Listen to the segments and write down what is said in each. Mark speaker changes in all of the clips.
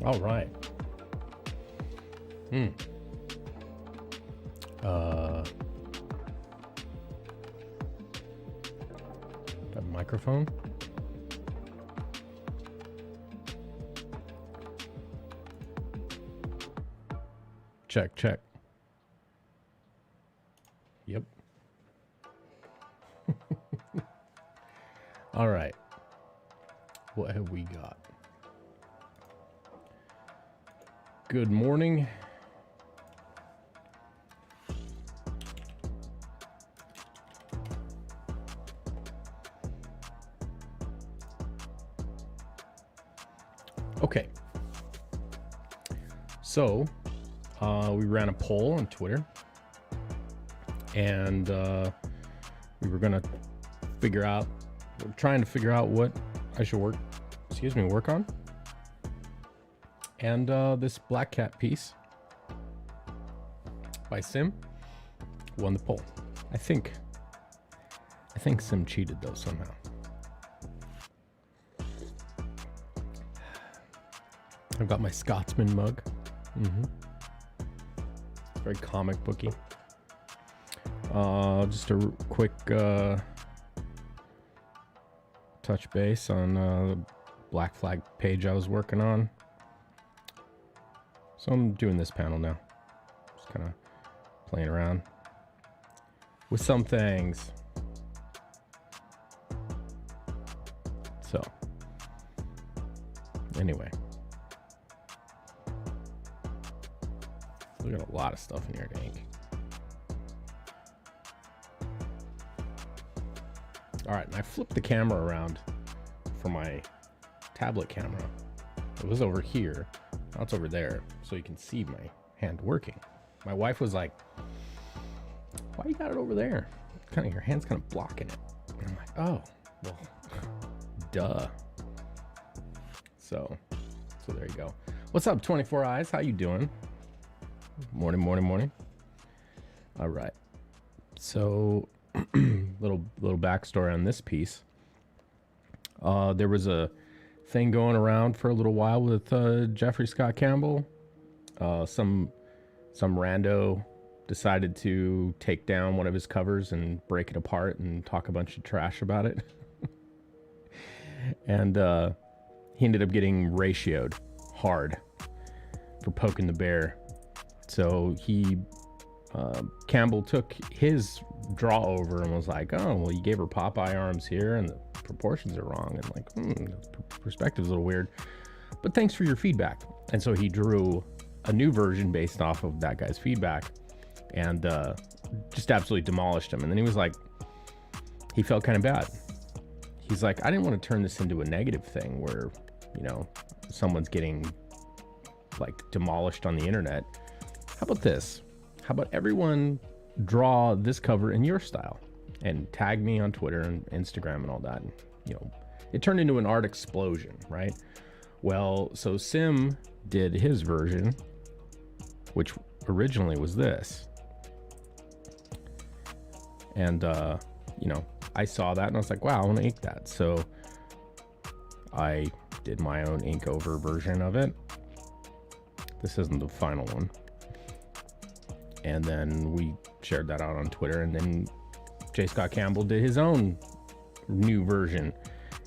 Speaker 1: All right. Got a microphone. Check, check. Yep. All right. What have we got? Good morning. Okay. So, we ran a poll on Twitter, and we were going to we're trying to figure out what I should work on. And this Black Cat piece by Sim won the poll. I think Sim cheated though somehow. I've got my Scotsman mug. It's very comic booky. Just a quick touch base on the Black Flag page I was working on. So I'm doing this panel now. Just kind of playing around with some things. So, anyway. We got a lot of stuff in here to ink. All right, and I flipped the camera around for my tablet camera. It was over here. Now it's over there, so you can see my hand working. My wife was like, "Why you got it over there? Your hand's kind of blocking it." And I'm like, "Oh, well, duh." So there you go. What's up, 24 Eyes? How you doing? Morning. All right. So, little backstory on this piece. There was a thing going around for a little while with Jeffrey Scott Campbell. Some rando decided to take down one of his covers and break it apart and talk a bunch of trash about it. And he ended up getting ratioed hard for poking the bear. So Campbell took his draw over and was like, "Oh, well, you gave her Popeye arms here and the proportions are wrong." And like, the perspective's a little weird, but thanks for your feedback. And so he drew a new version based off of that guy's feedback and just absolutely demolished him. And then he was like, he felt kind of bad. He's like, "I didn't want to turn this into a negative thing where, someone's getting like demolished on the internet. How about this? How about everyone draw this cover in your style and tag me on Twitter and Instagram and all that?" And, it turned into an art explosion, right? Well, so Sim did his version, which originally was this. And, I saw that and I was like, wow, I want to ink that. So I did my own ink over version of it. This isn't the final one. And then we shared that out on Twitter, and then J. Scott Campbell did his own new version.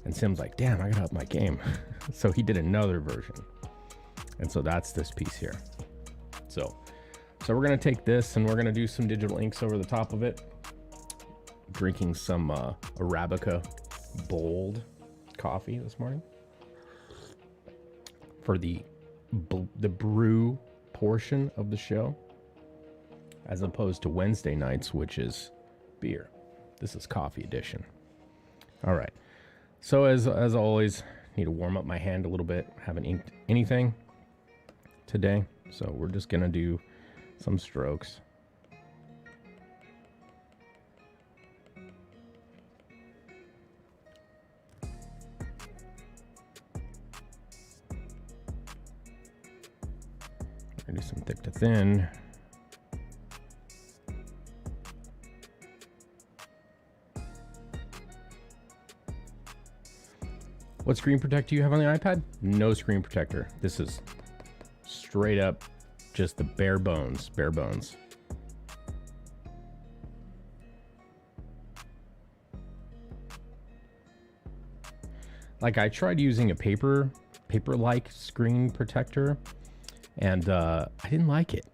Speaker 1: And Sim's like, damn, I gotta up my game. So he did another version. And so that's this piece here. So we're gonna take this and we're gonna do some digital inks over the top of it. Drinking some Arabica bold coffee this morning for the brew portion of the show, as opposed to Wednesday nights, which is beer. This is coffee edition. All right. So as always, need to warm up my hand a little bit. Haven't inked anything today, so we're just gonna do some strokes. Do some thick to thin. What screen protector do you have on the iPad? No screen protector. This is straight up just the bare bones, Like I tried using a paper-like screen protector, and I didn't like it.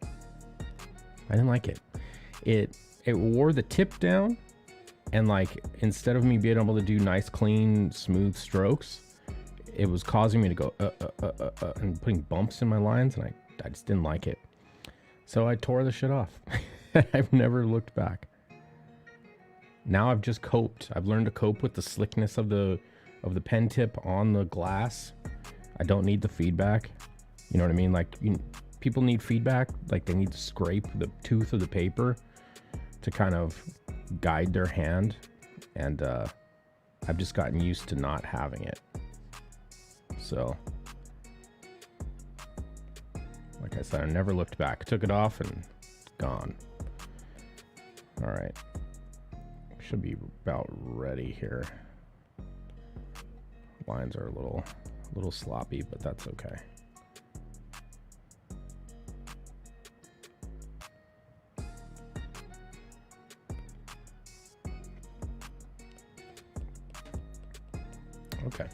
Speaker 1: It wore the tip down, and like instead of me being able to do nice, clean, smooth strokes, it was causing me to go and putting bumps in my lines, and I just didn't like it. So I tore the shit off. I've never looked back. Now I've just coped. I've learned to cope with the slickness of the pen tip on the glass. I don't need the feedback. You know what I mean? Like people need feedback. Like they need to scrape the tooth of the paper to kind of guide their hand. And I've just gotten used to not having it. So, like I said, I never looked back. Took it off and gone. All right. Should be about ready here. Lines are a little sloppy, but that's okay. Okay.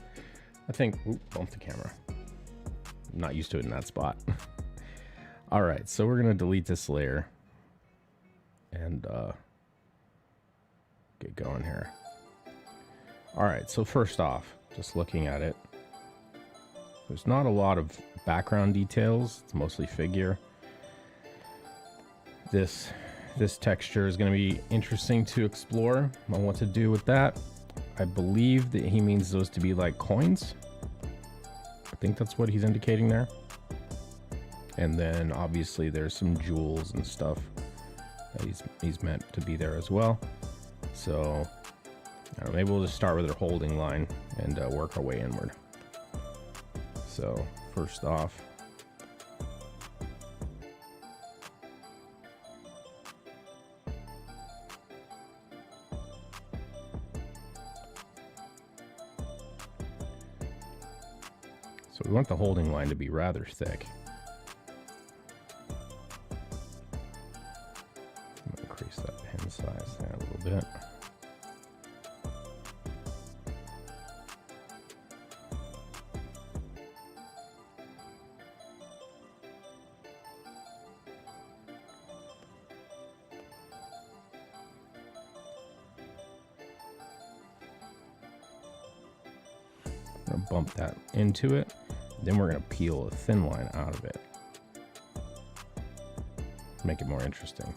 Speaker 1: I think, bumped the camera. I'm not used to it in that spot. All right, so we're gonna delete this layer and get going here. All right, so first off, just looking at it, there's not a lot of background details. It's mostly figure. This texture is going to be interesting to explore on what to do with that. I believe that he means those to be like coins. I think that's what he's indicating there. And then obviously there's some jewels and stuff that he's meant to be there as well. So I don't know, maybe we'll just start with our holding line and work our way inward. So first off, so we want the holding line to be rather thick. I'm gonna increase that pen size there a little bit. Bump that into it, then we're going to peel a thin line out of it, make it more interesting.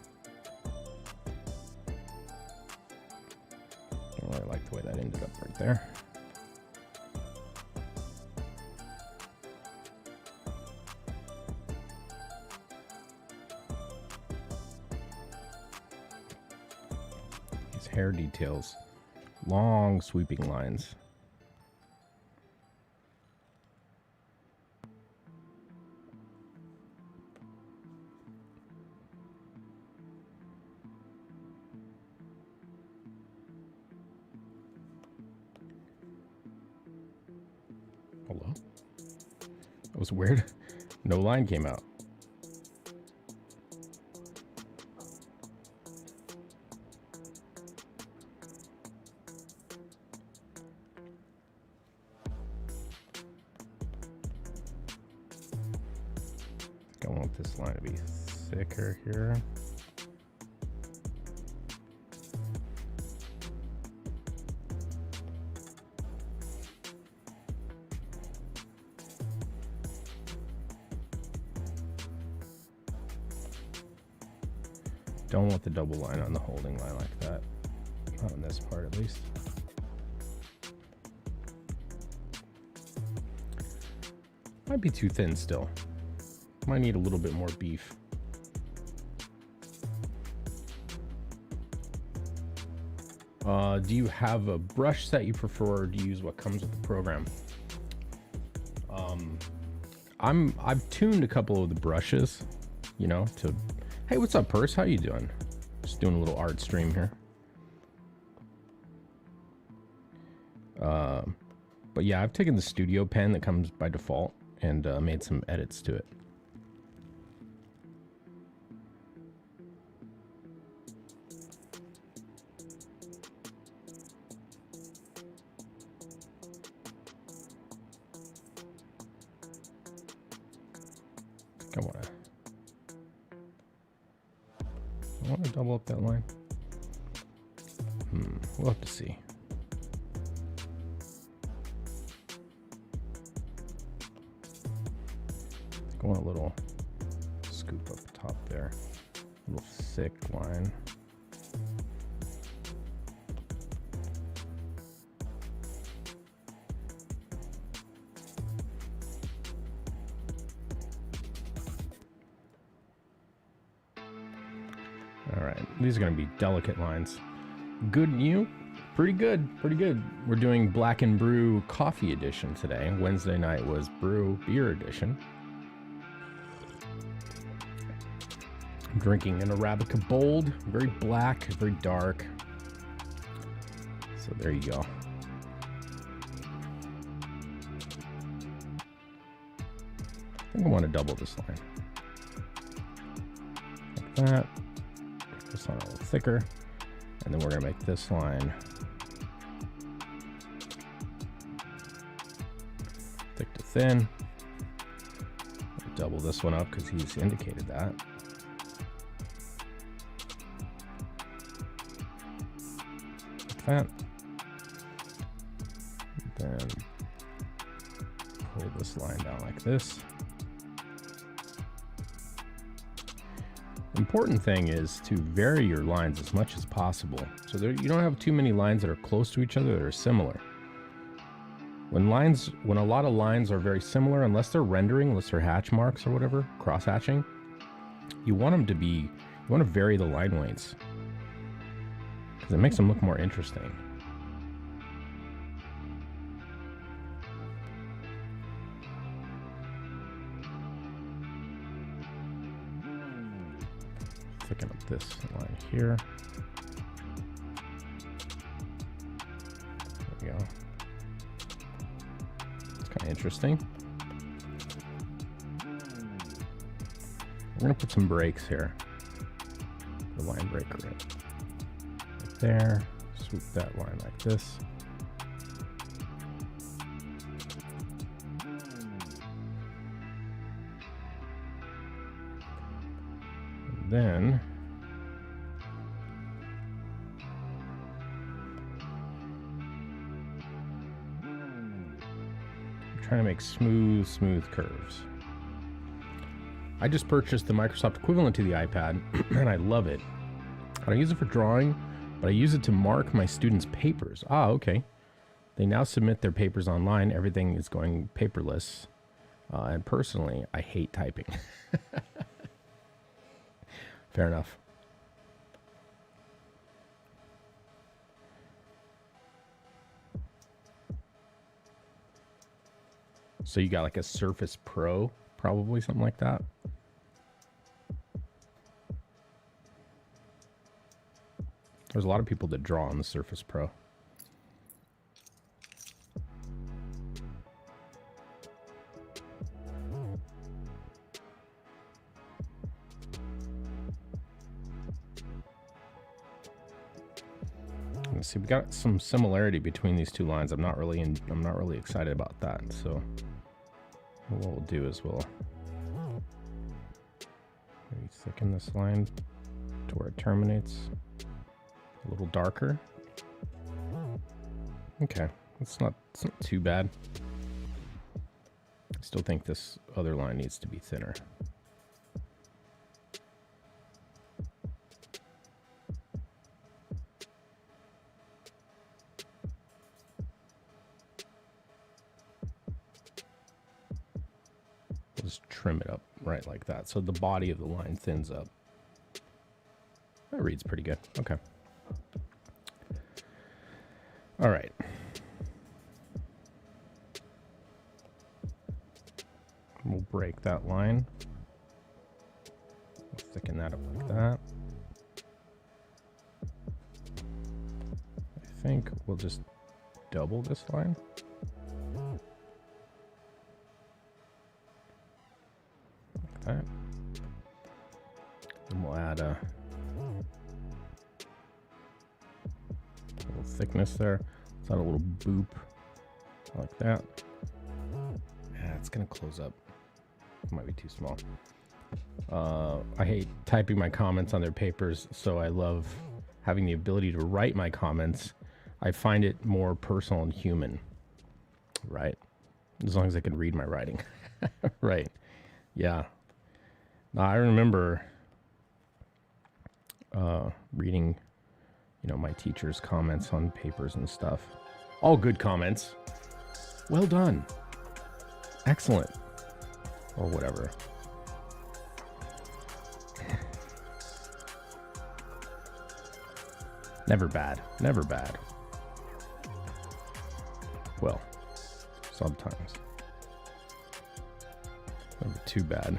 Speaker 1: I really like the way that ended up right there. These hair details, long sweeping lines. Hello? That was weird. No line came out. I want this line to be thicker here. Don't want the double line on the holding line like that. Not on this part, at least. Might be too thin still. Might need a little bit more beef. Do you have a brush set you prefer, or do you use what comes with the program? I've tuned a couple of the brushes, you know, to... Hey, what's up, Purse? How you doing? Just doing a little art stream here. But yeah, I've taken the studio pen that comes by default and made some edits to it. I want to double up that line. We'll have to see. I want a little scoop up top there. A little thick line. All right, these are going to be delicate lines. Good new? Pretty good, pretty good. We're doing Black and Brew Coffee Edition today. Wednesday night was Brew Beer Edition. I'm drinking an Arabica Bold, very black, very dark. So there you go. I think I want to double this line. Like that. Make this line a little thicker. And then we're going to make this line thick to thin. Double this one up because he's indicated that. Like that. And then pull this line down like this. Important thing is to vary your lines as much as possible. So you don't have too many lines that are close to each other that are similar. When a lot of lines are very similar, unless they're rendering, unless they're hatch marks or whatever, cross hatching, you want to vary the line weights because it makes them look more interesting. Thicken up this line here. There we go. It's kind of interesting. We're going to put some breaks here. The line breaker right there. Swoop that line like this. Then I'm trying to make smooth curves. I just purchased the Microsoft equivalent to the iPad and I love it. I don't use it for drawing, but I use it to mark my students' papers. Ah, okay. They now submit their papers online. Everything is going paperless. And personally, I hate typing. Fair enough. So you got like a Surface Pro, probably something like that. There's a lot of people that draw on the Surface Pro. See, we got some similarity between these two lines. I'm not really excited about that. So what we'll do is we'll maybe thicken this line to where it terminates a little darker. Okay, it's not too bad. I still think this other line needs to be thinner. Just trim it up right like that so the body of the line thins up. That reads pretty good. Okay. All right. We'll break that line. We'll thicken that up like that. I think we'll just double this line. That. And we'll add a little thickness there. Let's add a little boop like that. Yeah, it's gonna close up. It might be too small. I hate typing my comments on their papers, so I love having the ability to write my comments. I find it more personal and human, right? As long as I can read my writing. Right. Yeah. Now, I remember reading, my teacher's comments on papers and stuff. All good comments. Well done. Excellent. Or whatever. Never bad. Never bad. Well, sometimes. Never too bad.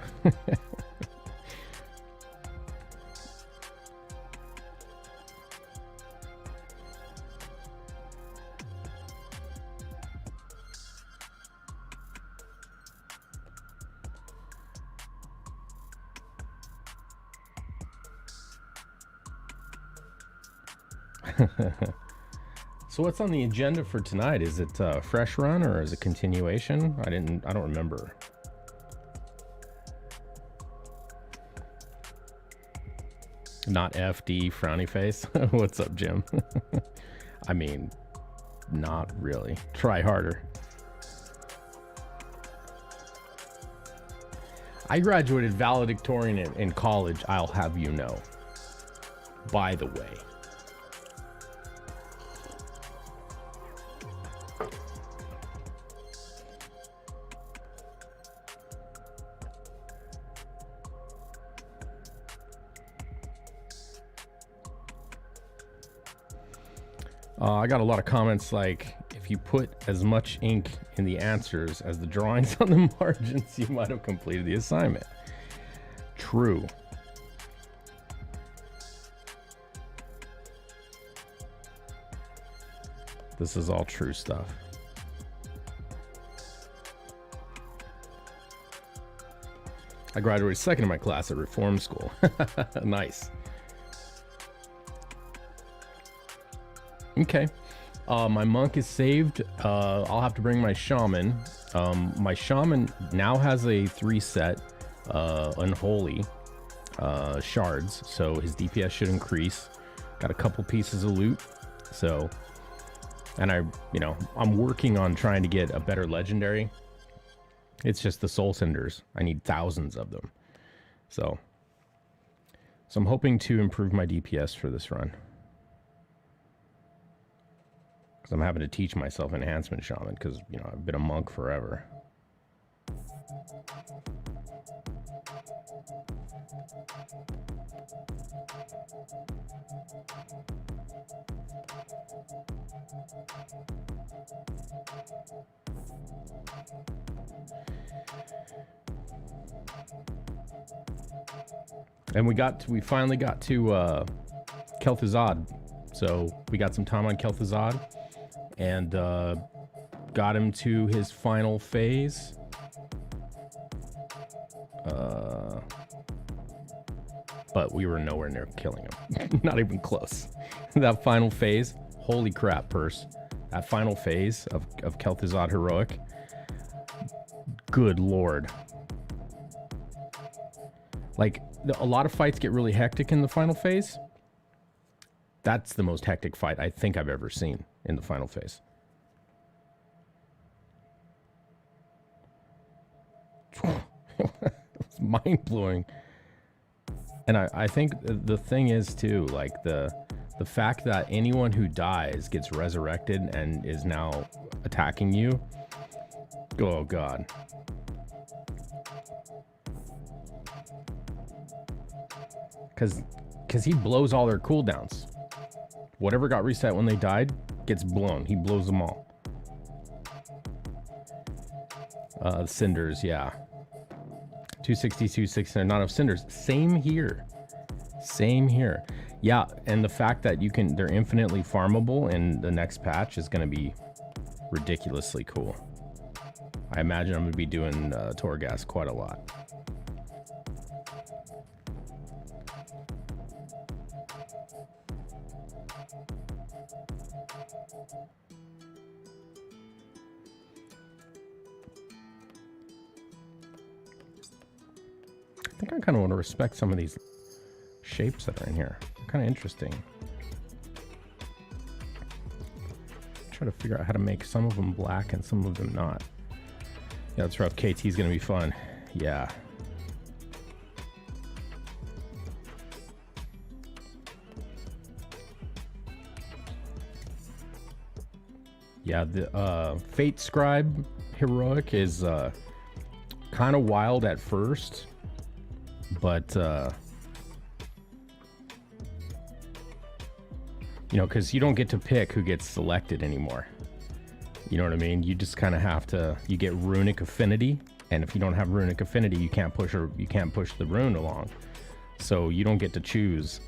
Speaker 1: So what's on the agenda for tonight? Is it a fresh run or is it continuation? I don't remember. Not FD frowny face. What's up, Jim? I mean, not really. Try harder. I graduated valedictorian in college, I'll have you know. By the way. I got a lot of comments like, if you put as much ink in the answers as the drawings on the margins, you might have completed the assignment. True. This is all true stuff. I graduated second in my class at Reform School. Nice. Okay. My monk is saved. I'll have to bring my shaman. My shaman now has a 3-set unholy shards, so his DPS should increase. Got a couple pieces of loot. So, and I'm working on trying to get a better legendary. It's just the soul cinders. I need thousands of them. So I'm hoping to improve my DPS for this run. I'm having to teach myself enhancement shaman because, I've been a monk forever. And we finally got to Kel'Thuzad. So we got some time on Kel'Thuzad. And got him to his final phase. But we were nowhere near killing him. Not even close. That final phase, holy crap, Purse. That final phase of Kel'Thuzad Heroic. Good lord. Like, a lot of fights get really hectic in the final phase. That's the most hectic fight I think I've ever seen in the final phase. It's mind-blowing. And I think the thing is, too, like, the fact that anyone who dies gets resurrected and is now attacking you. Oh, God. Because he blows all their cooldowns. Whatever got reset when they died gets blown. He blows them all. Cinders, yeah. 260, 260, not enough cinders. Same here. Same here. Yeah, and the fact that they're infinitely farmable in the next patch is going to be ridiculously cool. I imagine I'm going to be doing Torghast quite a lot. think I kind of want to respect some of these shapes that are in here. They're kind of interesting. Try to figure out how to make some of them black and some of them not. Yeah, that's rough. KT's gonna be fun. Yeah. Yeah, the Fate Scribe Heroic is kind of wild at first, but you know, because you don't get to pick who gets selected anymore. You know what I mean? You just kind of have to. You get runic affinity, and if you don't have runic affinity, you can't push the rune along. So you don't get to choose.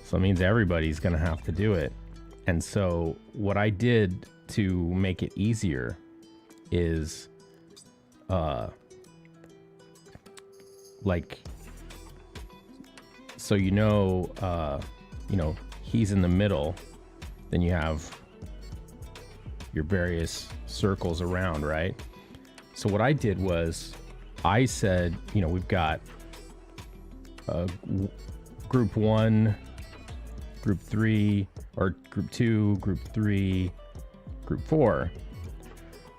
Speaker 1: So it means everybody's gonna have to do it. And so what I did to make it easier is, like, so you know, he's in the middle, then you have your various circles around, right? So what I did was I said, you know, we've got group 1, group 3, or group 2, group 3, group 4.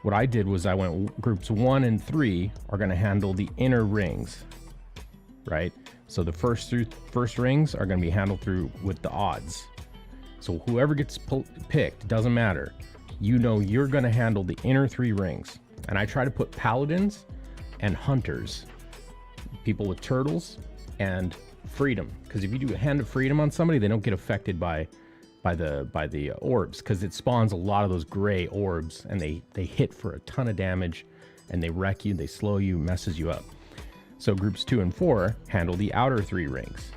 Speaker 1: What I did was I went groups 1 and 3 are going to handle the inner rings, right? So the first rings are going to be handled through with the odds. So whoever gets picked, doesn't matter. You know you're going to handle the inner 3 rings. And I try to put paladins and hunters, people with turtles and freedom. Because if you do a hand of freedom on somebody, they don't get affected by the orbs, because it spawns a lot of those gray orbs, and they hit for a ton of damage, and they wreck you, they slow you, messes you up. So groups 2 and 4 handle the outer 3 rings.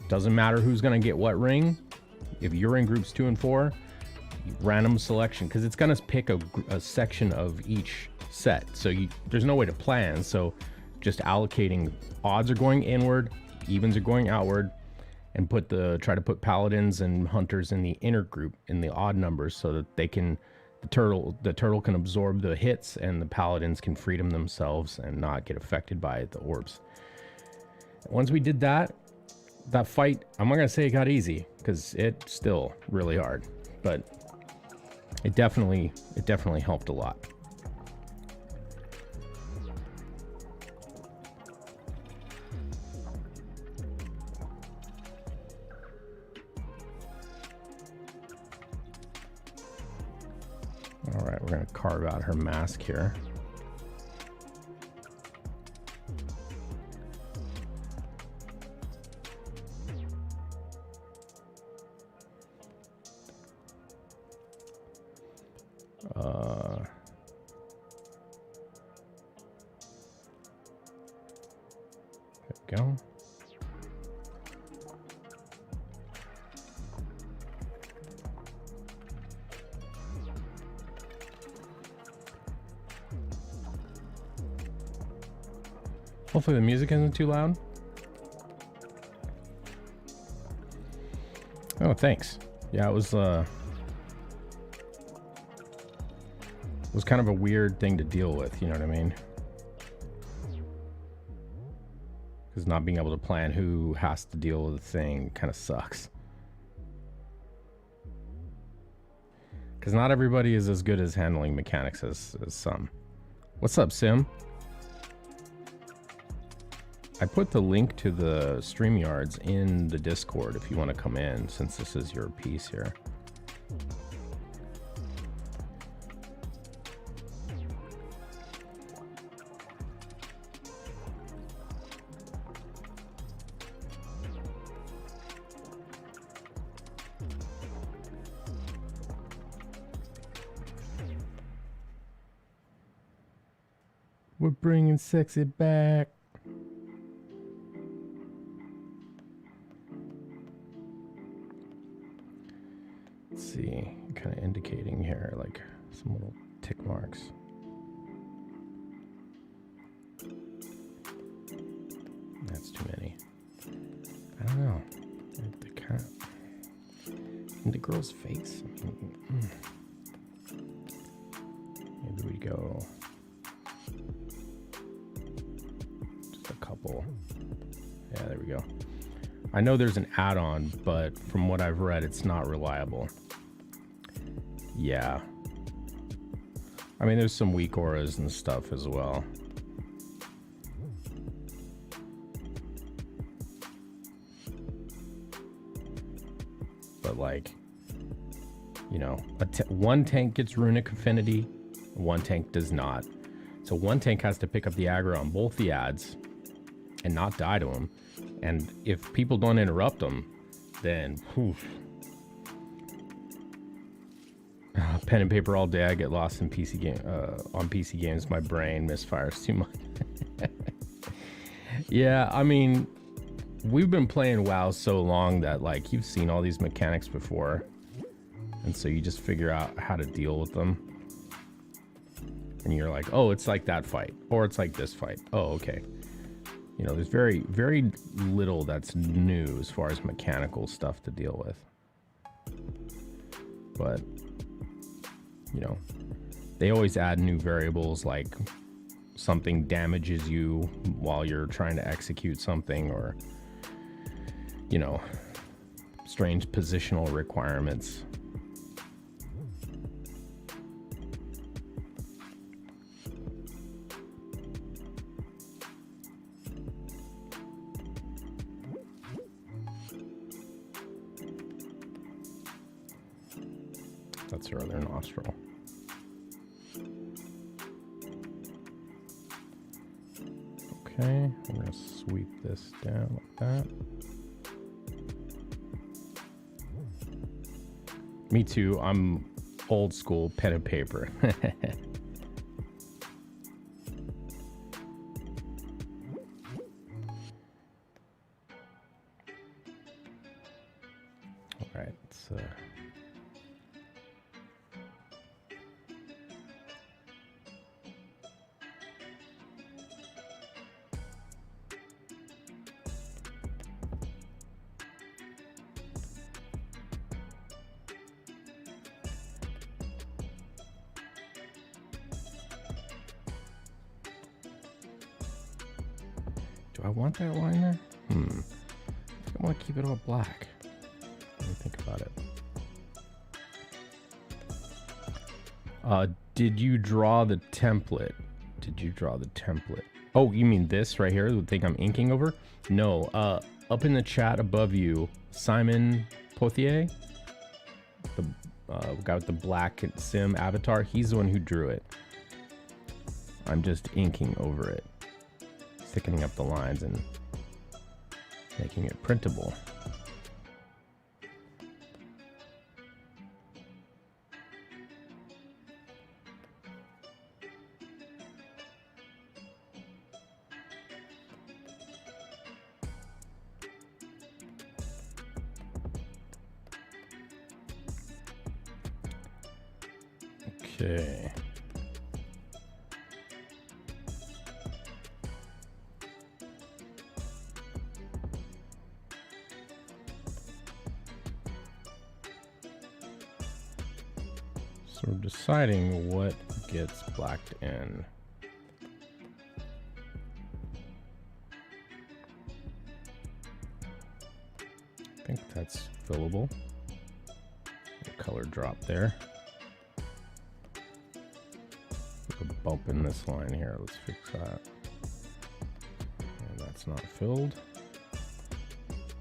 Speaker 1: Doesn't matter who's going to get what ring. If you're in groups 2 and 4, random selection, because it's going to pick a section of each set. So there's no way to plan. So just allocating, odds are going inward, evens are going outward, and try to put paladins and hunters in the inner group in the odd numbers, so that they can, the turtle can absorb the hits, and the paladins can freedom themselves and not get affected by the orbs. Once we did that fight, I'm not gonna say it got easy, because it's still really hard, but it definitely helped a lot. All right, we're going to carve out her mask here. There we go. Hopefully the music isn't too loud. Oh, thanks. Yeah, it was kind of a weird thing to deal with, you know what I mean? Because not being able to plan who has to deal with the thing kind of sucks. Because not everybody is as good as handling mechanics as some. What's up, Sim? I put the link to the StreamYards in the Discord if you want to come in, since this is your piece here. We're bringing sexy back. Let's see, kind of indicating here, like some little tick marks. That's too many. I don't know. The kind of in the girl's face. Maybe we go just a couple. Yeah, there we go. I know there's an add-on, but from what I've read, it's not reliable. Yeah. I mean, there's some weak auras and stuff as well. But like, you know, one tank gets runic affinity, one tank does not. So one tank has to pick up the aggro on both the ads and not die to them. And if people don't interrupt them, then poof. Pen and paper all day. I get lost in PC game on PC games. My brain misfires too much. Yeah, I mean, we've been playing WoW so long that like you've seen all these mechanics before, and so you just figure out how to deal with them. And you're like, oh, it's like that fight, or it's like this fight. Oh, okay. You know, there's very, very little that's new as far as mechanical stuff to deal with. But, you know, they always add new variables, like something damages you while you're trying to execute something, or, you know, strange positional requirements. That's her other nostril. Okay, I'm gonna sweep this down like that. Me too, I'm old school pen and paper. All right, so do I want that line there? I think I want to keep it all black. Let me think about it. Did you draw the template? Did you draw the template? Oh, you mean this right here, the thing I'm inking over? No, up in the chat above you, Simon Pothier, the guy with the black sim avatar, he's the one who drew it. I'm just inking over it, thickening up the lines and making it printable. Okay. So we're deciding what gets blacked in. I think that's fillable. A color drop there. A bump in this line here. Let's fix that. And that's not filled.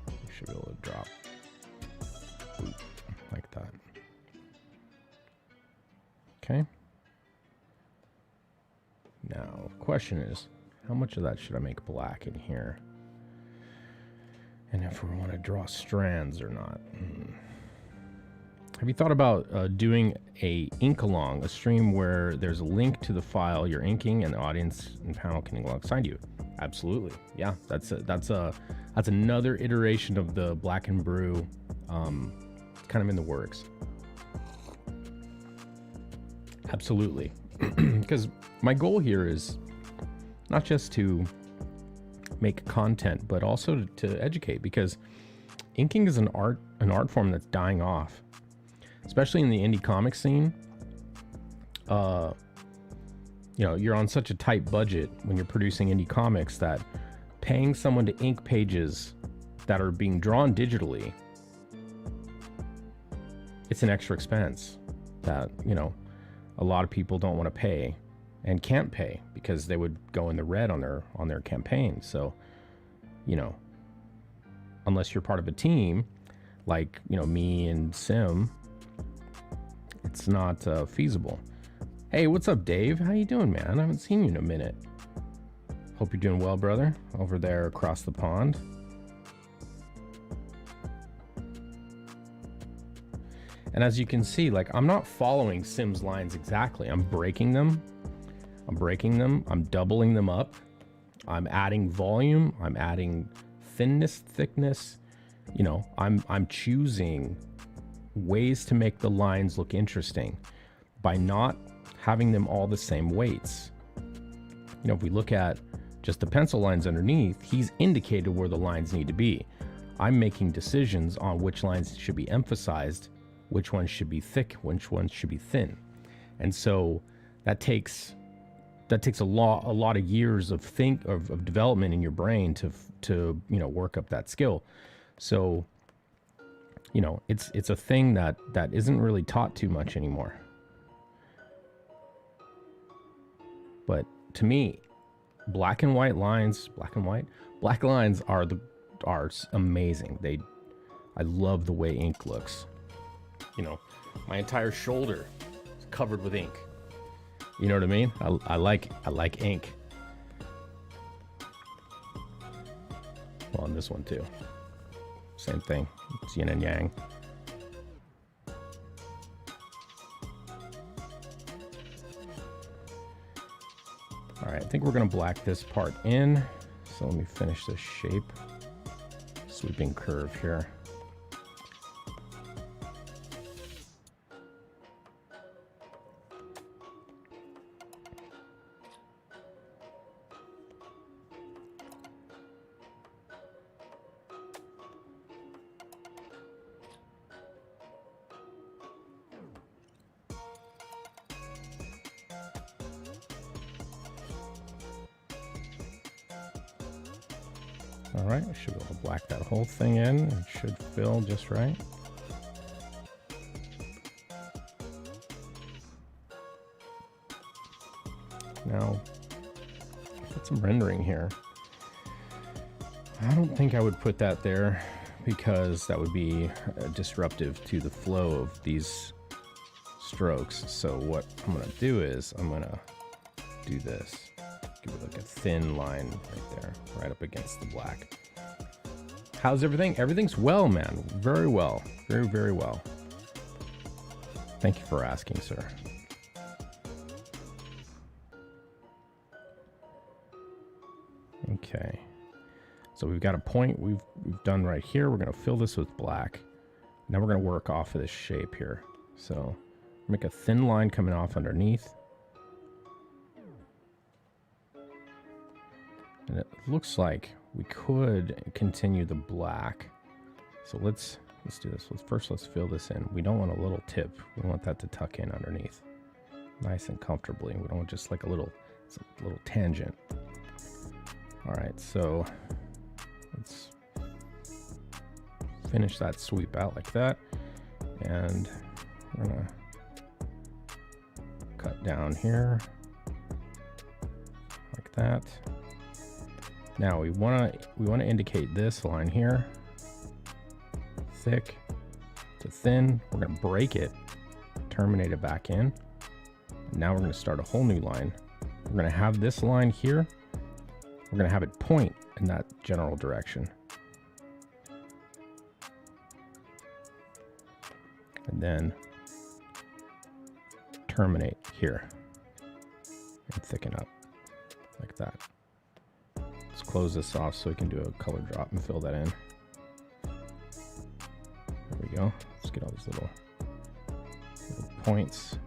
Speaker 1: We should be able to drop like that. Okay. Now, the question is, how much of that should I make black in here? And if we want to draw strands or not. Have you thought about doing a ink along, a stream where there's a link to the file you're inking and the audience and panel can ink alongside you? Absolutely. Yeah, that's another iteration of the Black and Brew, kind of in the works. Absolutely. Because my goal here is not just to make content, but also to educate, because inking is an art form that's dying off, especially in the indie comic scene. You know, you're on such a tight budget when you're producing indie comics that paying someone to ink pages that are being drawn digitally, it's an extra expense that, you know, a lot of people don't want to pay and can't pay because they would go in the red on their campaign. So, you know, unless you're part of a team like, you know, me and Sim, it's not feasible. Hey, what's up, Dave? How you doing, man? I haven't seen you in a minute. Hope you're doing well, brother, over there across the pond. And as you can see, like, I'm not following Sim's lines exactly. I'm breaking them. I'm doubling them up. I'm adding volume. I'm adding thinness, thickness. You know, I'm choosing ways to make the lines look interesting by not having them all the same weights. You know, if we look at just the pencil lines underneath, he's indicated where the lines need to be. I'm making decisions on which lines should be emphasized, which ones should be thick, which ones should be thin. And so that takes a lot of years of development in your brain to you know, work up that skill. So, you know, it's a thing that isn't really taught too much anymore. But to me, black lines are amazing. I love the way ink looks. You know, my entire shoulder is covered with ink. You know what I mean? I like ink. Well, on this one too. Same thing. It's yin and yang. All right, I think we're gonna black this part in. So let me finish this shape. Sweeping curve here. All right, I should be able to black that whole thing in. It should fill just right. Now, put some rendering here. I don't think I would put that there because that would be disruptive to the flow of these strokes. So what I'm gonna do is I'm gonna do this. Give it like a thin line right there, right up against the black. How's everything? Everything's well, man. Very well. Very, very well. Thank you for asking, sir. Okay. So we've got a point we've done right here. We're going to fill this with black. Now we're going to work off of this shape here. So make a thin line coming off underneath. And it looks like we could continue the black. So let's do this. Let's fill this in. We don't want a little tip. We want that to tuck in underneath, nice and comfortably. We don't want just like a little tangent. All right, so let's finish that sweep out like that, and we're gonna cut down here like that. Now we want to indicate this line here, thick to thin. We're going to break it, terminate it back in. Now we're going to start a whole new line. We're going to have this line here. We're going to have it point in that general direction. And then terminate here and thicken up like that. Let's close this off so we can do a color drop and fill that in. There we go. Let's get all these little points.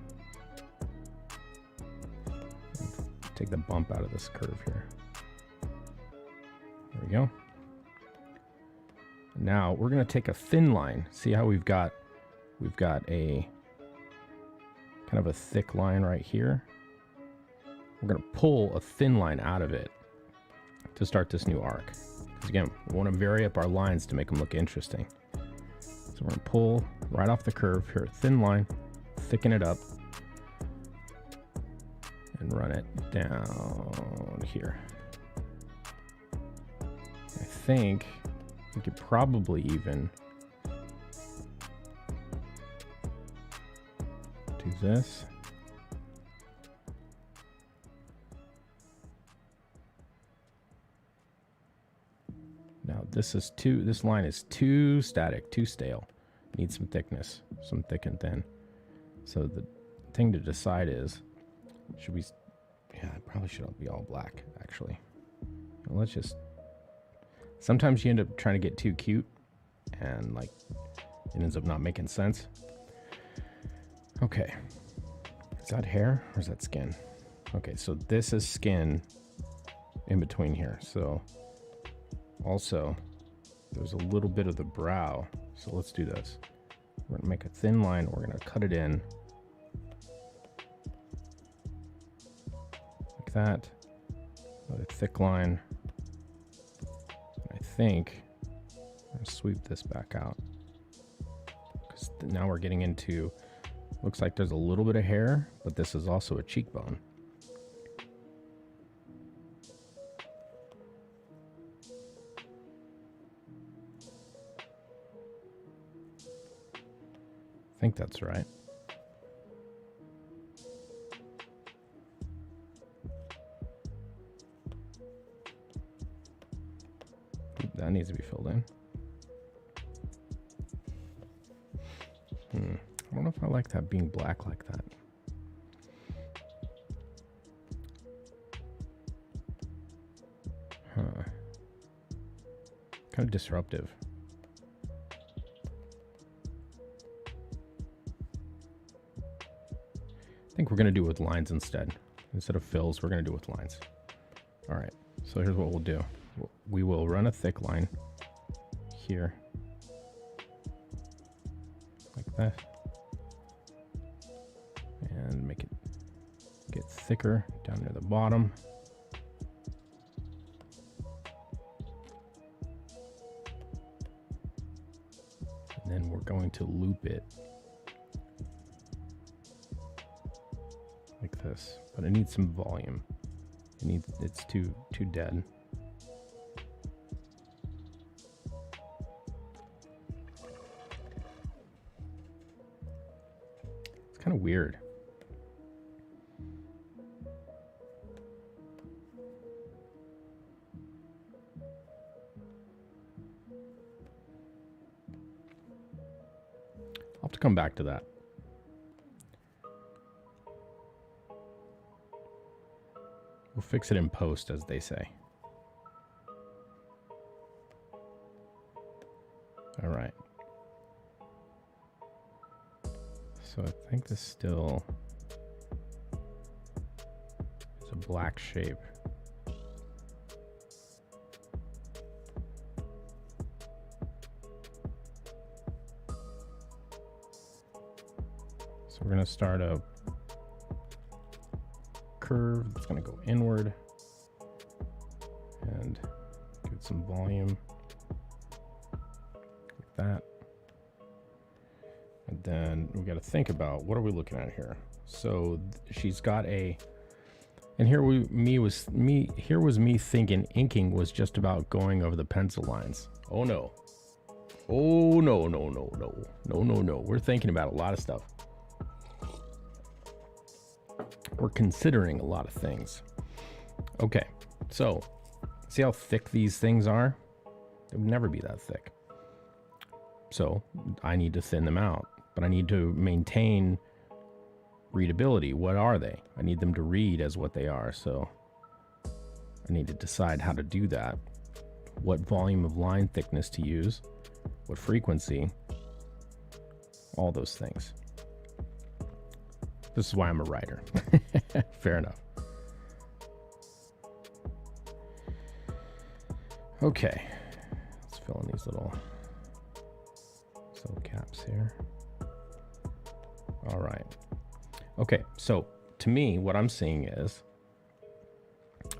Speaker 1: Take the bump out of this curve here. There we go. Now we're going to take a thin line. See how we've got a kind of a thick line right here. We're going to pull a thin line out of it. to start this new arc. Because again, we want to vary up our lines to make them look interesting. So we're going to pull right off the curve here, thin line, thicken it up, and run it down here. I think we could probably even do this. Now this line is too static, too stale. Needs some thickness, some thick and thin. So the thing to decide is, should we, yeah, it probably should be all black, actually. Well, let's just, sometimes you end up trying to get too cute and like it ends up not making sense. Okay, is that hair or is that skin? Okay, so this is skin in between here. So also there's a little bit of the brow. So let's do this. We're gonna make a thin line. We're gonna cut it in like that. Another thick line. I think I'm gonna sweep this back out because now we're getting into, looks like there's a little bit of hair, but this is also a cheekbone. I think that's right. That needs to be filled in. I don't know if I like that being black like that. Huh. Kind of disruptive. I think we're going to do it with lines instead. Instead of fills, we're going to do it with lines. All right, so here's what we'll do. We will run a thick line here, like that, and make it get thicker down near the bottom. And then we're going to loop it like this, but it needs some volume. It's too dead. It's kind of weird. I'll have to come back to that. We'll fix it in post, as they say. All right. So I think this still is a black shape. So we're going to start a curve. It's going to go inward and give it some volume like that. And then we got to think about, what are we looking at here? So she's got a, and here was me thinking inking was just about going over the pencil lines. Oh no. Oh no, no, no, no, no, no, no. We're thinking about a lot of stuff. We're considering a lot of things. Okay, so see how thick these things are? They would never be that thick. So I need to thin them out, but I need to maintain readability. What are they? I need them to read as what they are. So I need to decide how to do that. What volume of line thickness to use, what frequency, all those things. This is why I'm a writer. Fair enough. Okay, let's fill in these little caps here. All right. Okay, so to me, what I'm seeing is,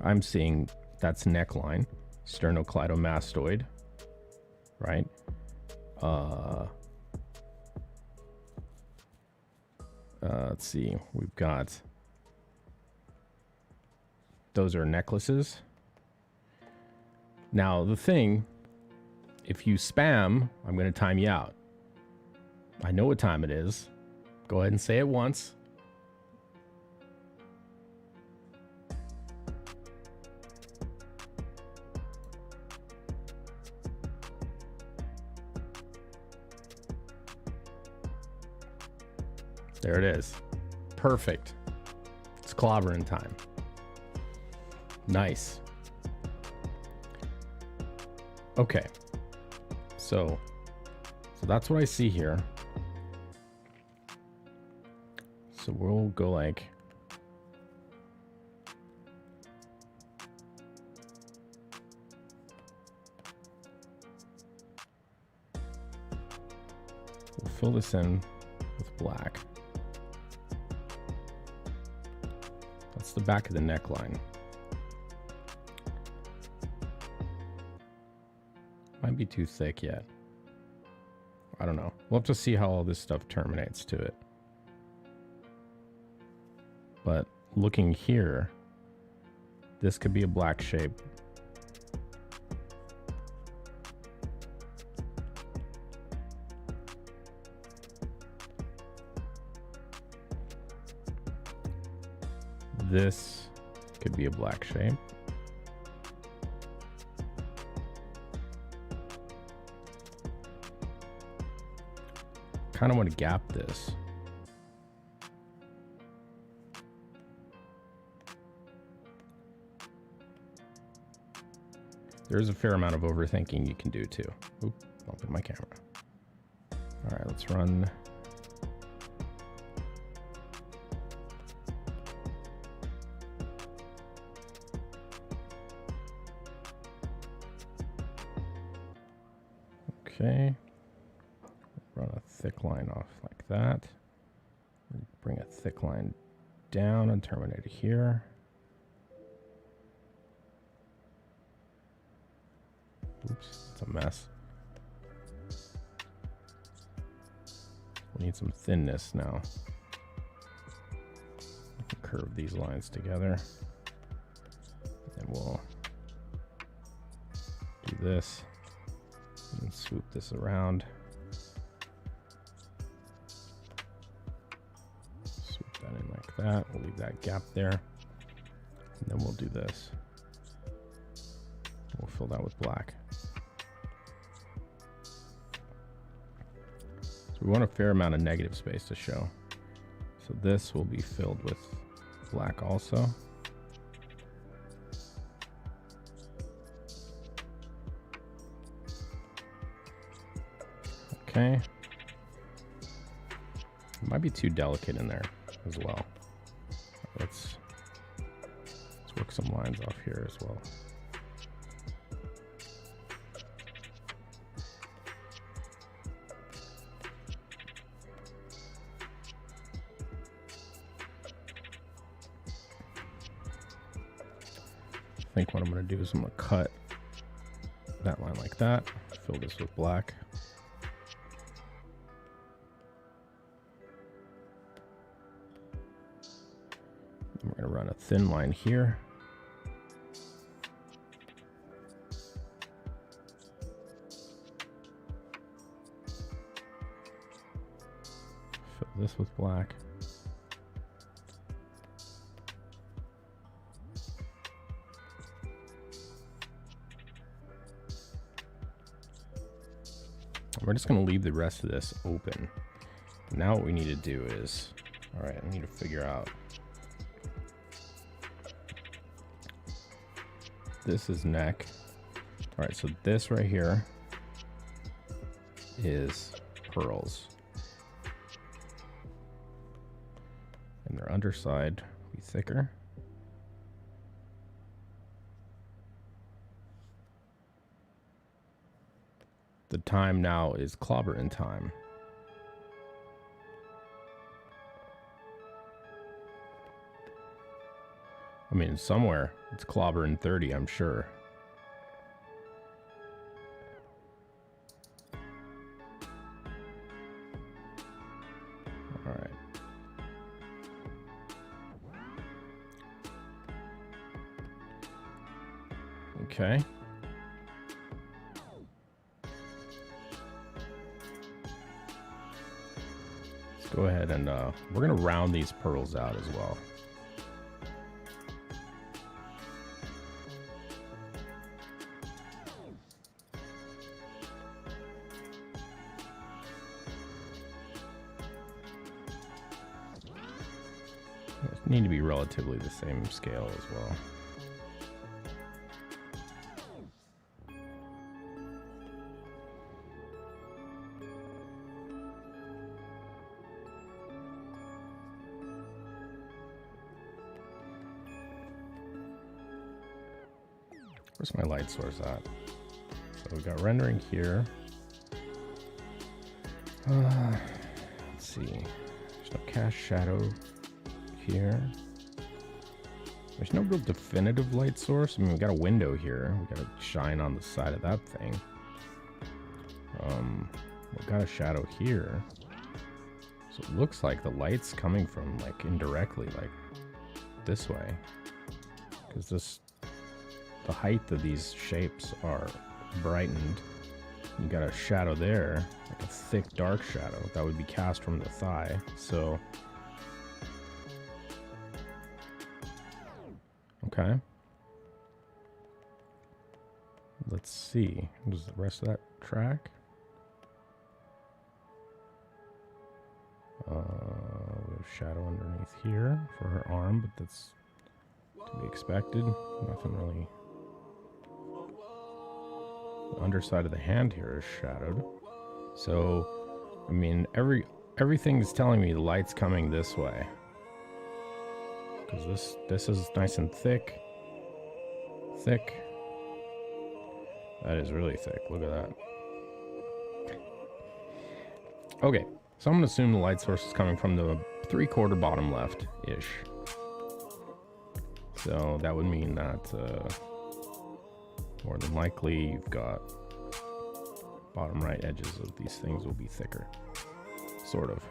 Speaker 1: I'm seeing That's neckline. Sternocleidomastoid, right? Let's see. We've got... Those are necklaces. Now, the thing, if you spam, I'm going to time you out. I know what time it is. Go ahead and say it once. There it is. Perfect. It's clobbering time. Nice. Okay. So that's what I see here. So we'll go like... We'll fill this in with black. That's the back of the neckline. Might be too thick yet. I don't know. We'll have to see how all this stuff terminates to it. But looking here, this could be a black shape. This could be a black shape. Kind of want to gap this. There's a fair amount of overthinking you can do too. Oop, open my camera. All right, let's run. Okay. Run a thick line off like that. Bring a thick line down and terminate it here. Oops, it's a mess. We need some thinness now. We can curve these lines together. And we'll do this and swoop this around. Swoop that in like that. We'll leave that gap there. And then we'll do this. We'll fill that with black. So we want a fair amount of negative space to show. So this will be filled with black also. Okay. It might be too delicate in there as well. Let's work some lines off here as well. I think what I'm going to do is I'm going to cut that line like that, fill this with black. And we're going to run a thin line here. Fill this with black. We're just going to leave the rest of this open. Now what we need to do is, all right, I need to figure out. This is neck. All right, so this right here is pearls. And their underside will be thicker. The time now is clobbering time. I mean, somewhere it's clobbering 30, I'm sure. All right. Okay. Let's go ahead and we're gonna round these pearls out as well. Need to be relatively the same scale as well. Where's my light source at? So we got rendering here. Let's see. There's no cast shadow here. There's no real definitive light source. I mean, we got a window here. We got to shine on the side of that thing. We've got a shadow here. So it looks like the light's coming from like indirectly, like this way. Because the height of these shapes are brightened. You got a shadow there, like a thick dark shadow that would be cast from the thigh. So okay. Let's see. Does the rest of that track? Shadow underneath here for her arm, but that's to be expected. Nothing really. The underside of the hand here is shadowed. So, I mean, everything is telling me the light's coming this way. Because this is nice and thick. Thick. That is really thick. Look at that. Okay, so I'm going to assume the light source is coming from the 3/4 bottom left-ish. So that would mean that more than likely you've got bottom right edges of these things will be thicker. Sort of.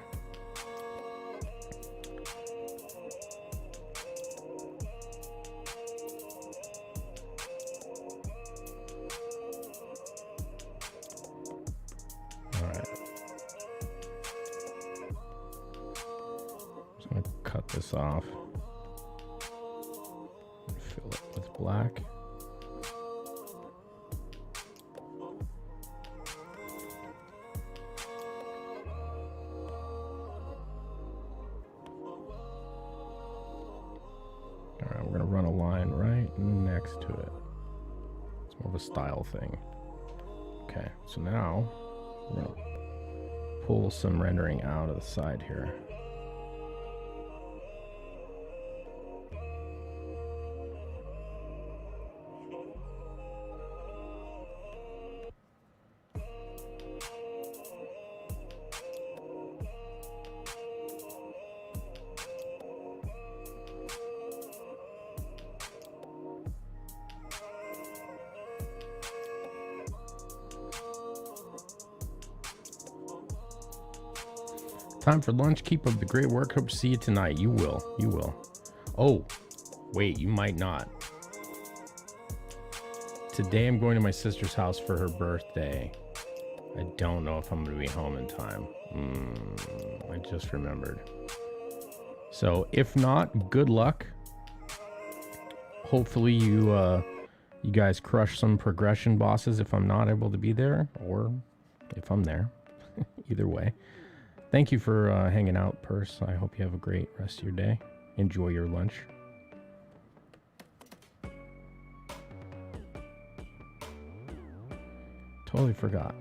Speaker 1: This off, fill it with black. All right, we're gonna run a line right next to it. It's more of a style thing. Okay, so now we're gonna pull some rendering out of the side here. Time for lunch. Keep up the great work. Hope to see you tonight. You will. You will. Oh, wait, you might not. Today I'm going to my sister's house for her birthday. I don't know if I'm going to be home in time. I just remembered. So if not, good luck. Hopefully you guys crush some progression bosses if I'm not able to be there, or if I'm there. Either way. Thank you for hanging out, Purse. I hope you have a great rest of your day. Enjoy your lunch. Totally forgot.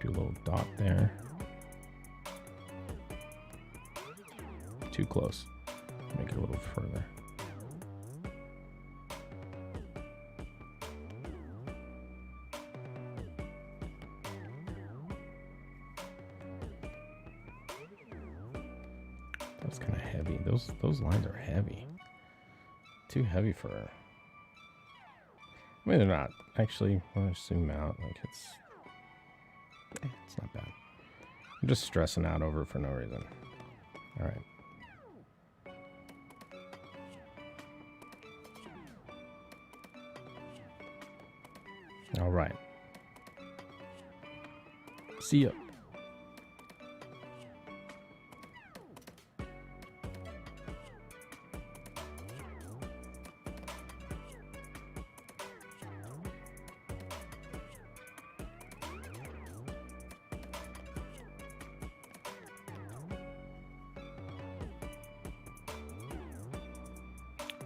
Speaker 1: Do a little dot there. Too close. Make it a little further. That's kind of heavy. Those lines are heavy. Too heavy for her. I mean, they're not. Actually, when I zoom out, like it's not bad. I'm just stressing out over it for no reason. All right. All right. See ya.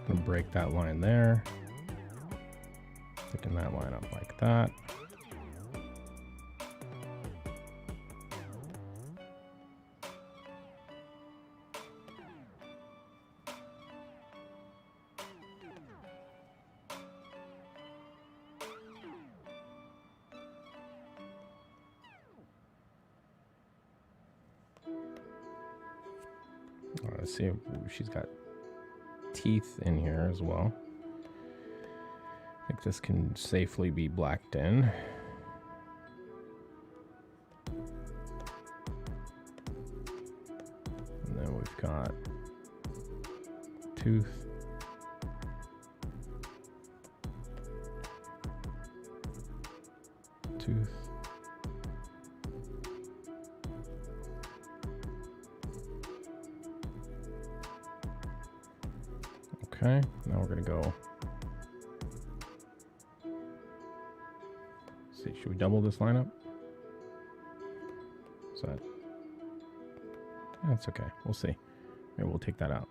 Speaker 1: I'm gonna break that line there. Thicken that line up like that. Let's see if she's got teeth in here as well. I think this can safely be blacked in. And then we've got tooth. Tooth. Okay, now we're gonna go. Let's see, should we double this lineup? Is that? That's okay. We'll see. Maybe we'll take that out.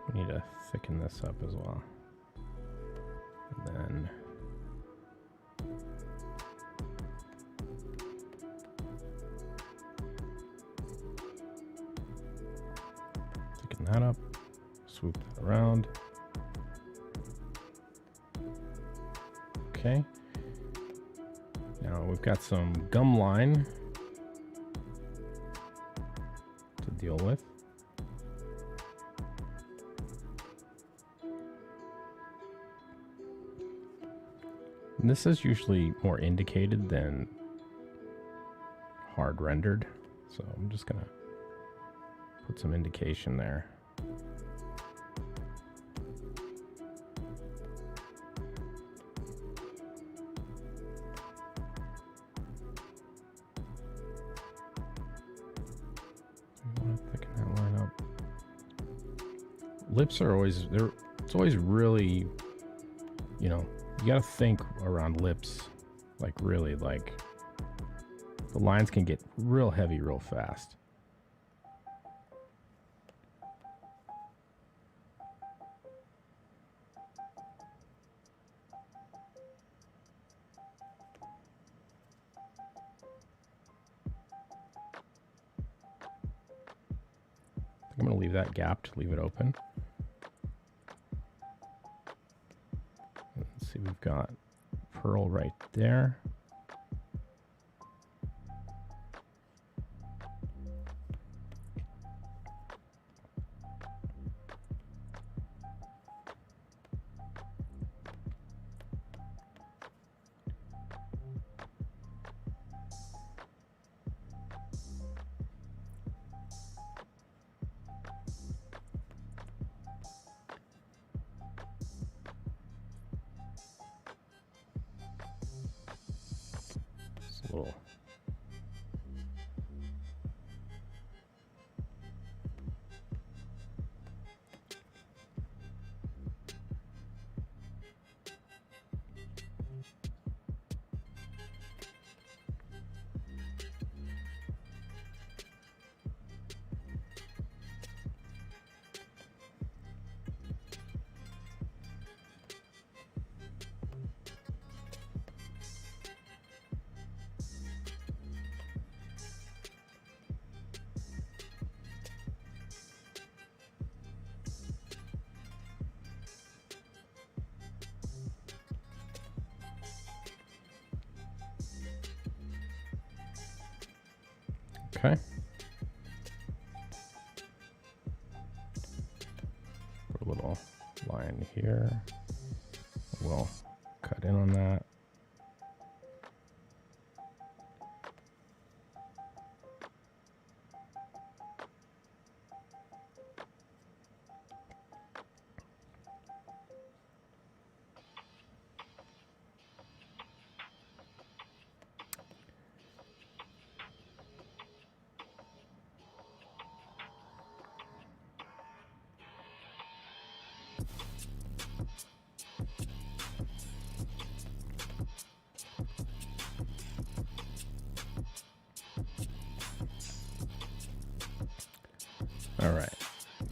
Speaker 1: We need to thicken this up as well. And then. That up, swoop that around. Okay. Now we've got some gum line to deal with. And this is usually more indicated than hard rendered, so I'm just gonna put some indication there. Lips are always there. It's always really, you know, you got to think around lips, like really, like the lines can get real heavy real fast. I'm going to leave that gapped, leave it open. Let's see, we've got pearl right there. Little Okay. Put a little line here. We'll cut in on that. All right,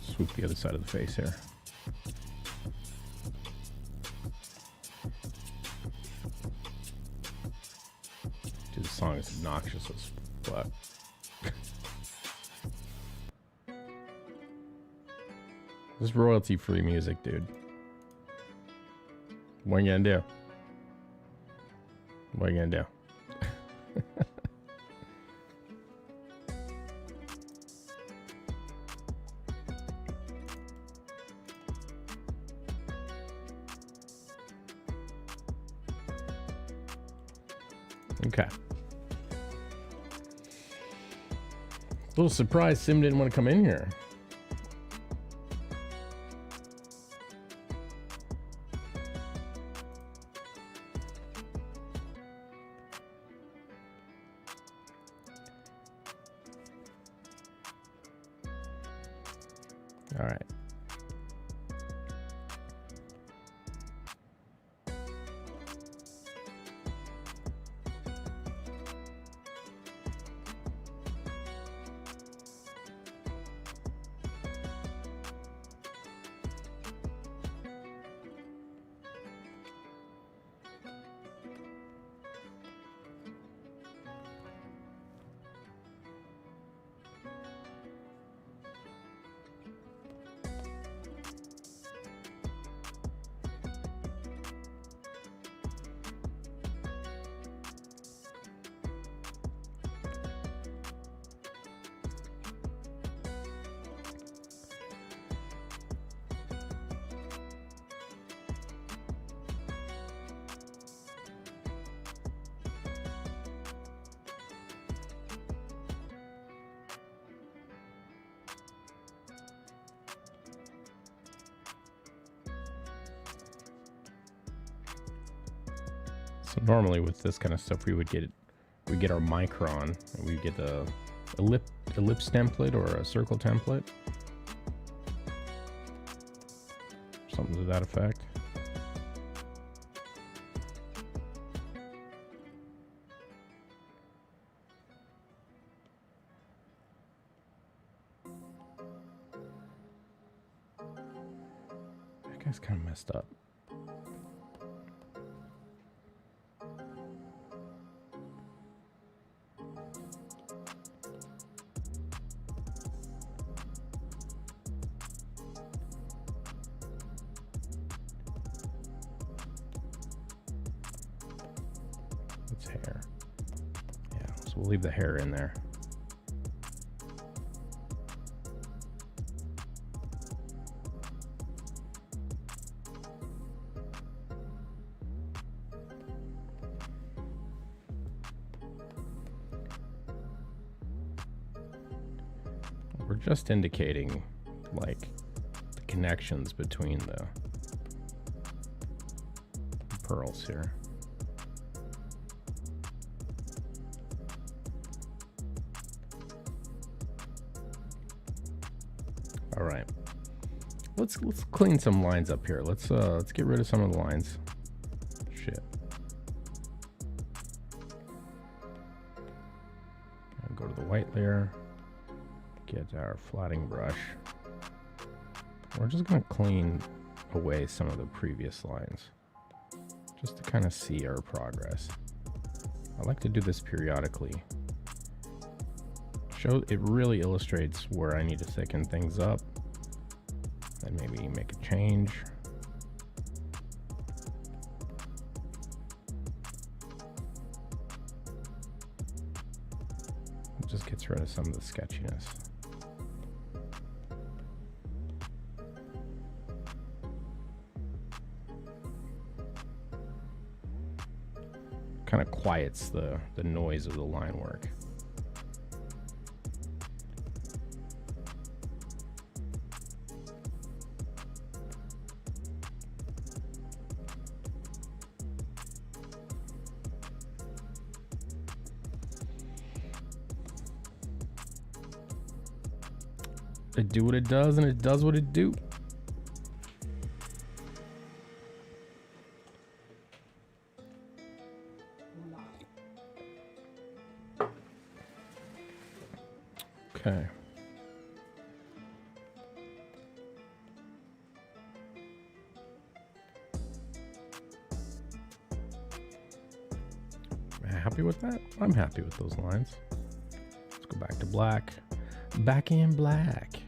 Speaker 1: swoop the other side of the face here. Dude, this song is obnoxious as fuck. This is royalty-free music, dude. What are you gonna do? What are you gonna do? Okay. A little surprised Sim didn't want to come in here. All right. So normally with this kind of stuff, we get our micron, and we get a ellipse template or a circle template, something to that effect. That guy's kind of messed up. Hair. Yeah, so we'll leave the hair in there. We're just indicating like the connections between the pearls here. All right, let's clean some lines up here. Let's get rid of some of the lines. Shit. And go to the white layer. Get our flatting brush. We're just gonna clean away some of the previous lines, just to kind of see our progress. I like to do this periodically. It really illustrates where I need to thicken things up and maybe make a change. just gets rid of some of the sketchiness. Kind of quiets the noise of the line work. It do what it does, and it does what it do. Okay. Happy with that? I'm happy with those lines. Let's go back to black. Back in black.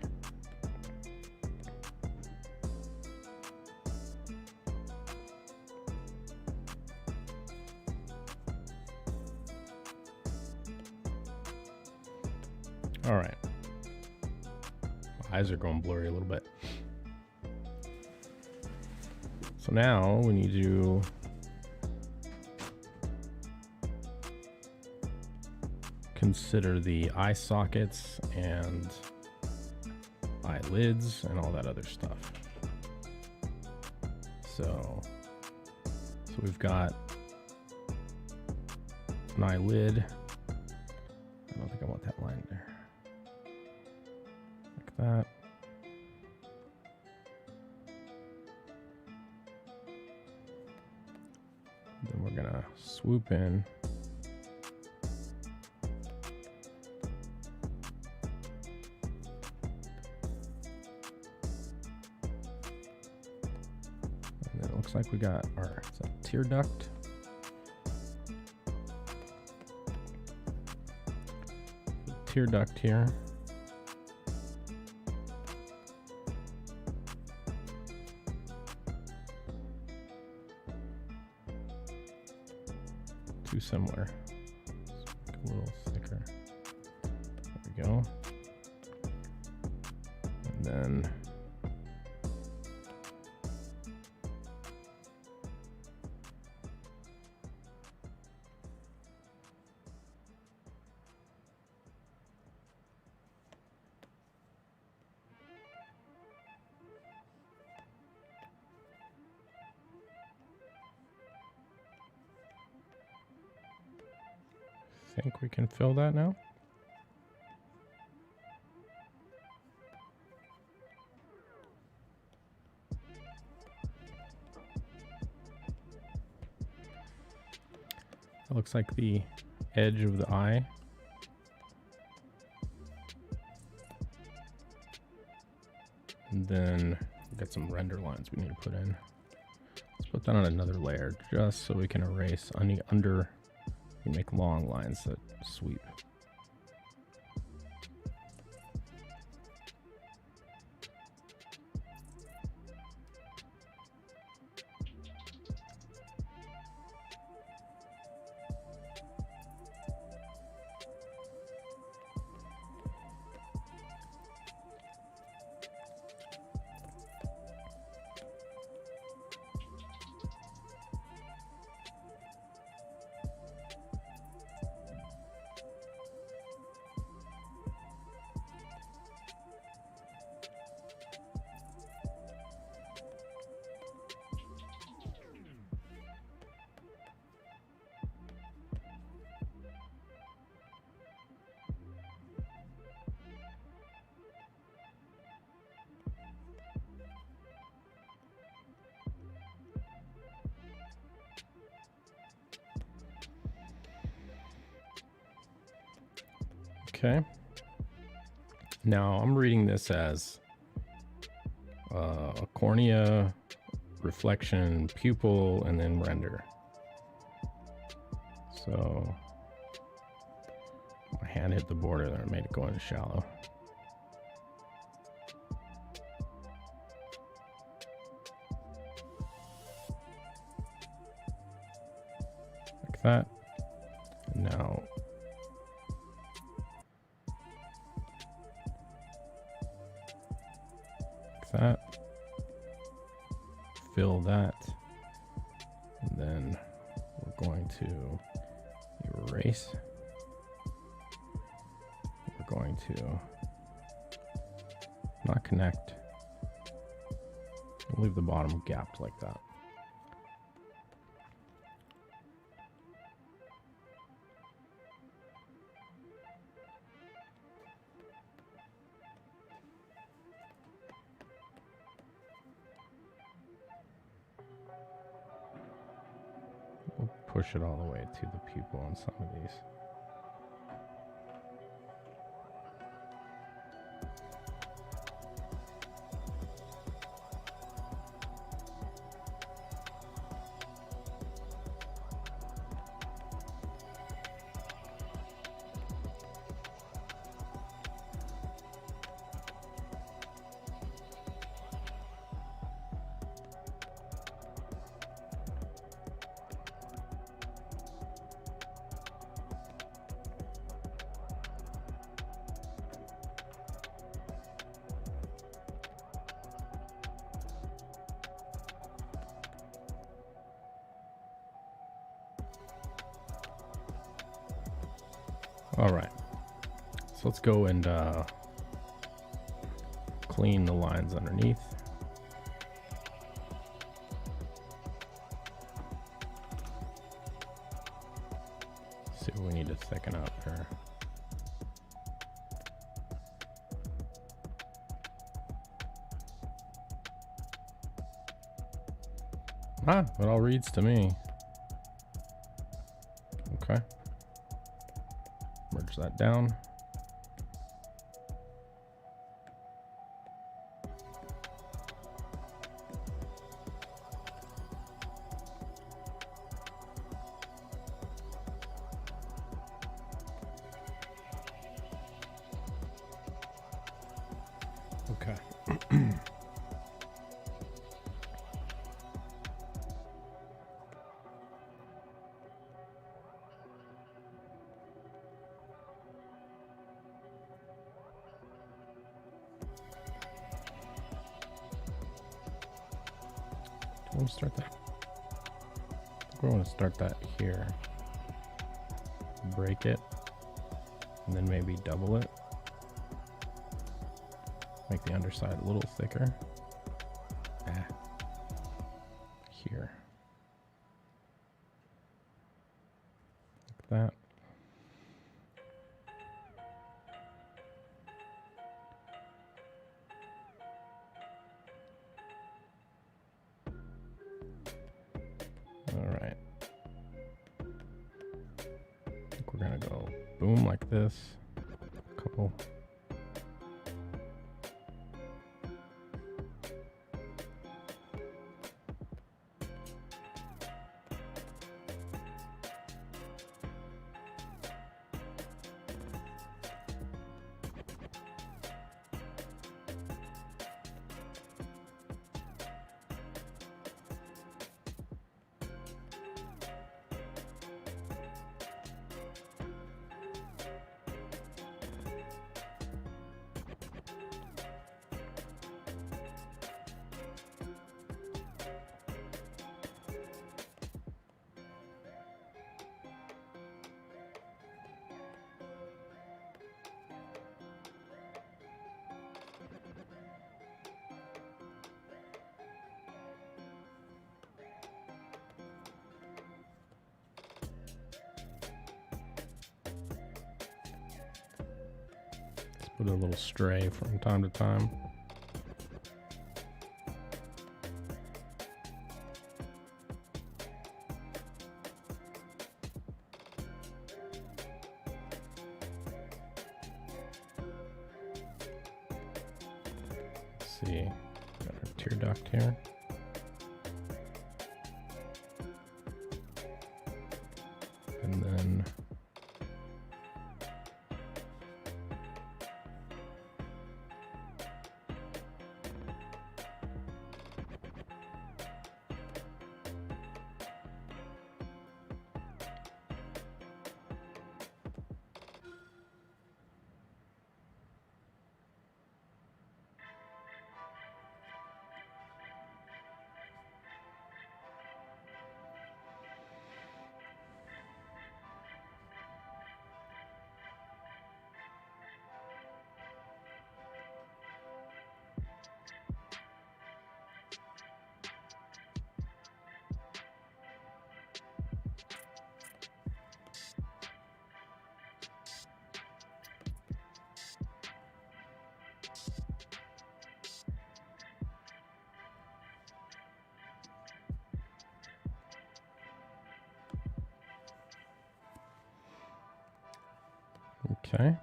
Speaker 1: All right. My eyes are going blurry a little bit. So now we need to consider the eye sockets and eyelids and all that other stuff. So we've got an eyelid. I don't think I want that line there. Like that. Then we're gonna swoop in. And then it looks like we got our tear duct. Tear duct here. Too similar. Make a little thicker. There we go. And then I think we can fill that now. That looks like the edge of the eye. And then we've got some render lines we need to put in. Let's put that on another layer just so we can erase any under. You make long lines that sweep. Okay. Now I'm reading this as a cornea, reflection, pupil, and then render. So my hand hit the border there and made it go in shallow. Like that. Now fill that. And then we're going to erase. We're going to not connect. We'll leave the bottom gapped like that. We'll push it all the way to the pupil on some of these. All right, so let's go and clean the lines underneath. See what we need to thicken up here. Ah, it all reads to me. Okay. Merge that down. Okay. We'll start that. We're going to start that here. Break it, and then maybe double it. Make the underside a little thicker. Here. Like that. All right. I think we're gonna go boom like this. A couple. Put a little stray from time to time. Let's see, got our tear duct here. And then Okay.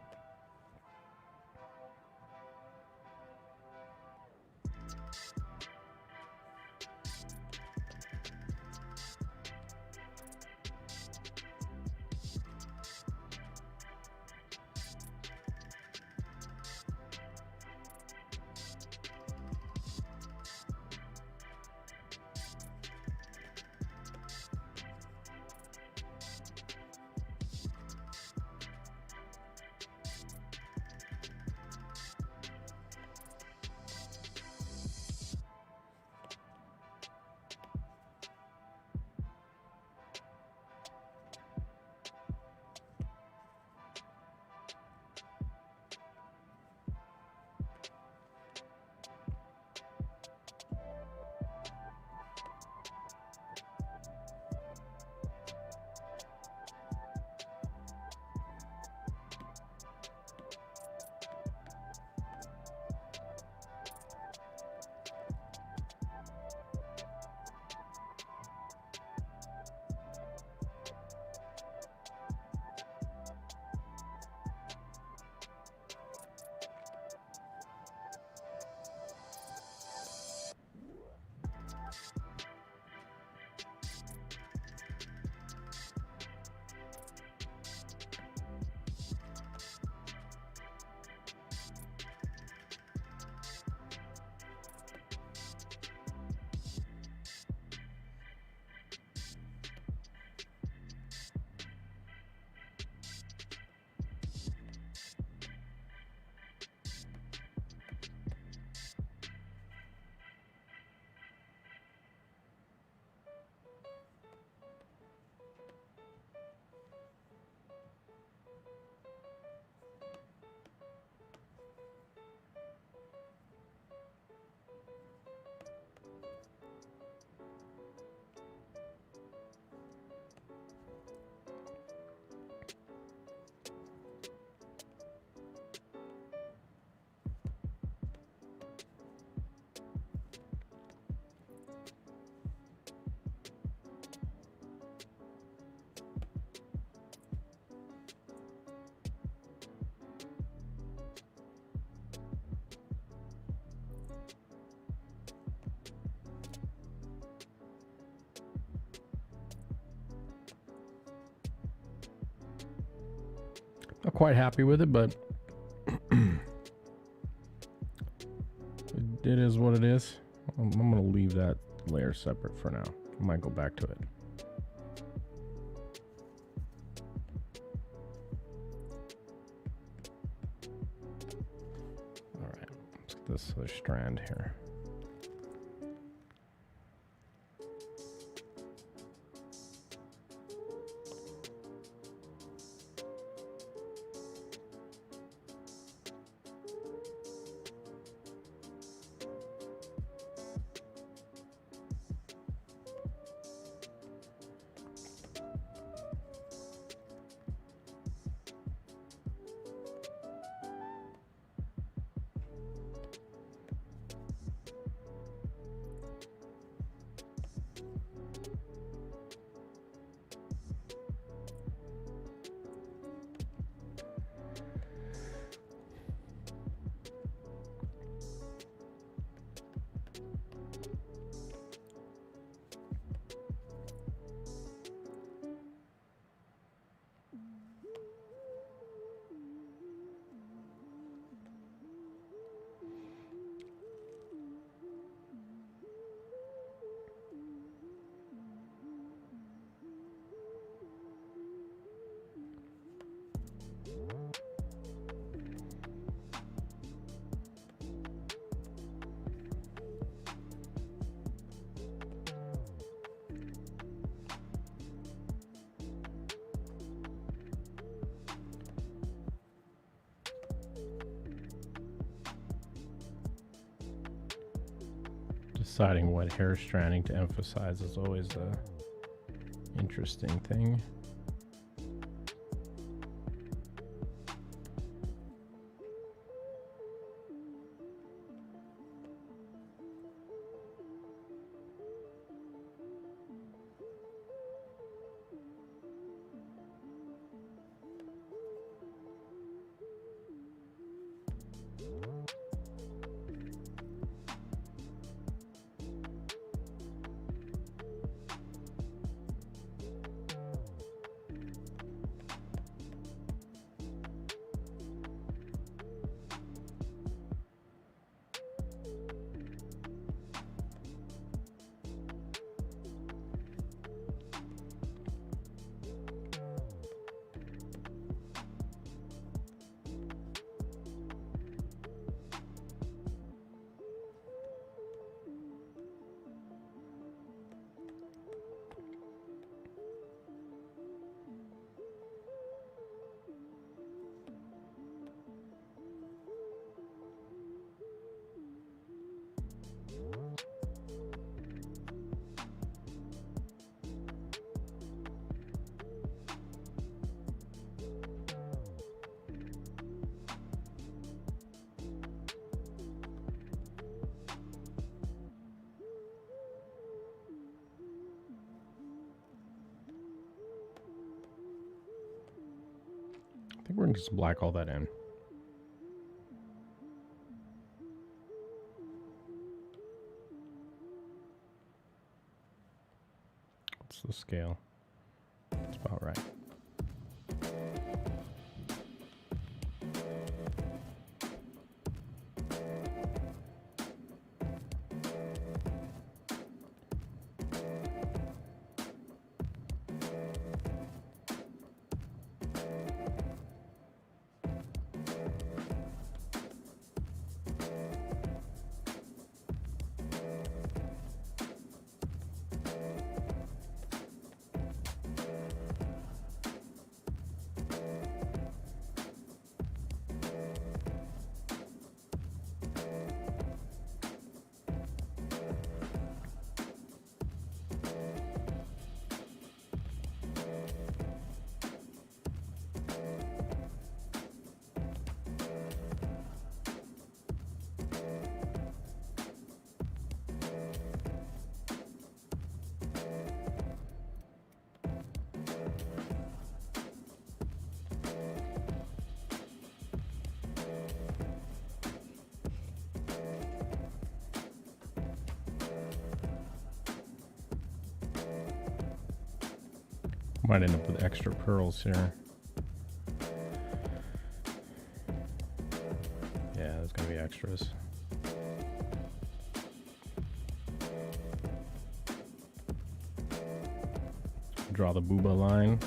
Speaker 1: Not quite happy with it, but it is what it is. I'm going to leave that layer separate for now. I might go back to it. All right, let's get this other strand here. Deciding what hair stranding to emphasize is always a interesting thing. I think we're going to just black all that in. What's the scale? That's about right. Might end up with extra pearls here. Yeah, there's gonna be extras. Draw the booba line.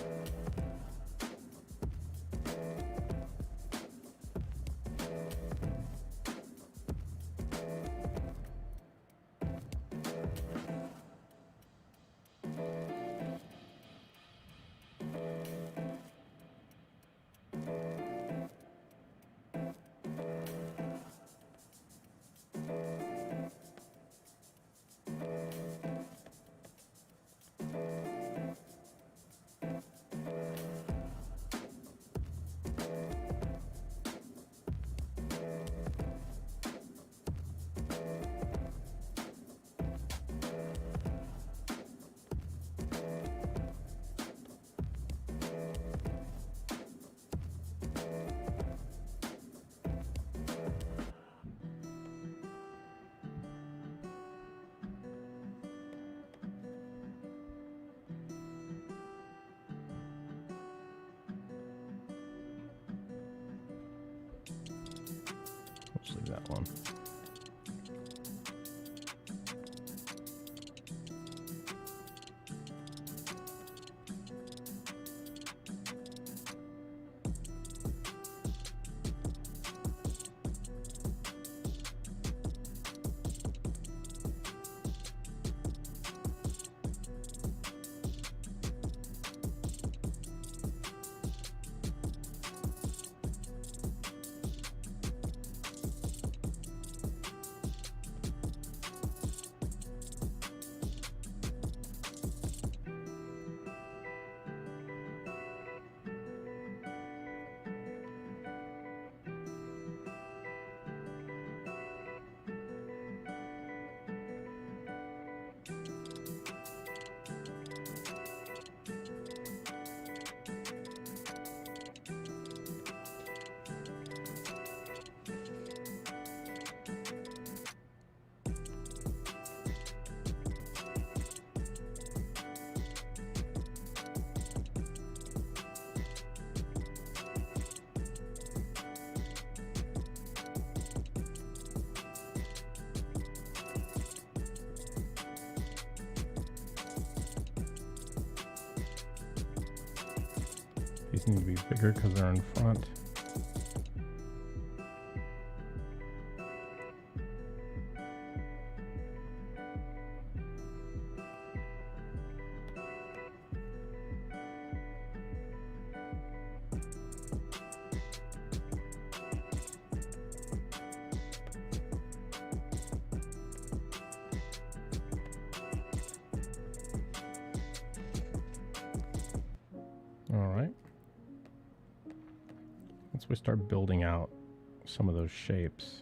Speaker 1: Let's leave that one. These need to be bigger because they're in front. All right. Once we start building out some of those shapes,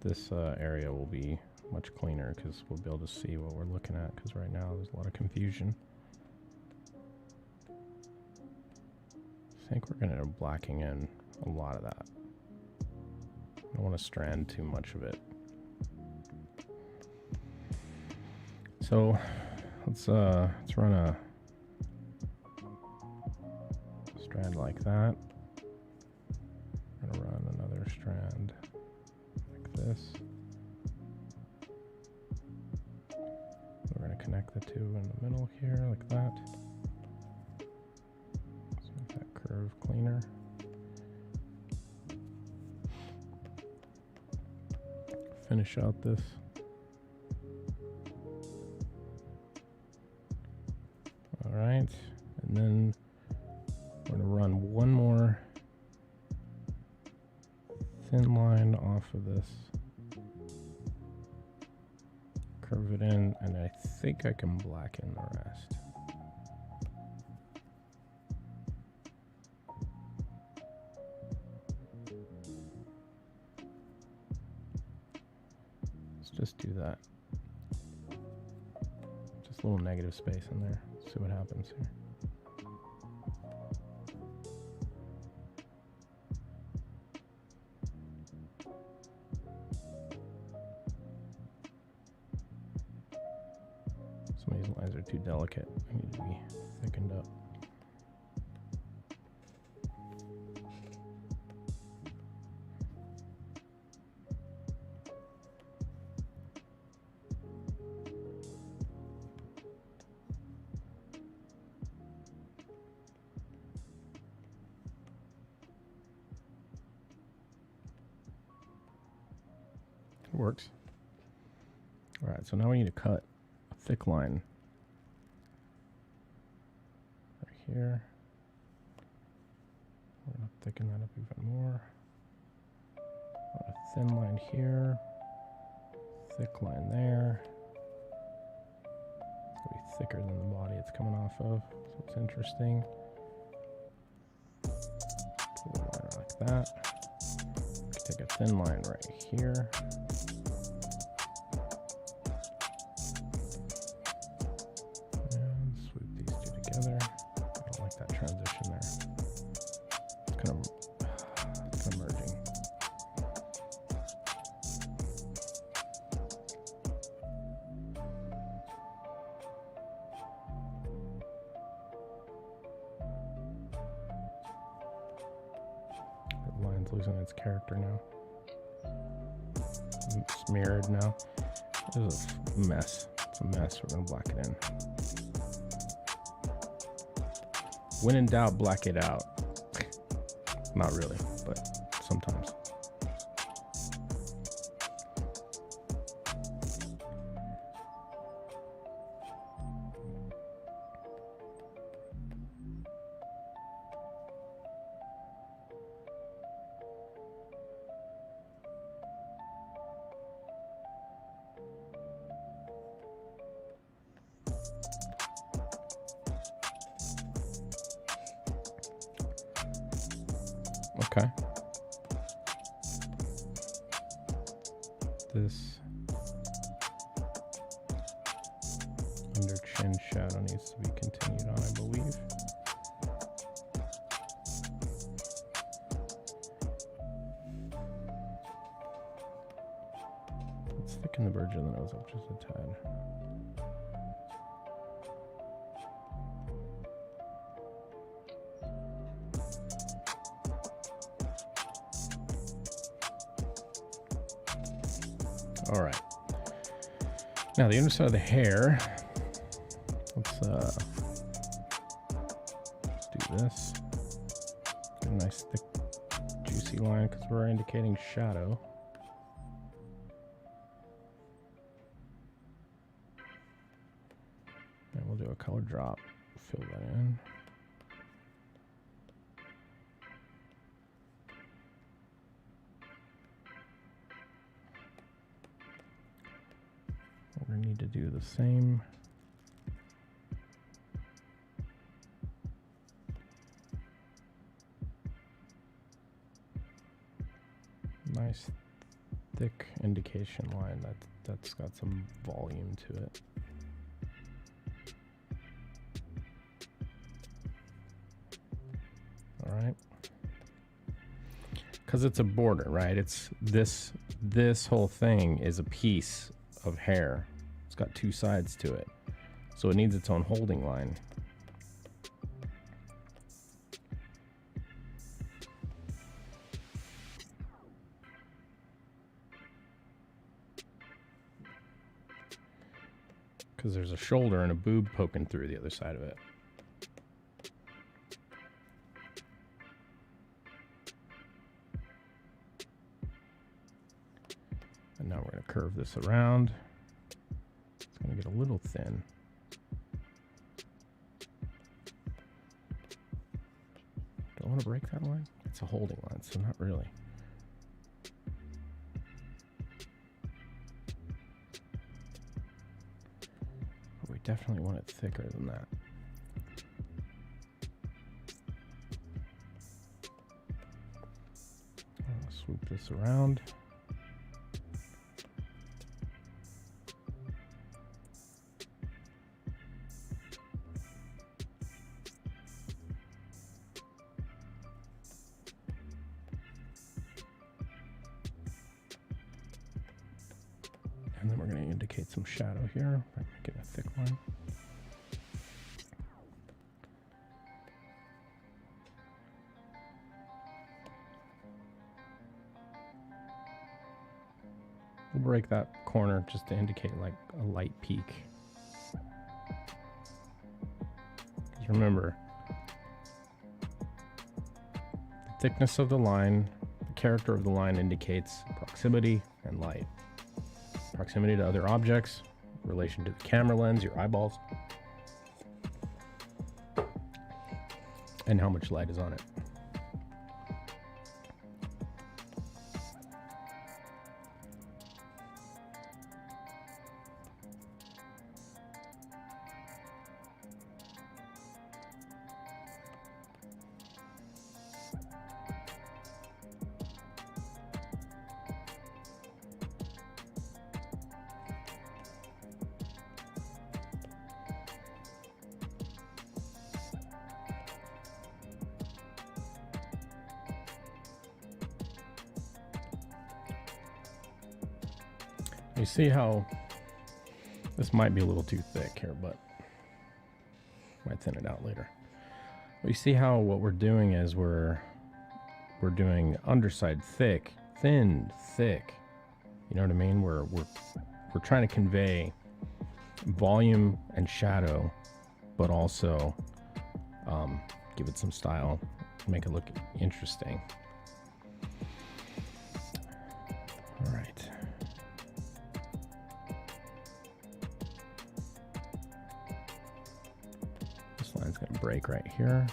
Speaker 1: this area will be much cleaner because we'll be able to see what we're looking at, because right now there's a lot of confusion. think we're going to end up blacking in a lot of that. I don't want to strand too much of it. So let's run a strand like that. We're going to run another strand like this. We're going to connect the two in the middle here like that. Let's make that curve cleaner. Finish out this. All right, and then we're going to run one more thin line off of this. Curve it in, and I think I can blacken the rest. Let's just do that. Just a little negative space in there. See what happens here. Some of these lines are too delicate. They need to be thickened up. It works. All right, so now we need to cut a thick line right here. We're going to thicken that up even more. A thin line here, thick line there. It's going to be thicker than the body it's coming off of, so it's interesting. Pull a line like that. Take a thin line right here. And swoop these two together. I don't like that transition there. It's kind of merging. The line's losing its character now. It's mirrored now. This is a mess. It's a mess. We're going to black it in. When in doubt, black it out. Not really, but sometimes. Okay. This under chin shadow needs to be continued on, I believe. Let's thicken the bridge of the nose up just a tad. All right. Now the underside of the hair. Let's do this. Get a nice thick, juicy line because we're indicating shadow. And we'll do a color drop. Fill that in. We're going to need to do the same. Nice thick indication line that's got some volume to it. All right? Because it's a border, right? It's this whole thing is a piece of hair. It's got two sides to it, so it needs its own holding line. Because there's a shoulder and a boob poking through the other side of it. And now we're going to curve this around. It's going to get a little thin. Do I want to break that line? It's a holding line, so not really. But we definitely want it thicker than that. I'll swoop this around. And then we're going to indicate some shadow here by making a thick line. We'll break that corner just to indicate like a light peak. Because remember, the thickness of the line, the character of the line indicates proximity and light. Proximity to other objects, relation to the camera lens, your eyeballs, and how much light is on it. You see how this might be a little too thick here, but might thin it out later. But you see how what we're doing is we're doing underside thick, thin, thick. You know what I mean? We're trying to convey volume and shadow, but also give it some style, make it look interesting. All right. Line's going to break right here.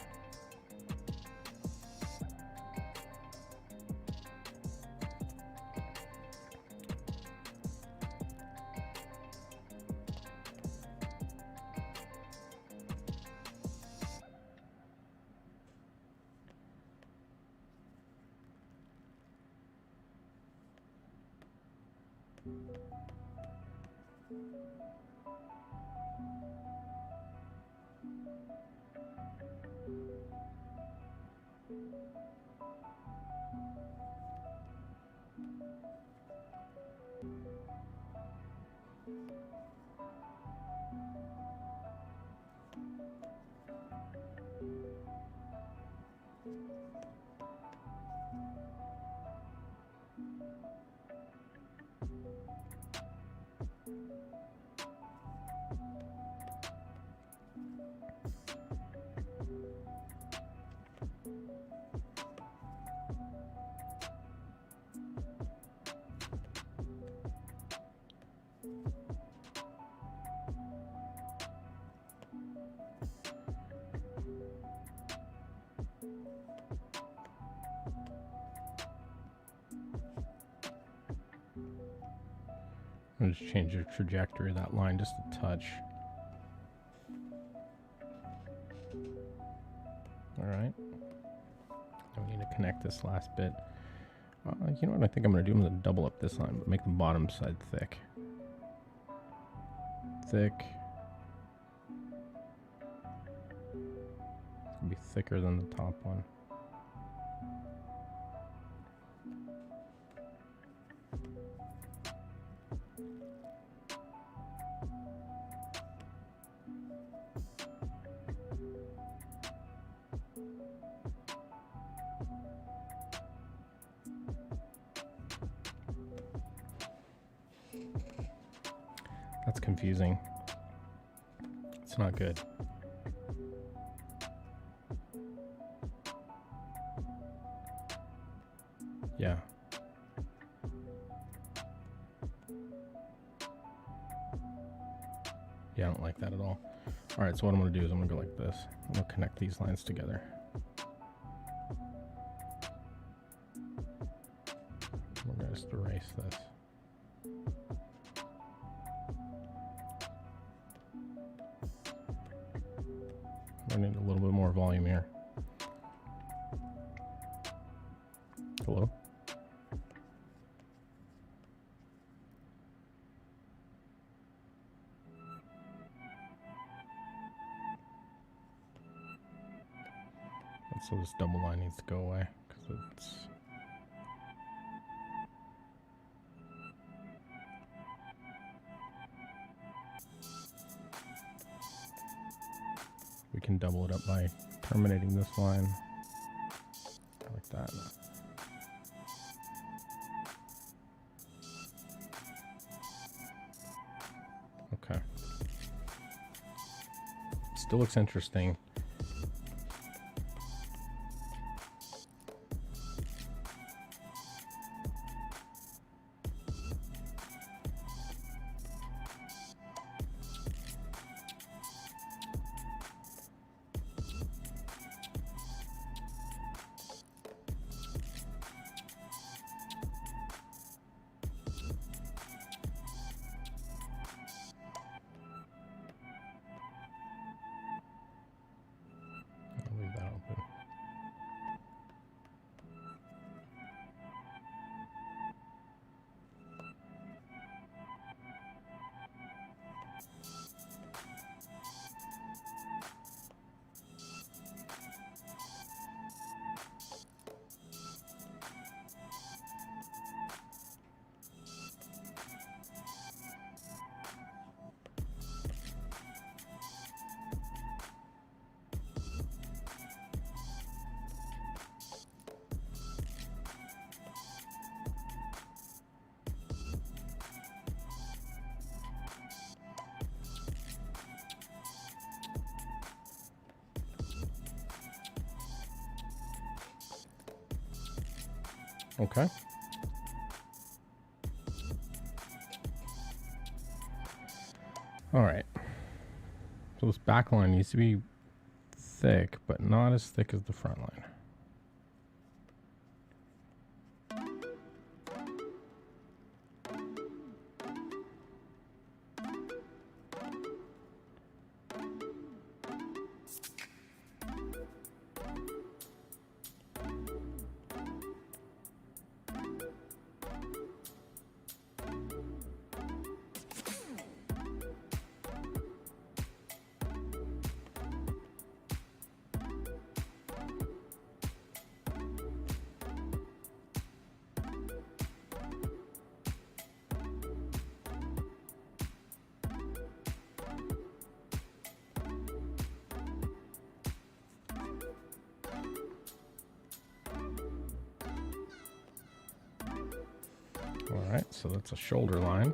Speaker 1: I'll just change the trajectory of that line just a touch. All right. Now we need to connect this last bit. You know what I think I'm going to do? I'm going to double up this line, but make the bottom side thick. Thick. It's going to be thicker than the top one. That's confusing. It's not good. Yeah. Yeah, I don't like that at all. All right, so what I'm going to do is I'm going to go like this. I'm going to connect these lines together. We're going to just erase this. I need a little bit more volume here. Hello? So this double line needs to go away because it's we can double it up by terminating this line like that. Okay. Still looks interesting. Okay. All right. So this back line needs to be thick, but not as thick as the front line. All right, so that's a shoulder line.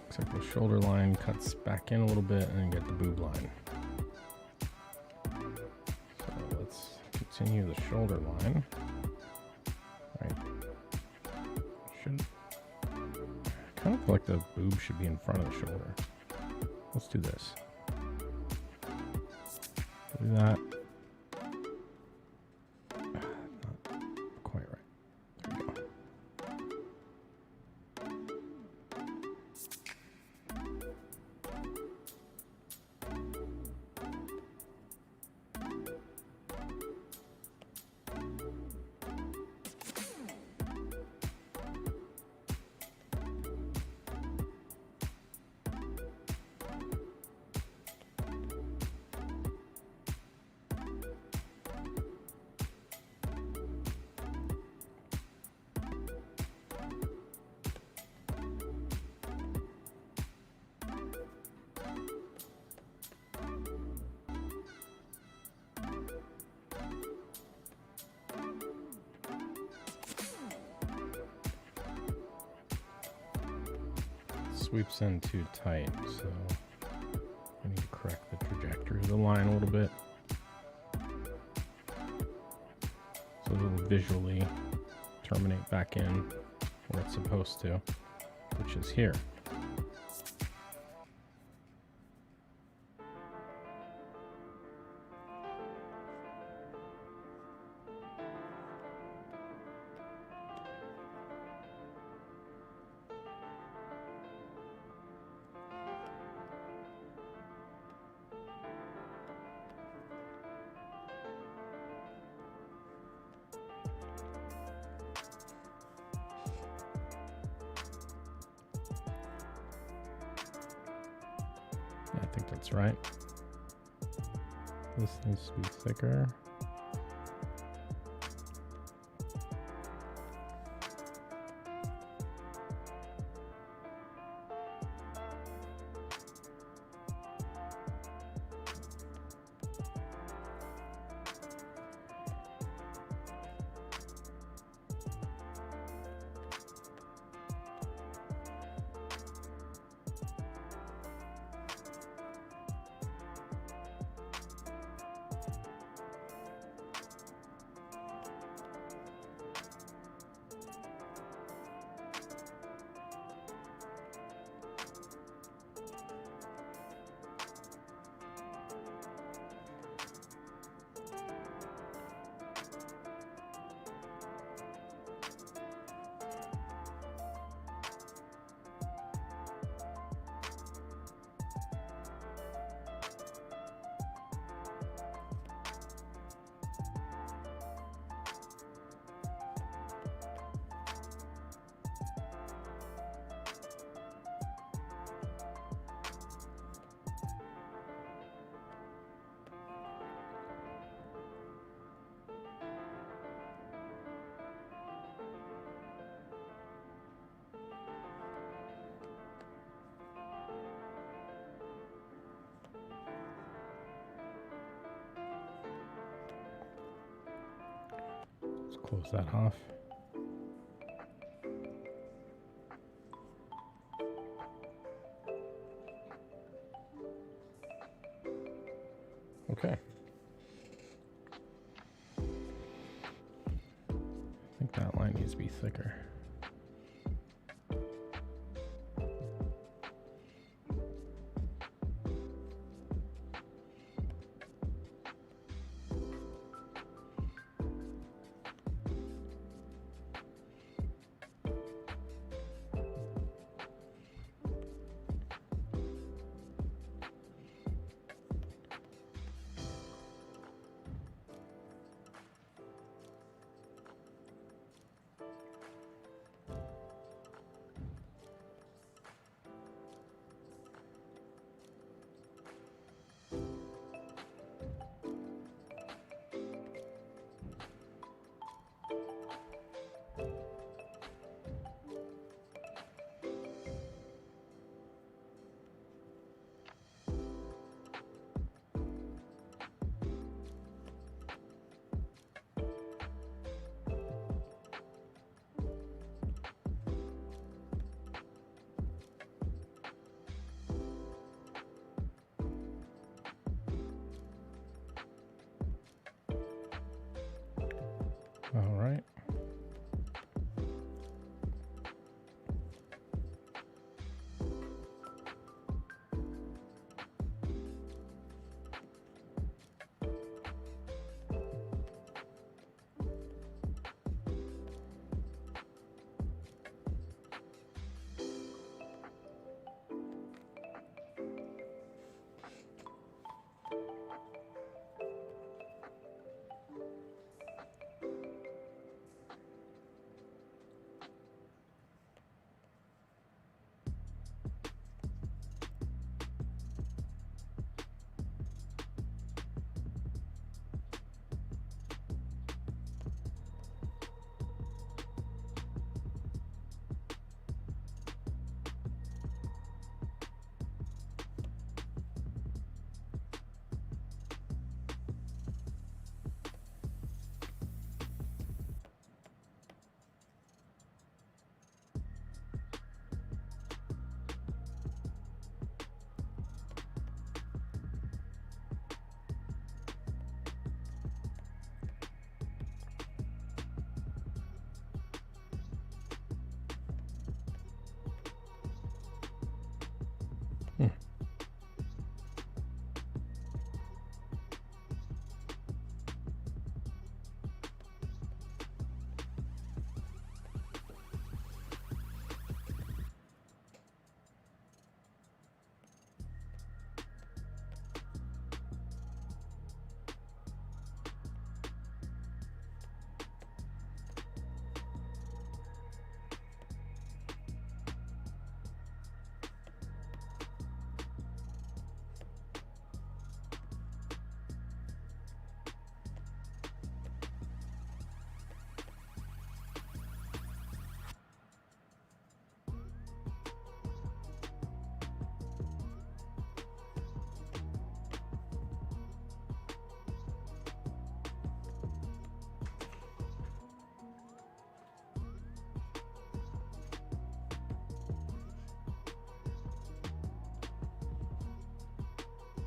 Speaker 1: Except the shoulder line cuts back in a little bit and get the boob line. So let's continue the shoulder line. All right. Should I kind of feel like the boob should be in front of the shoulder. Let's do this. Do that. sweeps in too tight, so I need to correct the trajectory of the line a little bit. So it'll visually terminate back in where it's supposed to, which is here. I think that's right. This needs to be thicker. Let's close that off. Okay. I think that line needs to be thicker.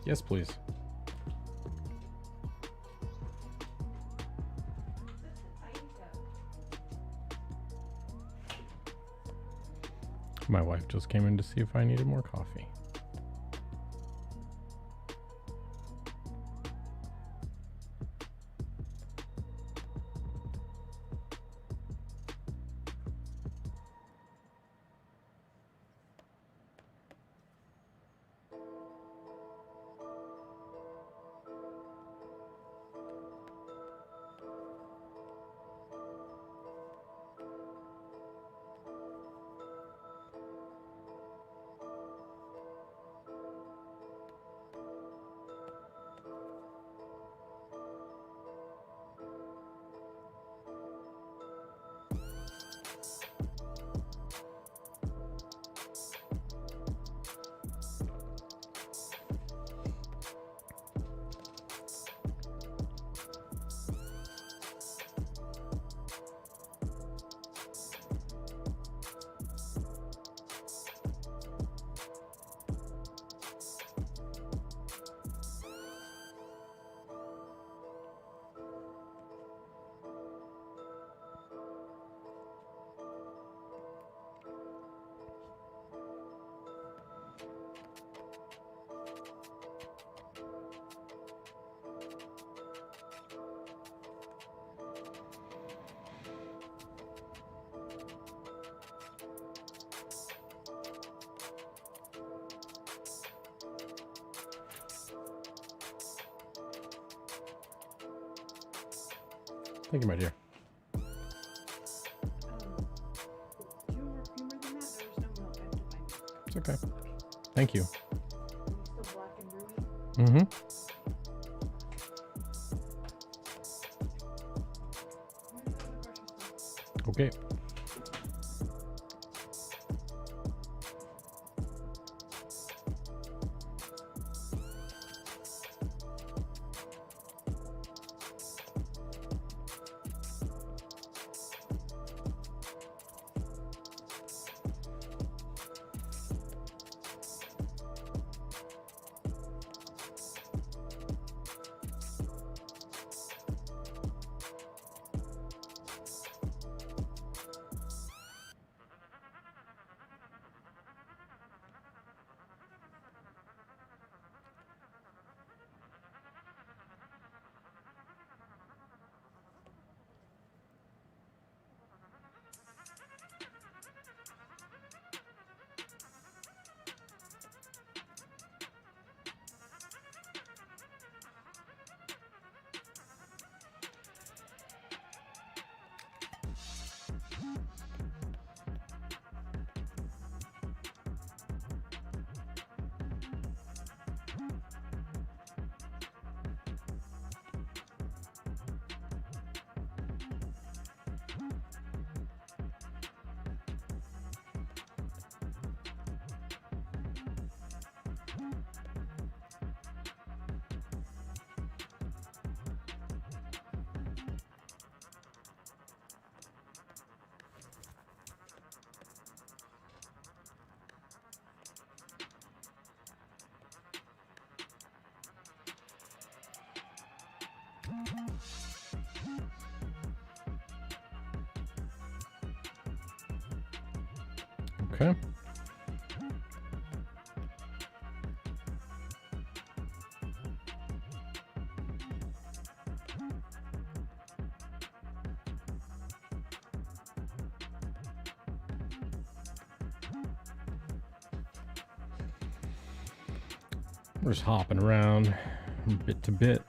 Speaker 1: Yes, please. My wife just came in to see if I needed more coffee. Thank you, my dear.
Speaker 2: Do you want more creamer than that? There was no milk. I have to find milk.
Speaker 1: It's okay. Thank you.
Speaker 2: Are you still black and brewy?
Speaker 1: Mm-hmm.
Speaker 2: Any other questions?
Speaker 1: Okay. Okay. We're just hopping around bit to bit.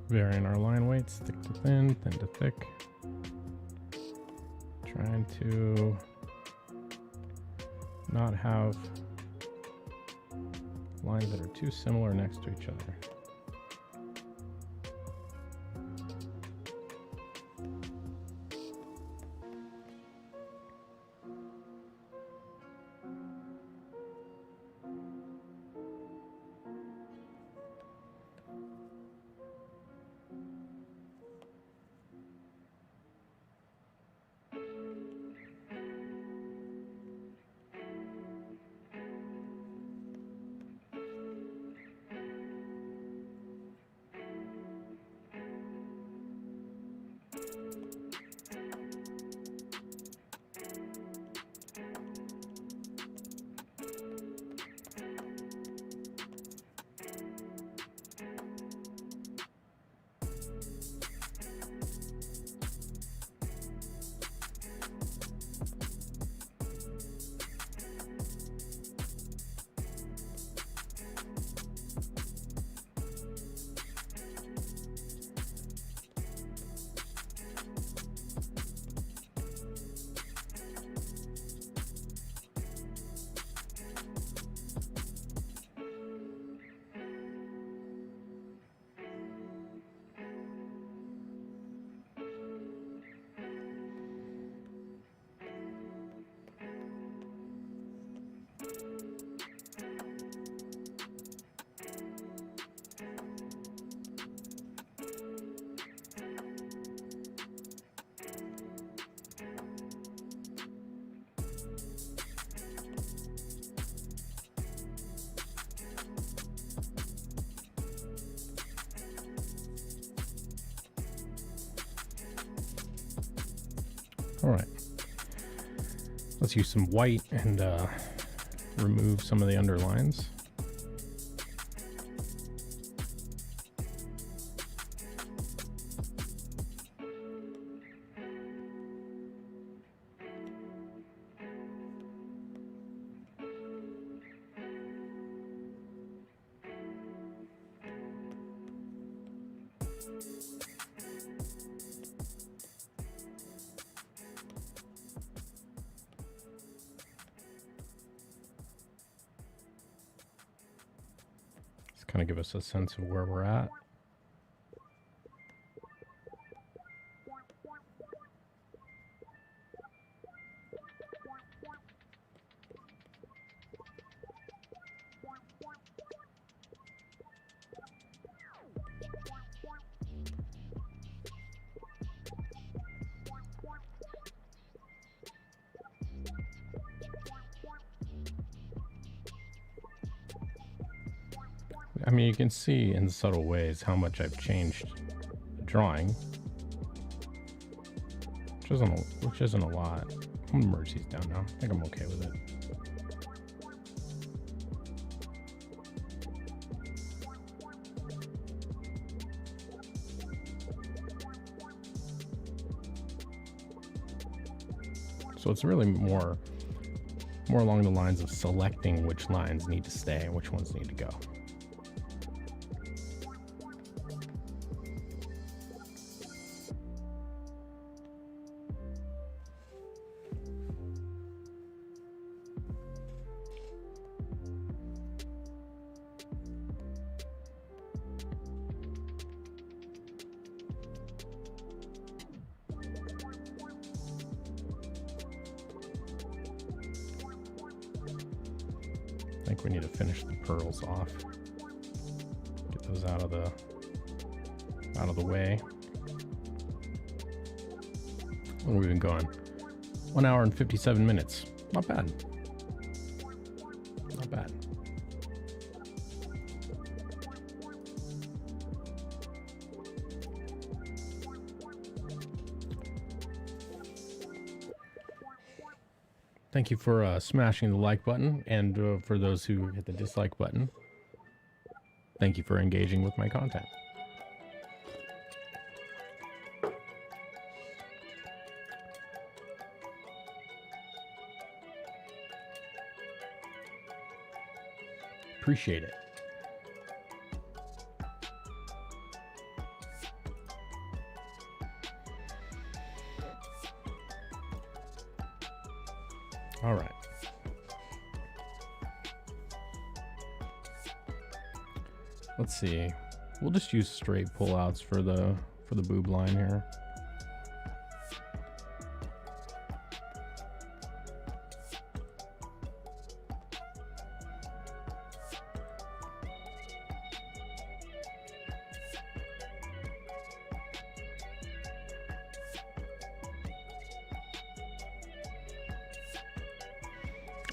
Speaker 1: Varying our line weights, thick to thin, thin to thick. Trying to not have lines that are too similar next to each other. All right, let's use some white and remove some of the underlines. Kind of give us a sense of where we're at. I mean, you can see in subtle ways how much I've changed the drawing, which isn't a lot. I'm gonna merge these down now. I think I'm okay with it. So it's really more along the lines of selecting which lines need to stay and which ones need to go. I think we need to finish the pearls off. Get those out of the way. What have we been going? 1 hour and 57 minutes. Not bad. Not bad. Thank you for smashing the like button, and for those who hit the dislike button, thank you for engaging with my content. Appreciate it. All right. Let's see. We'll just use straight pullouts for the boob line here.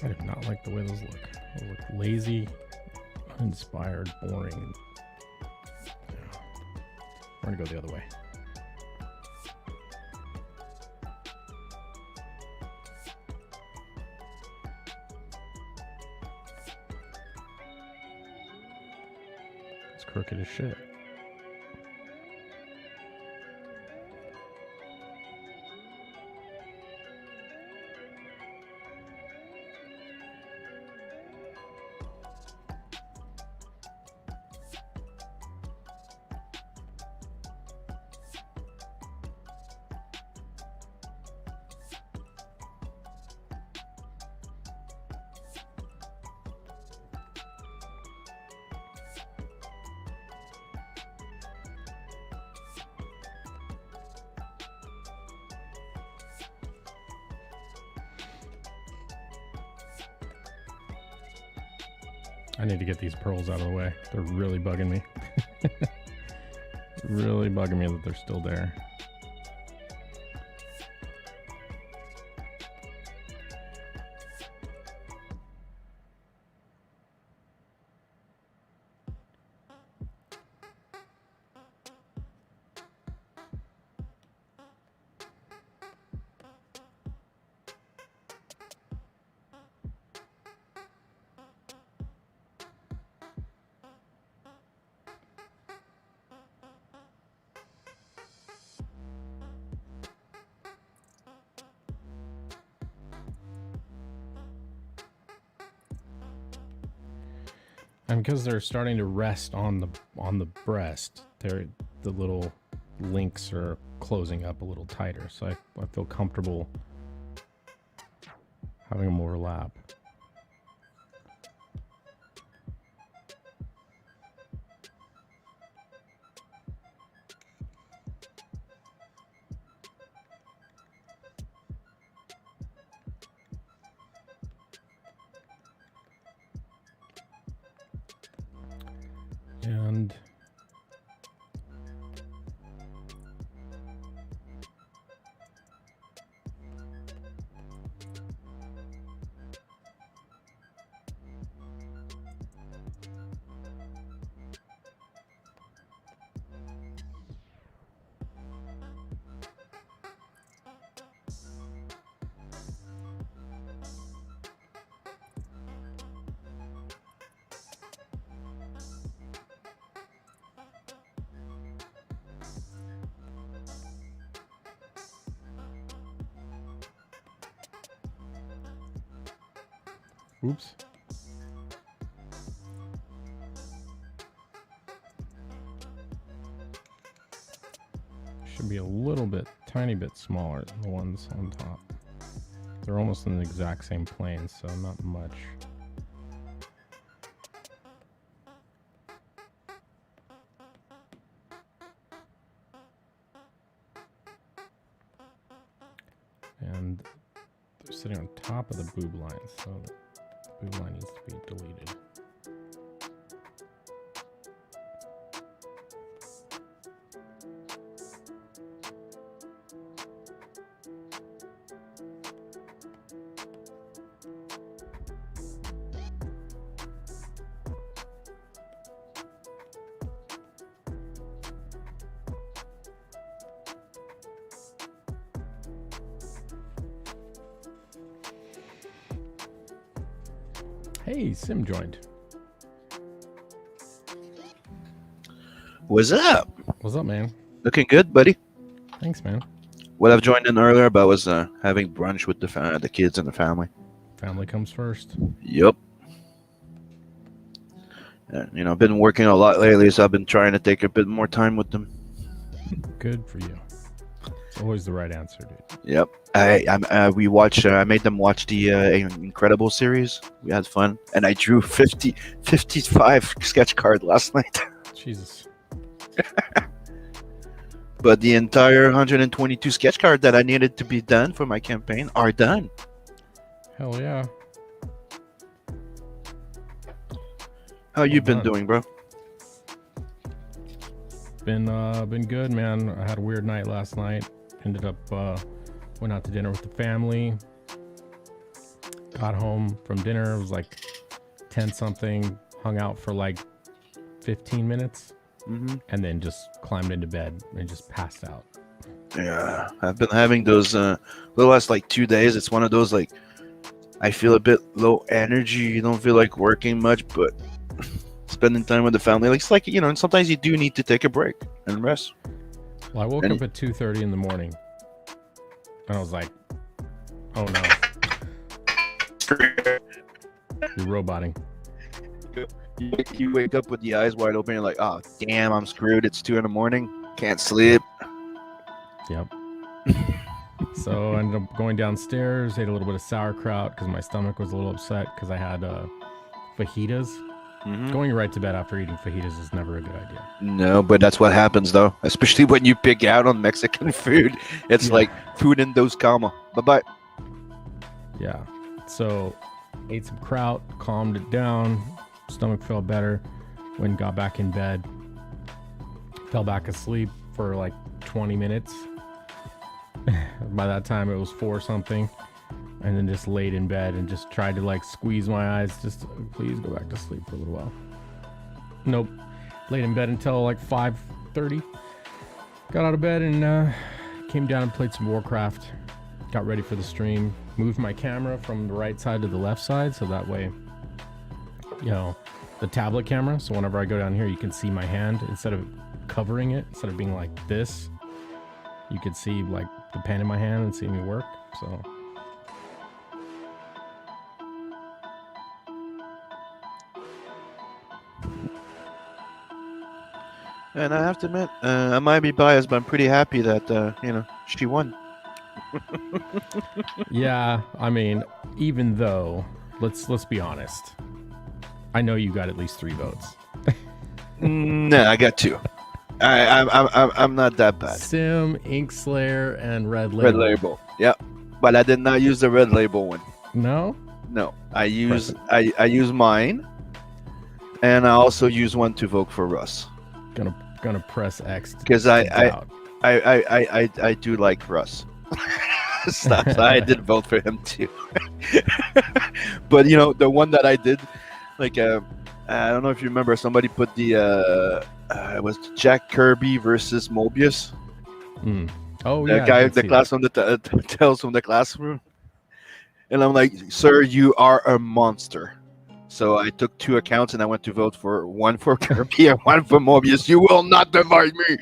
Speaker 1: I do not like the way those look. They look lazy, uninspired, boring. Yeah. We're gonna go the other way. It's crooked as shit. I need to get these pearls out of the way. They're really bugging me. Really bugging me that they're still there. And because they're starting to rest on the breast, the little links are closing up a little tighter. So I feel comfortable having them overlap. And oops. Should be a little bit, tiny bit smaller than the ones on top. They're almost in the exact same plane, so not much. And they're sitting on top of the boob line, so the boob line needs to be deleted. Hey, Sim joined.
Speaker 3: What's up?
Speaker 1: What's up, man?
Speaker 3: Looking good, buddy.
Speaker 1: Thanks, man.
Speaker 3: What I've joined in earlier about was having brunch with the kids and the family.
Speaker 1: Family comes first.
Speaker 3: Yep. I've been working a lot lately, so I've been trying to take a bit more time with them.
Speaker 1: Good for you. It's always the right answer, dude.
Speaker 3: Yep. I made them watch the Incredible series. We had fun, and I drew 55 sketch card last night.
Speaker 1: Jesus.
Speaker 3: But the entire 122 sketch card that I needed to be done for my campaign are done.
Speaker 1: Hell yeah.
Speaker 3: How you
Speaker 1: Well
Speaker 3: been
Speaker 1: done.
Speaker 3: doing, bro?
Speaker 1: Been good, man. I had a weird night last night. Ended up went out to dinner with the family. Got home from dinner. It was like 10 something. Hung out for like 15 minutes.
Speaker 3: Mm-hmm.
Speaker 1: And then just climbed into bed and just passed out.
Speaker 3: Yeah, I've been having those the last like 2 days. It's one of those like I feel a bit low energy. You don't feel like working much, but spending time with the family, like it's like sometimes you do need to take a break and rest.
Speaker 1: Well, I woke up at 2:30 in the morning, and I was like, "Oh no, you're roboting."
Speaker 3: You wake up with the eyes wide open. You're like, "Oh damn, I'm screwed. It's 2 a.m. Can't sleep."
Speaker 1: Yep. So I ended up going downstairs, ate a little bit of sauerkraut because my stomach was a little upset because I had fajitas.
Speaker 3: Mm-hmm.
Speaker 1: Going right to bed after eating fajitas is never a good idea.
Speaker 3: No, but that's what happens though, especially when you pig out on Mexican food. It's like food in those coma. Bye-bye.
Speaker 1: Yeah. So ate some kraut, calmed it down, stomach felt better, went and got back in bed, fell back asleep for like 20 minutes. By that time it was 4 something, and then just laid in bed and just tried to like squeeze my eyes, just please go back to sleep for a little while. Nope. Laid in bed until like 5:30. Got out of bed and came down and played some Warcraft. Got ready for the stream. Moved my camera from the right side to the left side, so that way, the tablet camera. So whenever I go down here, you can see my hand instead of covering it, instead of being like this. You could see like the pen in my hand and see me work. So.
Speaker 3: And I have to admit, I might be biased, but I'm pretty happy that she won.
Speaker 1: Yeah, I mean, even though let's be honest, I know you got at least 3 votes.
Speaker 3: No, I got 2. I'm not that bad.
Speaker 1: Sim, Inkslayer, and Red Label.
Speaker 3: Red Label, yeah, but I did not use the Red Label one.
Speaker 1: No,
Speaker 3: I use mine, and I also use one to vote for Russ.
Speaker 1: Gonna press X
Speaker 3: because I do like Russ. So I did vote for him too. But the one that I did, like I don't know if you remember, somebody put the it was Jack Kirby versus Mobius.
Speaker 1: Oh
Speaker 3: the
Speaker 1: yeah,
Speaker 3: guy, the class on the tales from the classroom, and I'm like, sir, you are a monster. So I took 2 accounts and I went to vote for one for Kirby and one for Mobius. You will not divide me.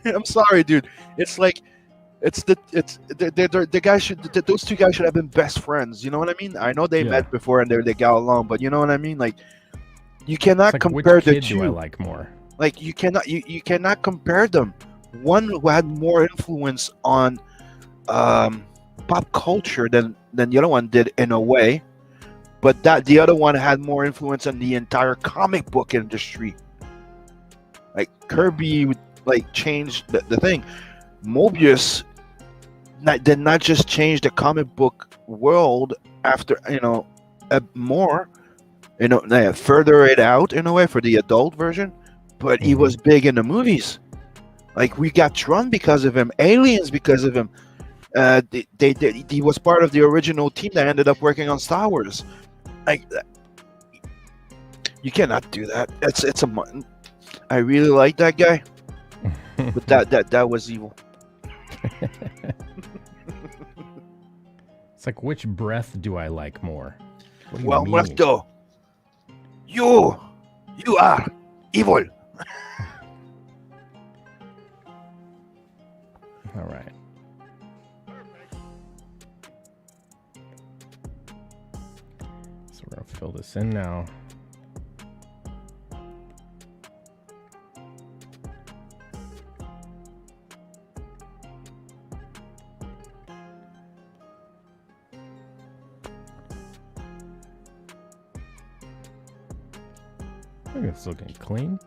Speaker 3: I'm sorry, dude. It's like the guy should those 2 guys should have been best friends. You know what I mean? I know they met before and they got along, but you know what I mean? Like you cannot compare
Speaker 1: which
Speaker 3: the
Speaker 1: kid
Speaker 3: 2.
Speaker 1: do I like more?
Speaker 3: Like you cannot compare them. One who had more influence on pop culture than the other one did in a way. But that the other one had more influence on the entire comic book industry. Like Kirby, like changed the thing. Mobius did not just change the comic book world after more, further it out in a way for the adult version. But he was big in the movies. Like we got Tron because of him, Aliens because of him. He was part of the original team that ended up working on Star Wars. Like you cannot do that. It's a. I really like that guy, but that was evil.
Speaker 1: It's like, which breath do I like more? What do you
Speaker 3: Well,
Speaker 1: mean?
Speaker 3: Muerto, you are evil.
Speaker 1: All right. So we're gonna fill this in now. I think it's looking clean.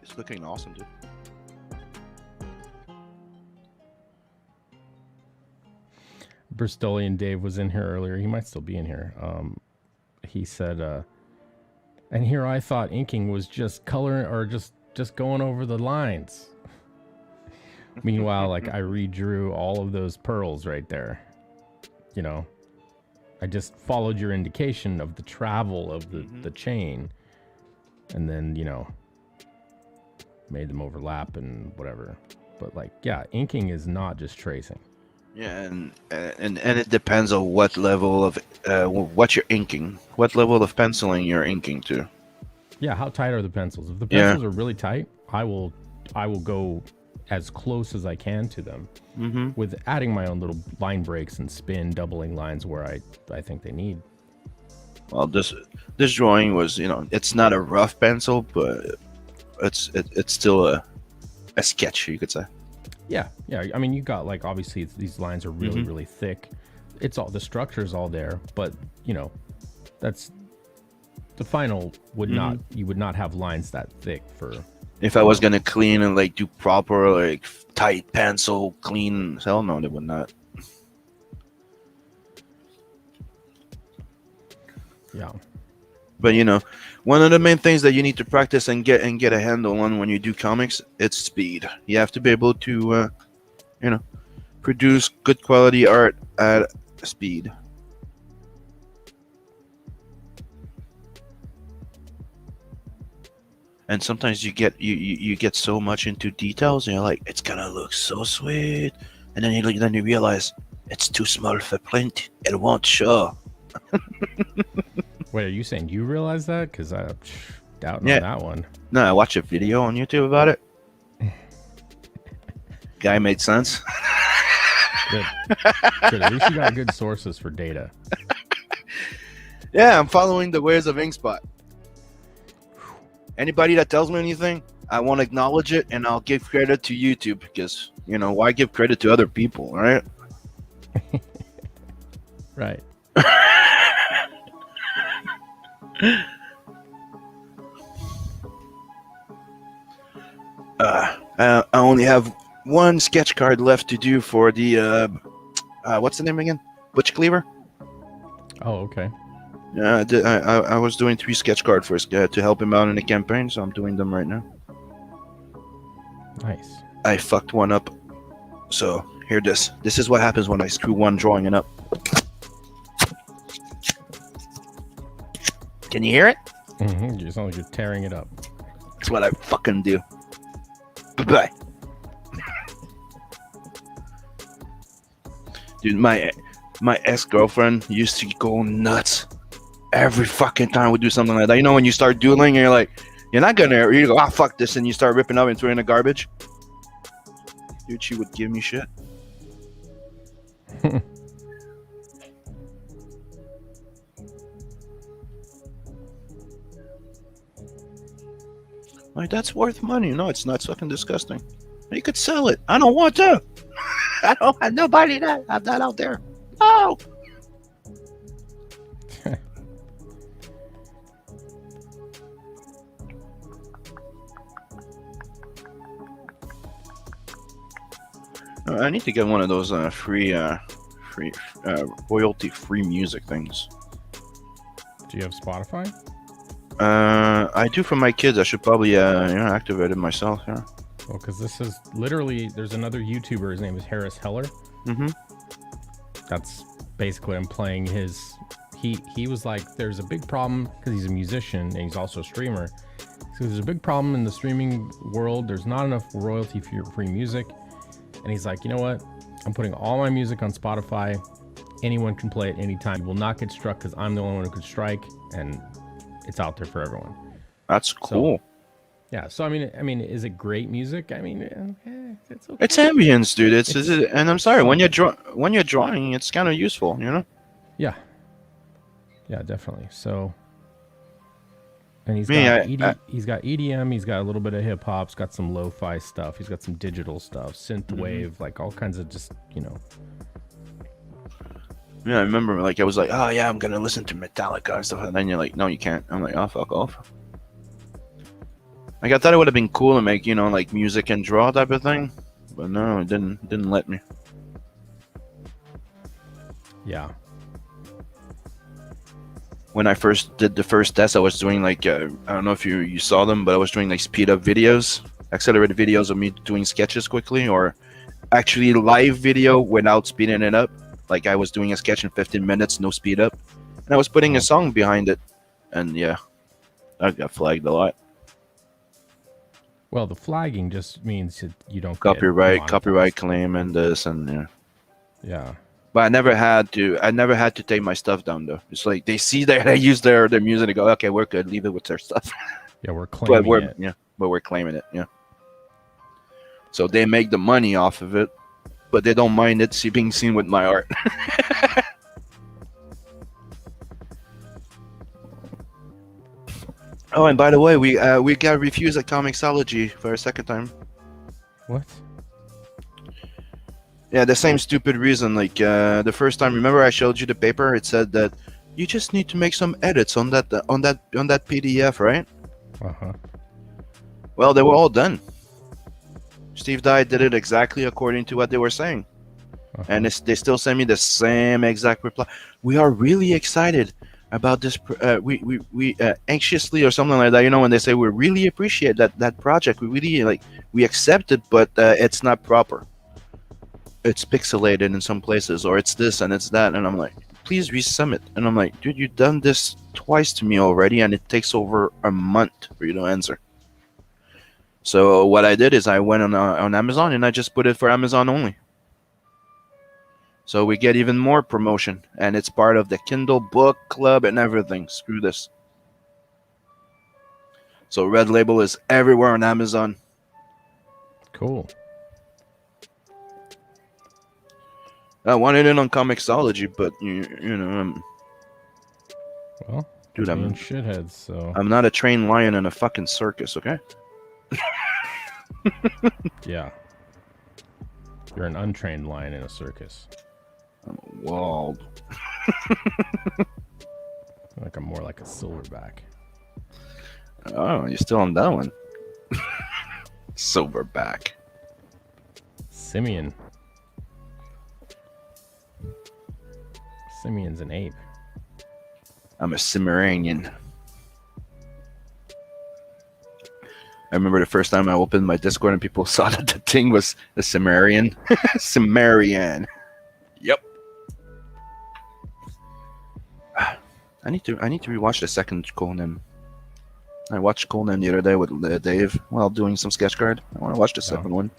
Speaker 3: It's looking awesome, dude.
Speaker 1: Bristolian Dave was in here earlier. He might still be in here. He said, and here I thought inking was just coloring or just going over the lines. Meanwhile, like I redrew all of those pearls right there. You know, I just followed your indication of the travel of the chain, and then, you know, made them overlap and whatever. But like, yeah, inking is not just tracing.
Speaker 3: Yeah, and it depends on what level of what you're inking, what level of penciling you're inking to.
Speaker 1: Yeah, how tight are the pencils? If the pencils are really tight, I will go as close as I can to them, with adding my own little line breaks and spin, doubling lines where I think they need.
Speaker 3: Well, this drawing was, you know, it's not a rough pencil, but it's still a sketch, you could say.
Speaker 1: Yeah. I mean, you got like, obviously these lines are really really thick. It's all, the structure's all there, but you know, that's the final would not, you would not have lines that thick for.
Speaker 3: If I was gonna clean and like do proper like tight pencil clean, hell no, they would not.
Speaker 1: Yeah.
Speaker 3: But you know, one of the main things that you need to practice and get a handle on when you do comics, it's speed. You have to be able to, you know, produce good quality art at speed. And sometimes you get so much into details, and you're like, it's gonna look so sweet, and then you realize it's too small for print. It won't show.
Speaker 1: Wait, are you saying you realize that? Because I doubting on that one.
Speaker 3: No, I watched a video on YouTube about it. Guy made sense.
Speaker 1: Good. At least you got good sources for data.
Speaker 3: Yeah, I'm following the ways of InkSpot. Anybody that tells me anything, I won't acknowledge it, and I'll give credit to YouTube because, you know, why give credit to other people, right?
Speaker 1: Right.
Speaker 3: I only have one sketch card left to do for the what's the name again? Butch Cleaver.
Speaker 1: Oh, okay.
Speaker 3: Yeah, I was doing 3 sketch cards first to help him out in the campaign, so I'm doing them right now.
Speaker 1: Nice.
Speaker 3: I fucked one up, so here this is what happens when I screw one drawing it up. Can you hear it?
Speaker 1: You sound like you're tearing it up.
Speaker 3: That's what I fucking do. Bye. Dude, my ex-girlfriend used to go nuts every fucking time we do something like that. You know, when you start dueling and you're like, you're not gonna, you go, fuck this, and you start ripping up and throwing the garbage. Dude, she would give me shit. Like, that's worth money. No, it's not. It's fucking disgusting. You could sell it. I don't want to. I don't have nobody that have that out there. No. I need to get one of those free royalty-free music things.
Speaker 1: Do you have Spotify?
Speaker 3: I do for my kids. I should probably activate it myself. Yeah.
Speaker 1: Well, because this is literally, there's another YouTuber. His name is Harris Heller. That's basically, I'm playing his. He was like, there's a big problem because he's a musician and he's also a streamer. So there's a big problem in the streaming world. There's not enough royalty-free music. And he's like, you know what? I'm putting all my music on Spotify. Anyone can play it anytime. You will not get struck because I'm the only one who could strike, and it's out there for everyone.
Speaker 3: That's cool.
Speaker 1: So, yeah. So I mean, is it great music? I mean, it's okay.
Speaker 3: It's ambience, dude. It's and I'm sorry, when you're drawing, it's kind of useful, you know.
Speaker 1: Yeah. Yeah, definitely. So. And he's got EDM, he's got a little bit of hip hop, he's got some lo-fi stuff, he's got some digital stuff, synth wave, like all kinds of just, you know.
Speaker 3: Yeah, I remember like I was like, oh yeah, I'm gonna listen to Metallica and stuff, and then you're like, no, you can't. I'm like, oh fuck off. Like I thought it would have been cool to make, you know, like music and draw type of thing, but no, it didn't let me.
Speaker 1: Yeah.
Speaker 3: When I first did the first test, I was doing like I don't know if you saw them, but I was doing like speed up videos, accelerated videos of me doing sketches quickly, or actually live video without speeding it up. Like I was doing a sketch in 15 minutes, no speed up, and I was putting a
Speaker 1: Oh.
Speaker 3: song behind it, and yeah, I got flagged a lot.
Speaker 1: Well, the flagging just means that you don't
Speaker 3: Copyright,
Speaker 1: get
Speaker 3: copyright
Speaker 1: monetized.
Speaker 3: claim, and this, and yeah.
Speaker 1: Yeah.
Speaker 3: But I never had to. I never had to take my stuff down though. It's like they see that I use their music, they go, okay, we're good, leave it with their stuff.
Speaker 1: Yeah, we're
Speaker 3: but
Speaker 1: claiming
Speaker 3: we're
Speaker 1: it.
Speaker 3: yeah, but we're claiming it. Yeah. So they make the money off of it, but they don't mind it being seen with my art. Oh, and by the way, we got refused at Comixology for a second time.
Speaker 1: What?
Speaker 3: Yeah, the same stupid reason. Like the first time, remember I showed you the paper? It said that you just need to make some edits on that PDF, right?
Speaker 1: Uh-huh.
Speaker 3: Well, they were all done. Steve Dye did it exactly according to what they were saying,
Speaker 1: Uh-huh.
Speaker 3: and they still send me the same exact reply. We are really excited about this. We anxiously or something like that. You know, when they say we really appreciate that project, we really we accept it, but it's not proper. It's pixelated in some places, or it's this and it's that, and I'm like, please resubmit. And I'm like, dude, you've done this twice to me already, and it takes over a month for you to answer. So what I did is I went on Amazon and I just put it for Amazon only. So we get even more promotion, and it's part of the Kindle book club and everything. Screw this. So Red Label is everywhere on Amazon.
Speaker 1: Cool.
Speaker 3: I wanted it on Comixology, but you know,
Speaker 1: Well,
Speaker 3: dude,
Speaker 1: we're being shitheads, so
Speaker 3: I'm not a trained lion in a fucking circus, okay?
Speaker 1: yeah. You're an untrained lion in a circus.
Speaker 3: I'm walled.
Speaker 1: Like I'm more like a silverback.
Speaker 3: Oh, you're still on that one. Silverback.
Speaker 1: Simeon. Simeon's an ape.
Speaker 3: I'm a Cimmerian. I remember the first time I opened my Discord and people saw that the thing was a Cimmerian. Cimmerian. Yep. I need to rewatch the second Conan. I watched Conan the other day with Dave while doing some sketch card. I want to watch the second one.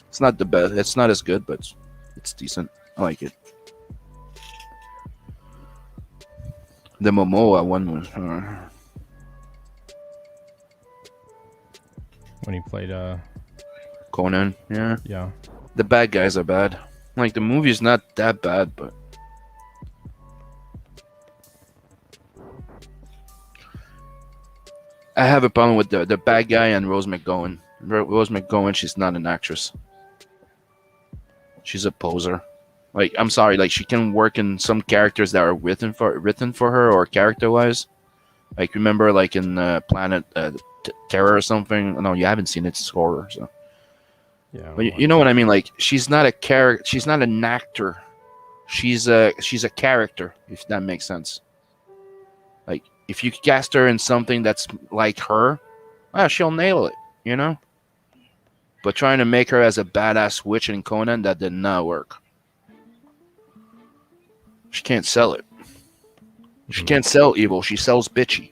Speaker 3: It's not the best. It's not as good, but it's decent. I like it. The Momoa one was.
Speaker 1: When he played
Speaker 3: Conan, yeah.
Speaker 1: yeah.
Speaker 3: The bad guys are bad. Like the movie's not that bad, but I have a problem with the bad guy and Rose McGowan. Rose McGowan, she's not an actress. She's a poser. Like I'm sorry, like she can work in some characters that are written for her or character wise. Like remember, like in Planet Terror or something. No, you haven't seen it. It's horror. So.
Speaker 1: Yeah.
Speaker 3: But you know what I mean? Like she's not a character. She's not an actor. She's a character. If that makes sense. Like if you cast her in something that's like her, well, she'll nail it. You know. But trying to make her as a badass witch in Conan, that did not work. She can't sell it. She can't sell evil. She sells bitchy.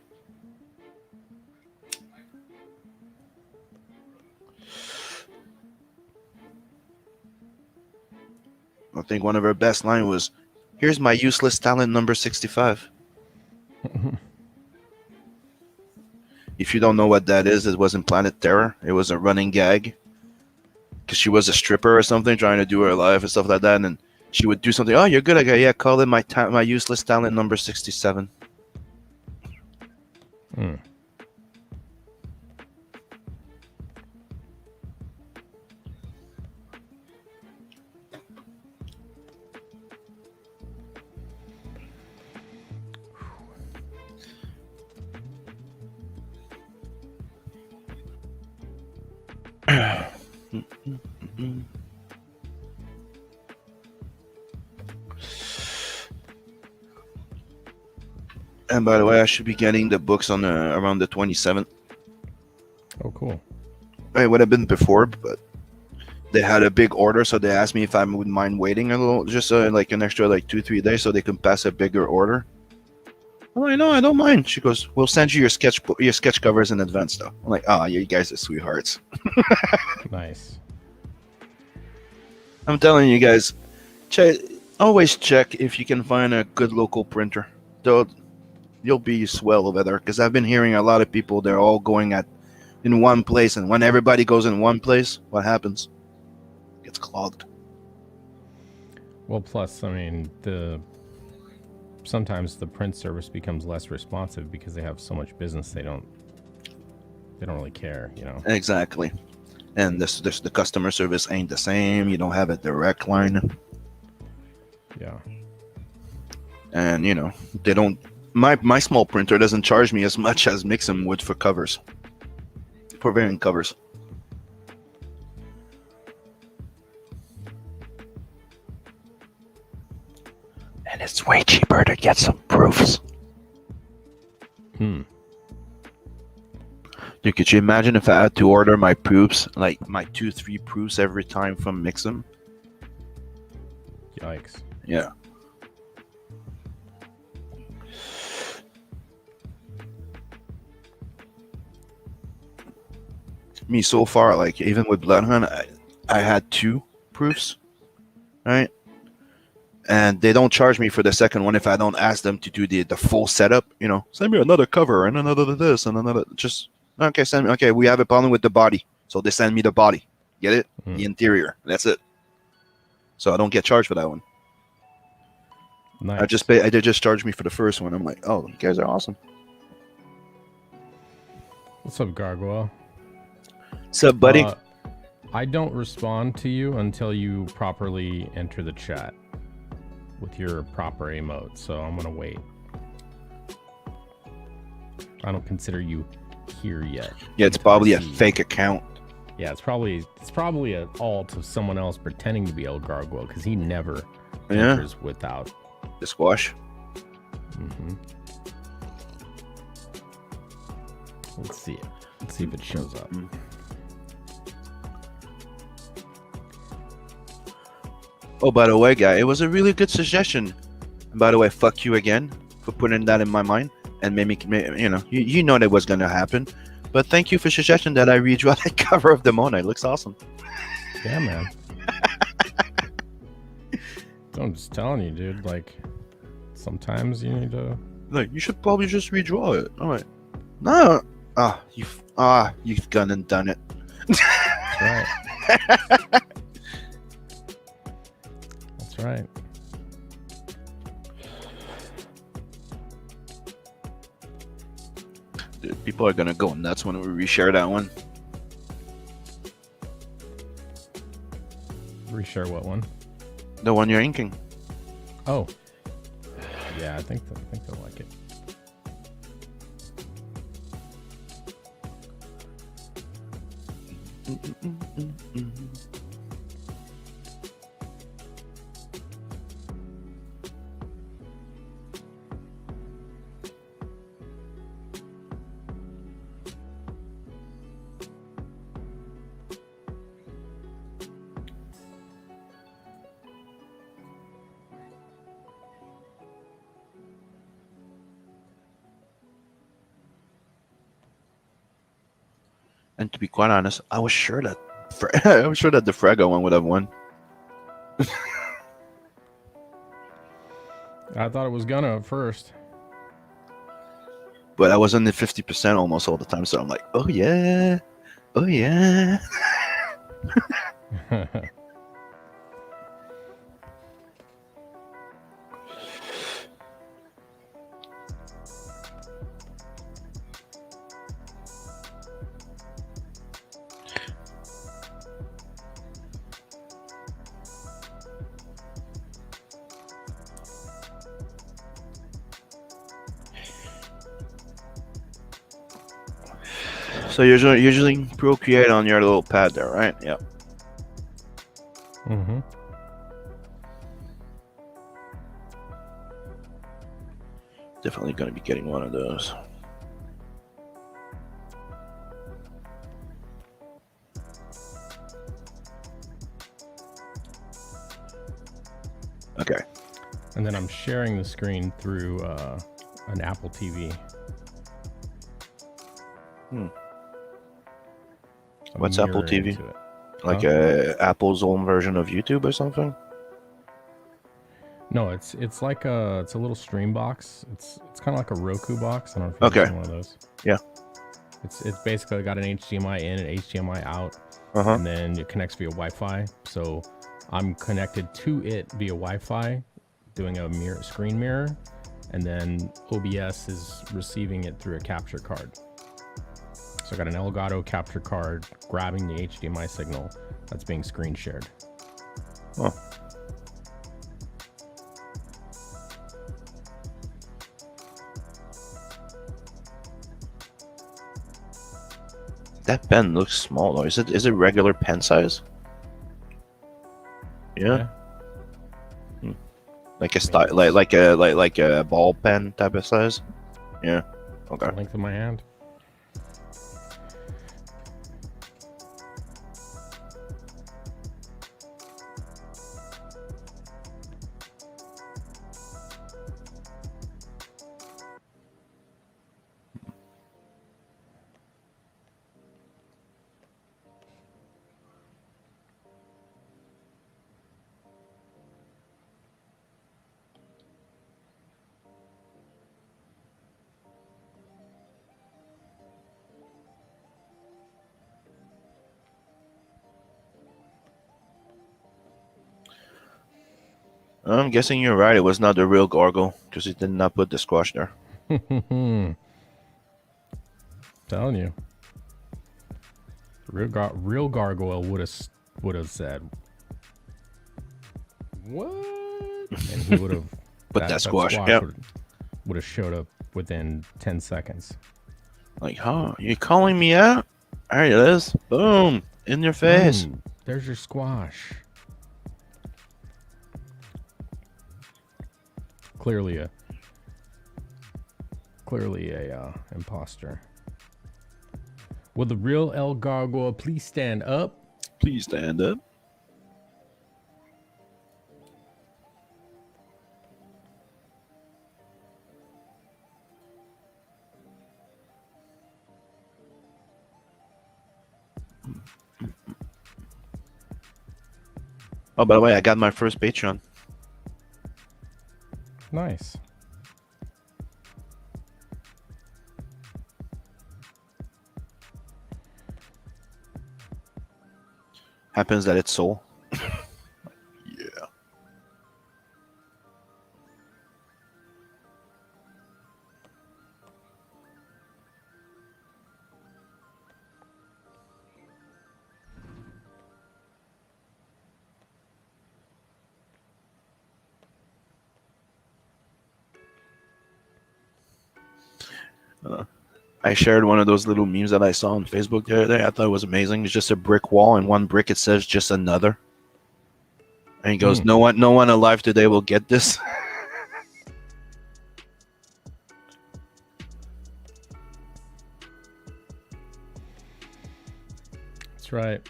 Speaker 3: I think one of her best lines was, "Here's my useless talent number 65." If you don't know what that is, it wasn't Planet Terror. It was a running gag. Because she was a stripper or something, trying to do her life and stuff like that. And then she would do something. Oh, you're good. I go, yeah, call it my useless talent number 67.
Speaker 1: Mm.
Speaker 3: And by the way, I should be getting the books on around the 27th.
Speaker 1: Oh, cool.
Speaker 3: It would have been before, but they had a big order, so they asked me if I would mind waiting a little, just like an extra like 2-3 days, so they can pass a bigger order. I'm like, no, I don't mind. She goes, we'll send you your sketch covers in advance, though. I'm like, oh, you guys are sweethearts.
Speaker 1: Nice.
Speaker 3: I'm telling you guys, always check if you can find a good local printer. Though you'll be swell over there, because I've been hearing a lot of people, they're all going in one place, and when everybody goes in one place, what happens? It gets clogged.
Speaker 1: Well, plus, I mean, sometimes the print service becomes less responsive because they have so much business they don't really care, you know.
Speaker 3: Exactly. And the customer service ain't the same. You don't have a direct line.
Speaker 1: Yeah.
Speaker 3: And they don't. My small printer doesn't charge me as much as Mixam would for covers, for variant covers. And it's way cheaper to get some proofs. Dude, could you imagine if I had to order my proofs, like my 2-3 proofs every time from Mixam?
Speaker 1: Yikes.
Speaker 3: Yeah. Me so far, like even with Bloodhound, I had 2 proofs, right? And they don't charge me for the second one if I don't ask them to do the full setup. Send me another cover and another this and another. Just okay, send me. Okay, we have a problem with the body, so they send me the body. Get it? The interior. That's it. So I don't get charged for that one.
Speaker 1: Nice.
Speaker 3: They just charged me for the first one. I'm like, oh, you guys are awesome.
Speaker 1: What's up, Gargoyle?
Speaker 3: What's up, buddy?
Speaker 1: I don't respond to you until you properly enter the chat with your proper emote, so I'm gonna wait. I don't consider you here yet.
Speaker 3: Yeah, it's probably a fake account.
Speaker 1: Yeah, it's probably an alt of someone else pretending to be El Gargoyle, because he never enters without
Speaker 3: the squash.
Speaker 1: Let's see it. Let's see if it shows up.
Speaker 3: Oh, by the way, guy, it was a really good suggestion. And by the way, fuck you again for putting that in my mind and made me, you know that was going to happen. But thank you for suggestion that I redraw that cover of the Mona. It looks awesome.
Speaker 1: Yeah, man. I'm just telling you, dude. Like, sometimes you need to.
Speaker 3: Like, you should probably just redraw it. All right. No. You've gone and done it.
Speaker 1: That's right. That's right.
Speaker 3: Dude, people are gonna go nuts when we reshare that one.
Speaker 1: Reshare what one?
Speaker 3: The one you're inking.
Speaker 1: Oh. Yeah, I think they'll like it.
Speaker 3: And to be quite honest, I was sure that the Frago one would have won.
Speaker 1: I thought it was gonna at first.
Speaker 3: But I was on the 50% almost all the time, so I'm like, oh yeah. Oh yeah. So you're using Procreate on your little pad there, right? Yeah.
Speaker 1: Mm-hmm.
Speaker 3: Definitely gonna be getting one of those. Okay.
Speaker 1: And then I'm sharing the screen through an Apple TV.
Speaker 3: Hmm.
Speaker 1: I'm
Speaker 3: What's Apple
Speaker 1: mirroring
Speaker 3: TV?
Speaker 1: to it.
Speaker 3: Like
Speaker 1: Huh?
Speaker 3: Apple's own version of YouTube or something?
Speaker 1: No, it's like it's a little stream box. It's kind of like a Roku box. I don't know if you've ever
Speaker 3: Okay.
Speaker 1: seen one of those.
Speaker 3: Yeah.
Speaker 1: It's basically got an HDMI in and HDMI out,
Speaker 3: Uh-huh.
Speaker 1: and then it connects via Wi-Fi. So I'm connected to it via Wi-Fi, doing a screen mirror, and then OBS is receiving it through a capture card. So I got an Elgato capture card grabbing the HDMI signal that's being screen shared.
Speaker 3: Oh. That pen looks small though. Is it regular pen size? Yeah. Like a style, like a ball pen type of size. Yeah. Okay.
Speaker 1: The length of my hand.
Speaker 3: I'm guessing you're right. It was not the real gargle because it did not put the squash there.
Speaker 1: Telling you, real gargoyle would have said what, and he would have
Speaker 3: Put that squash. Yeah.
Speaker 1: would have showed up within 10 seconds.
Speaker 3: Like, huh? You calling me out? There it is. Boom. In your face.
Speaker 1: There's your squash. Clearly a imposter. Will the real El Gargoyle please stand up?
Speaker 3: Please stand up. Oh, by the way, I got my first Patreon.
Speaker 1: Nice.
Speaker 3: Happens that it's Soul. Yeah. I shared one of those little memes that I saw on Facebook the other day. I thought it was amazing. It's just a brick wall, and one brick it says just another. And he goes, no one alive today will get this.
Speaker 1: That's right.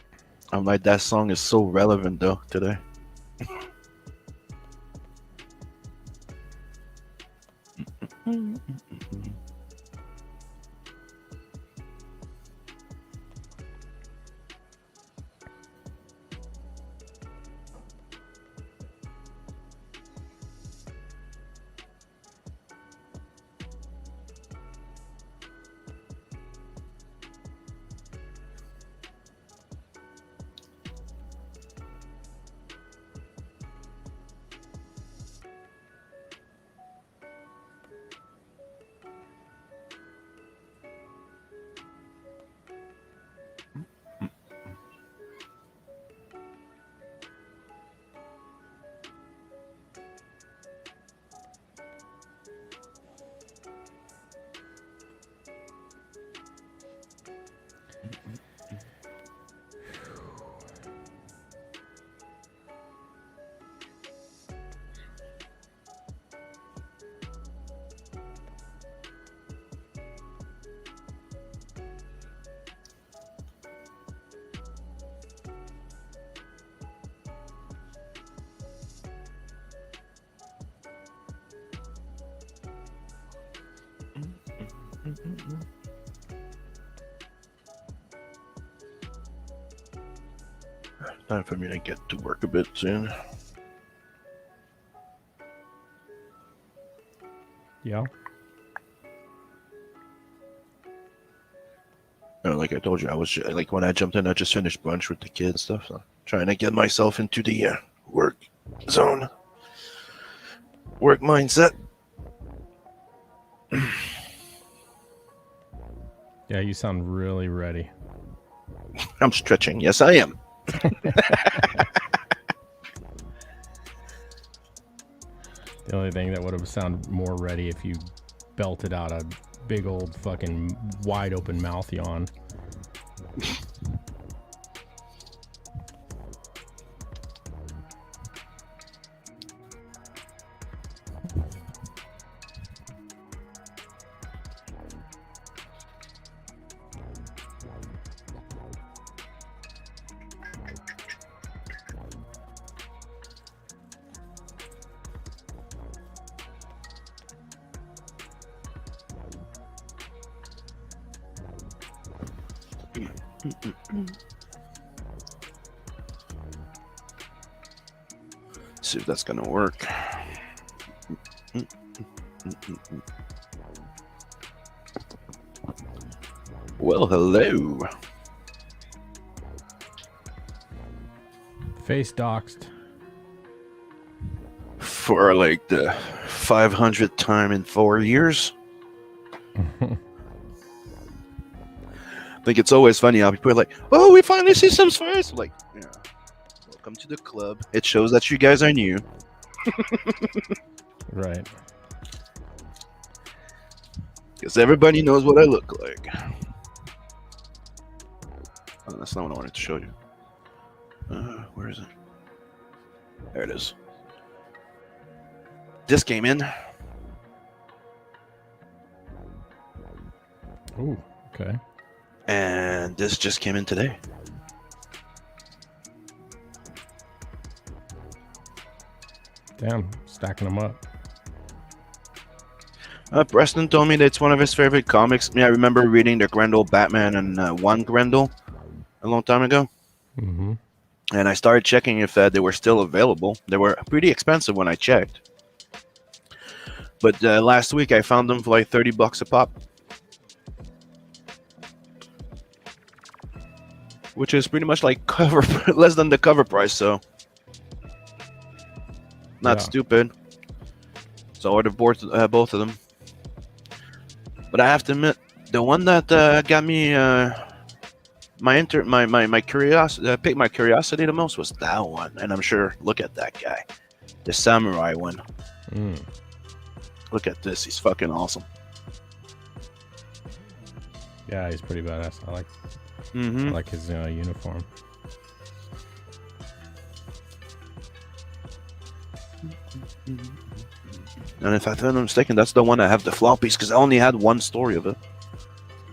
Speaker 3: I'm like, that song is so relevant though today. Time for me to get to work a bit soon.
Speaker 1: Yeah.
Speaker 3: Like I told you, I was like when I jumped in, I just finished brunch with the kids and stuff. So trying to get myself into the work zone, work mindset.
Speaker 1: Yeah, you sound really ready.
Speaker 3: I'm stretching. Yes, I am.
Speaker 1: The only thing that would have sounded more ready if you belted out a big old fucking wide open mouth yawn.
Speaker 3: See if that's gonna work. Well, hello.
Speaker 1: Face doxed.
Speaker 3: For like the 500th time in 4 years. I think it's always funny how people are like, "Oh, we finally see some face." Like, yeah. Welcome to the club. It shows that you guys are new.
Speaker 1: Right.
Speaker 3: Because everybody knows what I look like. Oh, that's not what I wanted to show you. Where is it? There it is. This came in.
Speaker 1: Ooh, okay.
Speaker 3: And this just came in today.
Speaker 1: Damn, stacking them up.
Speaker 3: Preston told me that it's one of his favorite comics. I remember reading the Grendel Batman and One Grendel a long time ago.
Speaker 1: Mm-hmm.
Speaker 3: And I started checking if they were still available. They were pretty expensive when I checked. But last week I found them for like $30 a pop. Which is pretty much like less than the cover price, so not stupid. So I ordered both of them. But I have to admit, the one that got me my curiosity, piqued my curiosity the most was that one. And I'm sure, look at that guy, the samurai one. Look at this, he's fucking awesome.
Speaker 1: Yeah, he's pretty badass. I like his uniform.
Speaker 3: And if I'm not mistaken, that's the one I have the floppies because I only had one story of it.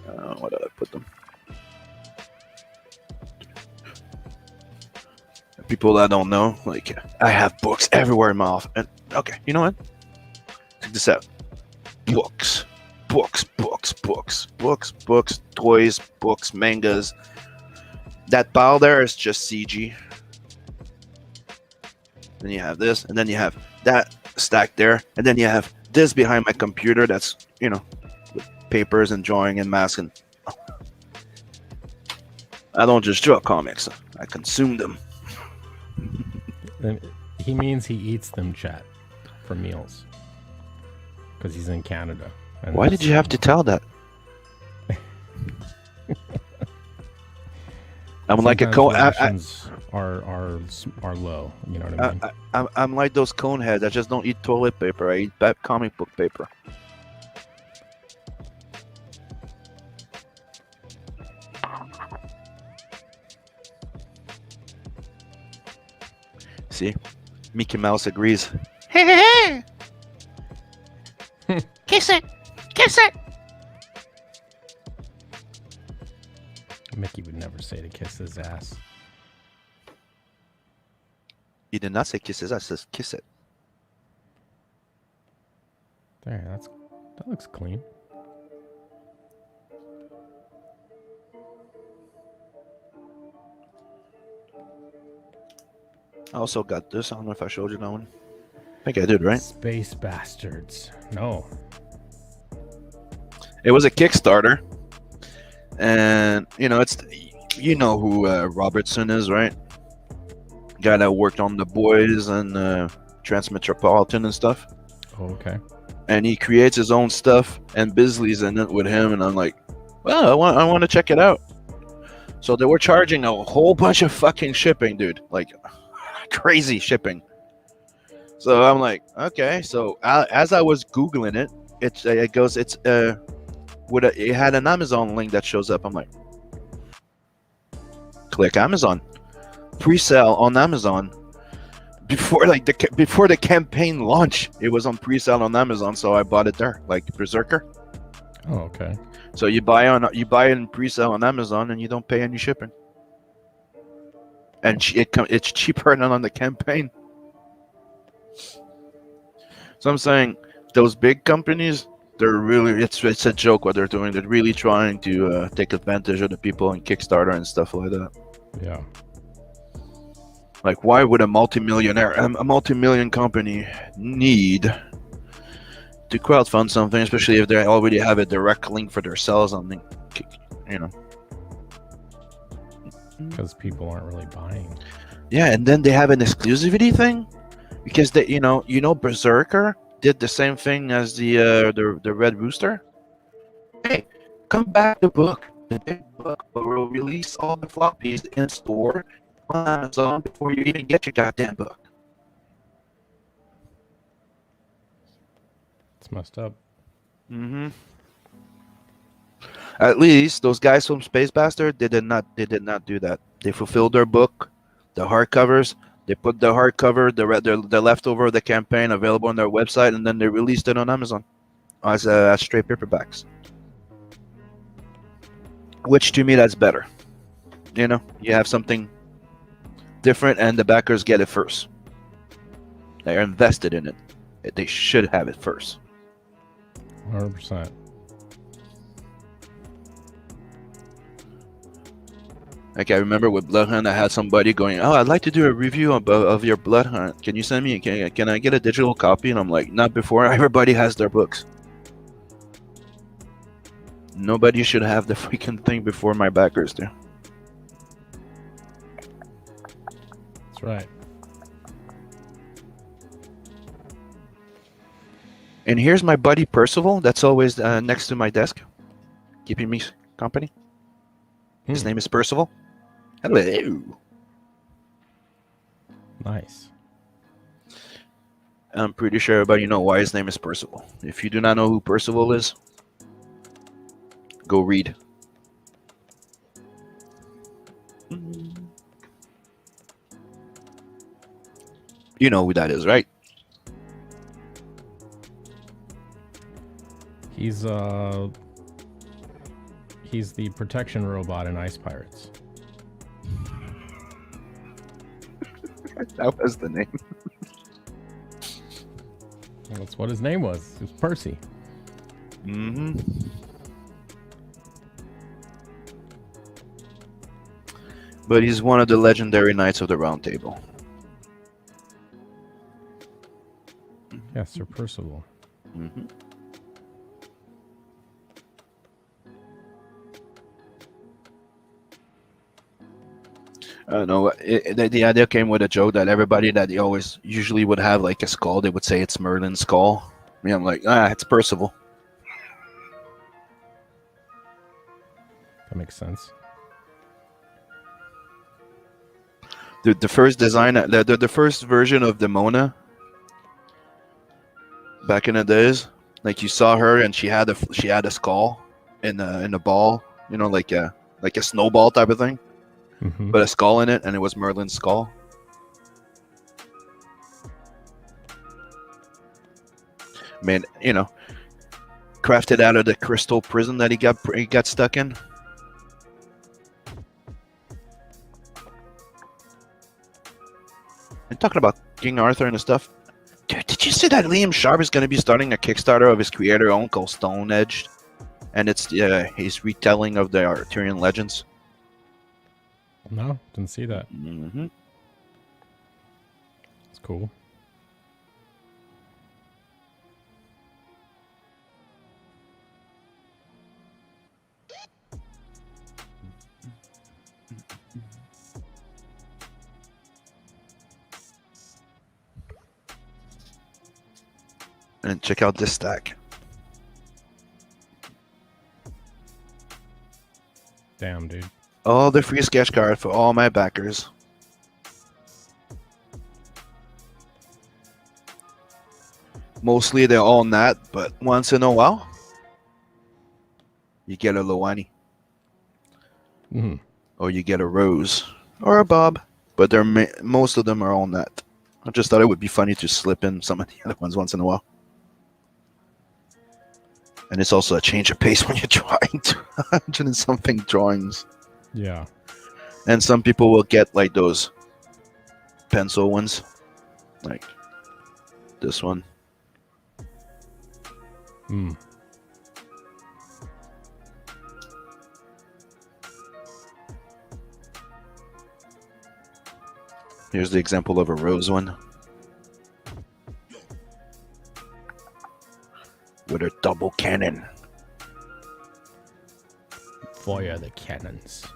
Speaker 3: Where did I put them? People that don't know, like I have books everywhere in my office. And okay, you know what? Check this out. Books, toys, books, mangas. That pile there is just CG. Then you have this, and then you have that stacked there, and then you have this behind my computer that's, with papers and drawing and masks. And I don't just draw comics, I consume them.
Speaker 1: And he means he eats them, chat, for meals. Because he's in Canada.
Speaker 3: Why did you have to tell that? I'm like a cone.
Speaker 1: Are low. You know what I mean?
Speaker 3: I'm like those cone heads. I just don't eat toilet paper. I eat comic book paper. See, Mickey Mouse agrees.
Speaker 2: Hey, kiss it, kiss it.
Speaker 1: Mickey would never say to kiss his ass.
Speaker 3: He did not say kiss his ass. Says kiss it.
Speaker 1: There, that looks clean.
Speaker 3: I also got this. I don't know if I showed you that one. I think I did, right?
Speaker 1: Space Bastards. No.
Speaker 3: It was a Kickstarter, and it's you know who Robertson is, right? Guy that worked on The Boys and Transmetropolitan and stuff.
Speaker 1: Oh, okay.
Speaker 3: And he creates his own stuff, and Bisley's in it with him, and I'm like, well, I want to check it out. So they were charging a whole bunch of fucking shipping, dude, like crazy shipping. So I'm like, okay. So as I was googling it, it goes, it had an Amazon link that shows up. I'm like, click Amazon, pre-sale on Amazon. Before before the campaign launch, it was on pre-sale on Amazon, so I bought it there, like Berserker.
Speaker 1: Oh, okay.
Speaker 3: So you buy it in pre-sale on Amazon, and you don't pay any shipping, and it's cheaper than on the campaign. So I'm saying those big companies, they're really it's a joke what they're doing. They're really trying to take advantage of the people in Kickstarter and stuff like that.
Speaker 1: Yeah.
Speaker 3: Like, why would a multi-million company need to crowdfund something, especially if they already have a direct link for their sales on the,
Speaker 1: Because people aren't really buying.
Speaker 3: Yeah, and then they have an exclusivity thing, because they, Berserker did the same thing as the Red Rooster. Hey, come back the book. The big book will release all the floppies in store on Amazon before you even get your goddamn book.
Speaker 1: It's messed up.
Speaker 3: Mm-hmm. At least those guys from Space Bastard, they did not do that. They fulfilled their book, the hardcovers. They put the hardcover, the leftover of the campaign available on their website, and then they released it on Amazon as straight paperbacks. Which to me, that's better. You have something different, and the backers get it first. They're invested in it. They should have it first.
Speaker 1: 100%.
Speaker 3: Like, I remember with Bloodhunt, I had somebody going, "Oh, I'd like to do a review of your Bloodhunt. Can you send me? Can I get a digital copy?" And I'm like, "Not before everybody has their books. Nobody should have the freaking thing before my backers do."
Speaker 1: That's right.
Speaker 3: And here's my buddy Percival. That's always next to my desk, keeping me company. His name is Percival. Hello.
Speaker 1: Nice.
Speaker 3: I'm pretty sure everybody know why his name is Percival. If you do not know who Percival is, go read. You know who that is, right?
Speaker 1: He's the protection robot in Ice Pirates.
Speaker 3: That was the name.
Speaker 1: Well, that's what his name was. It was Percy.
Speaker 3: Mm-hmm. But he's one of the legendary Knights of the Round Table.
Speaker 1: Yes, Sir Percival.
Speaker 3: Mm-hmm. I don't know. The idea came with a joke that everybody that they always usually would have like a skull, they would say it's Merlin's skull. Me, I'm like, it's Percival.
Speaker 1: That makes sense.
Speaker 3: The first design, the first version of Demona, back in the days, like you saw her and she had a skull in a ball, like a snowball type of thing.
Speaker 1: Mm-hmm.
Speaker 3: But a skull in it, and it was Merlin's skull. Man, crafted out of the crystal prison that he got stuck in. And talking about King Arthur and stuff, dude, did you see that Liam Sharp is going to be starting a Kickstarter of his creator own called Stone Edged, and it's his retelling of the Arthurian legends.
Speaker 1: No, didn't see that.
Speaker 3: Mm-hmm.
Speaker 1: cool.
Speaker 3: And check out this stack.
Speaker 1: Damn, dude.
Speaker 3: All the free sketch card for all my backers. Mostly they're all nat, but once in a while, you get a Lowani.
Speaker 1: Mhm.
Speaker 3: Or you get a Rose. Or a Bob. But they're most of them are all nat. I just thought it would be funny to slip in some of the other ones once in a while. And it's also a change of pace when you're drawing 200 and something drawings.
Speaker 1: Yeah.
Speaker 3: And some people will get like those pencil ones. Like this one.
Speaker 1: Mm.
Speaker 3: Here's the example of a rose one. With a double cannon.
Speaker 1: Fire the cannons.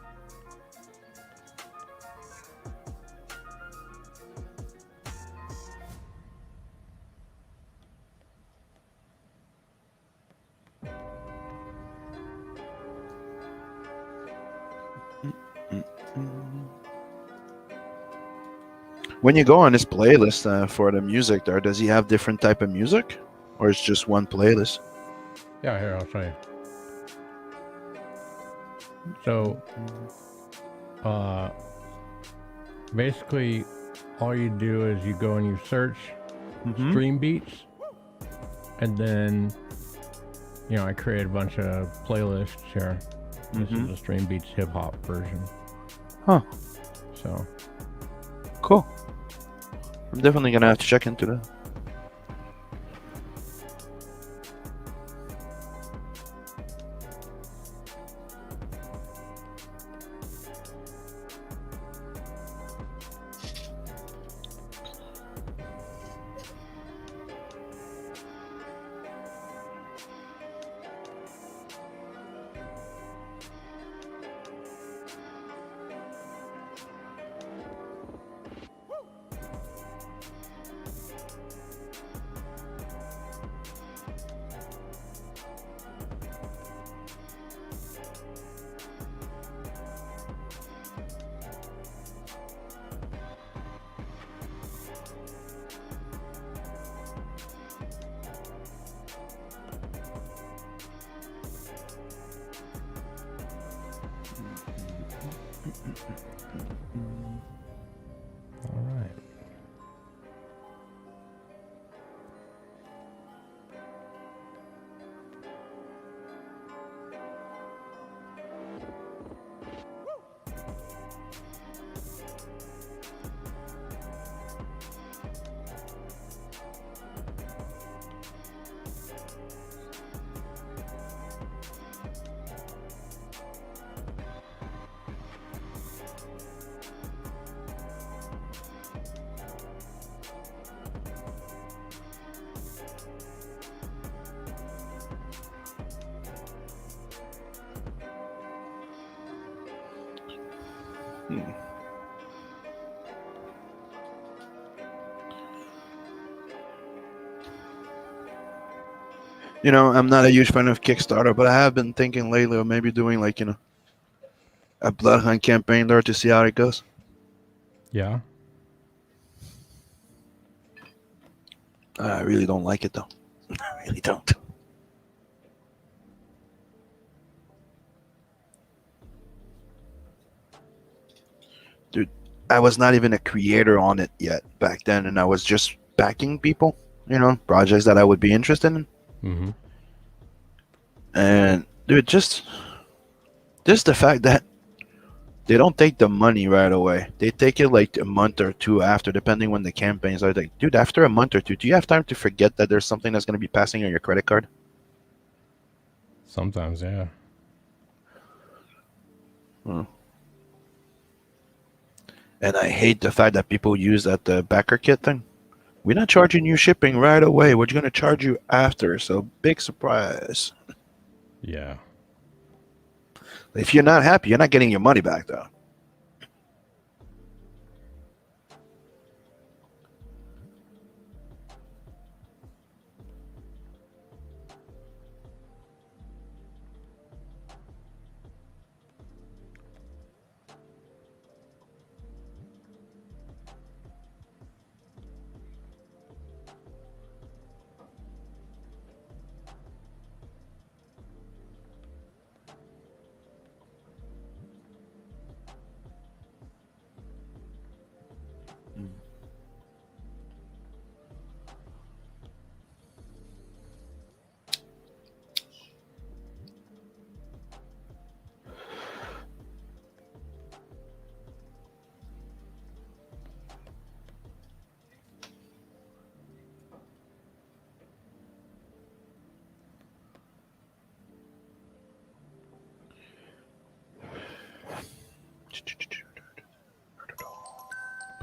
Speaker 3: When you go on his playlist for the music there, does he have different type of music? Or it's just one playlist?
Speaker 1: Yeah, here, I'll show you. So, basically, all you do is you go and you search stream beats, and then, you know, I create a bunch of playlists here. This is the stream beats hip hop version.
Speaker 3: Huh.
Speaker 1: So,
Speaker 3: Cool. I'm definitely gonna have to check into that.
Speaker 1: all right. You know, I'm not a huge fan of Kickstarter, but I have been thinking lately of maybe doing like, you know, a blood hunt campaign there to see how it goes. Yeah.
Speaker 3: I really don't like it though. I really don't. Dude, I was not even a creator on it yet back then, and I was just backing people, you know, projects that I would be interested in.
Speaker 1: Mm-hmm.
Speaker 3: And dude, just the fact that they don't take the money right away. They take it like a month or two after, depending when the campaigns are. Like, dude, after a month or two, do you have time to forget that there's something that's going to be passing on your credit card?
Speaker 1: Sometimes, yeah.
Speaker 3: And I hate the fact that people use that backer kit thing. We're not charging you shipping right away. We're going to charge you after. So big surprise.
Speaker 1: Yeah.
Speaker 3: If you're not happy, you're not getting your money back, though.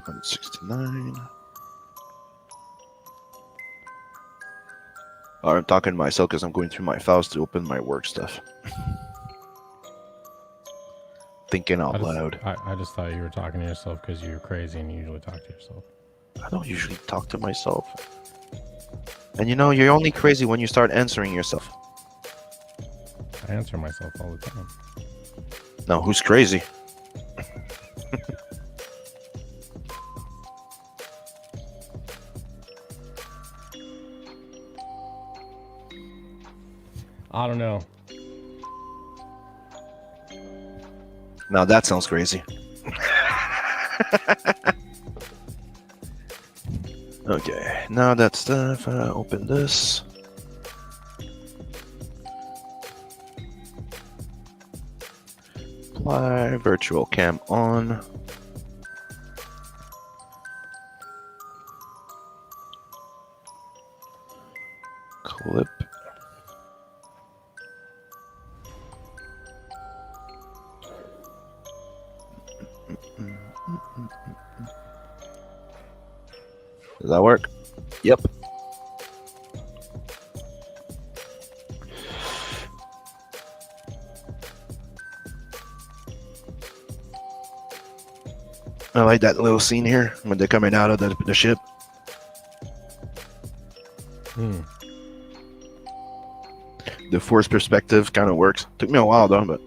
Speaker 3: $169. Oh, I'm talking to myself because I'm going through my files to open my work stuff. Thinking out loud.
Speaker 1: I just thought you were talking to yourself because you're crazy and you usually talk to yourself.
Speaker 3: I don't usually talk to myself. And you know, you're only crazy when you start answering yourself.
Speaker 1: I answer myself all the time.
Speaker 3: Now, who's crazy?
Speaker 1: I don't know.
Speaker 3: Now that sounds crazy. Okay, now that stuff, open this. Apply virtual cam on. Clip. Does that work? Yep. I like that little scene here when they're coming out of the ship. The forced perspective kind of works. Took me a while though, but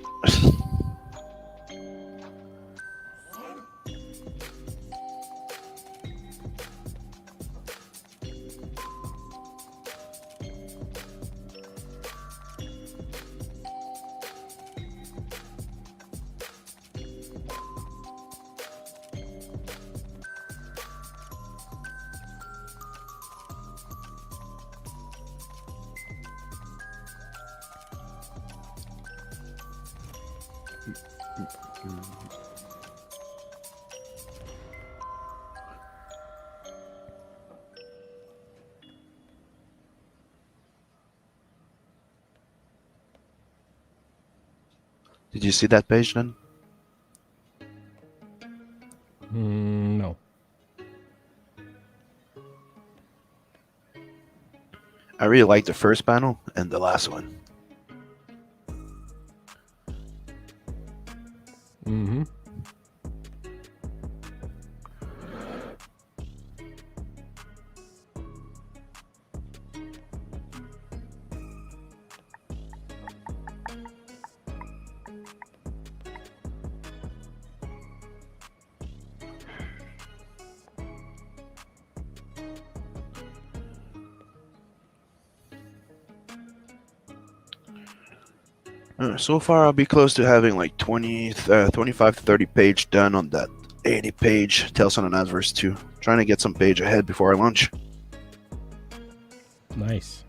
Speaker 3: did you see that page then?
Speaker 1: No.
Speaker 3: I really like the first panel and the last one.
Speaker 1: Mm-hmm.
Speaker 3: So far, I'll be close to having like 25 to 30 page done on that 80 page Tales on an Adverse 2. Trying to get some page ahead before I launch.
Speaker 1: Nice.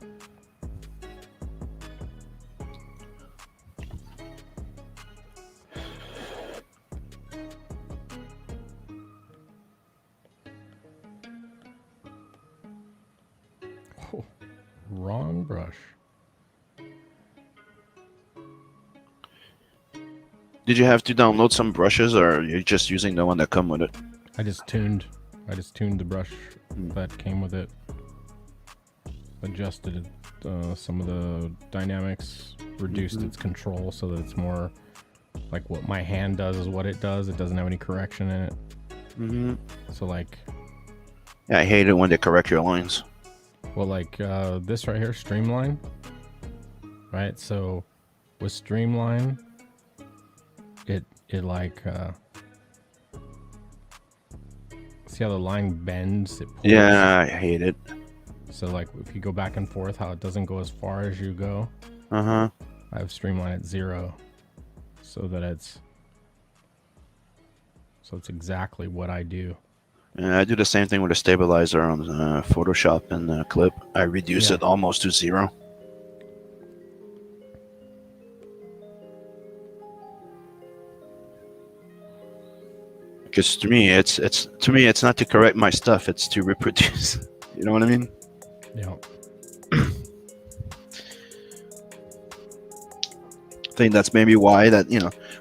Speaker 1: Oh, wrong brush.
Speaker 3: Did you have to download some brushes, or are you just using the one that come with it?
Speaker 1: I just tuned the brush that came with it. Adjusted some of the dynamics, reduced its control so that it's more like what my hand does is what it does. It doesn't have any correction in it.
Speaker 3: Mm-hmm.
Speaker 1: So like,
Speaker 3: Yeah, I hate it when they correct your lines.
Speaker 1: well, like this right here, Streamline. Right, so with Streamline, it like see how the line bends? It pulls.
Speaker 3: Yeah, I hate it.
Speaker 1: So like if you go back and forth, how it doesn't go as far as you go.
Speaker 3: Uh-huh.
Speaker 1: I have Streamline at 0, so that it's exactly what I do.
Speaker 3: And I do the same thing with a stabilizer on Photoshop and Clip. I reduce it almost to 0. Because to me, it's not to correct my stuff; it's to reproduce. You know what I mean?
Speaker 1: Yeah.
Speaker 3: I think that's maybe why that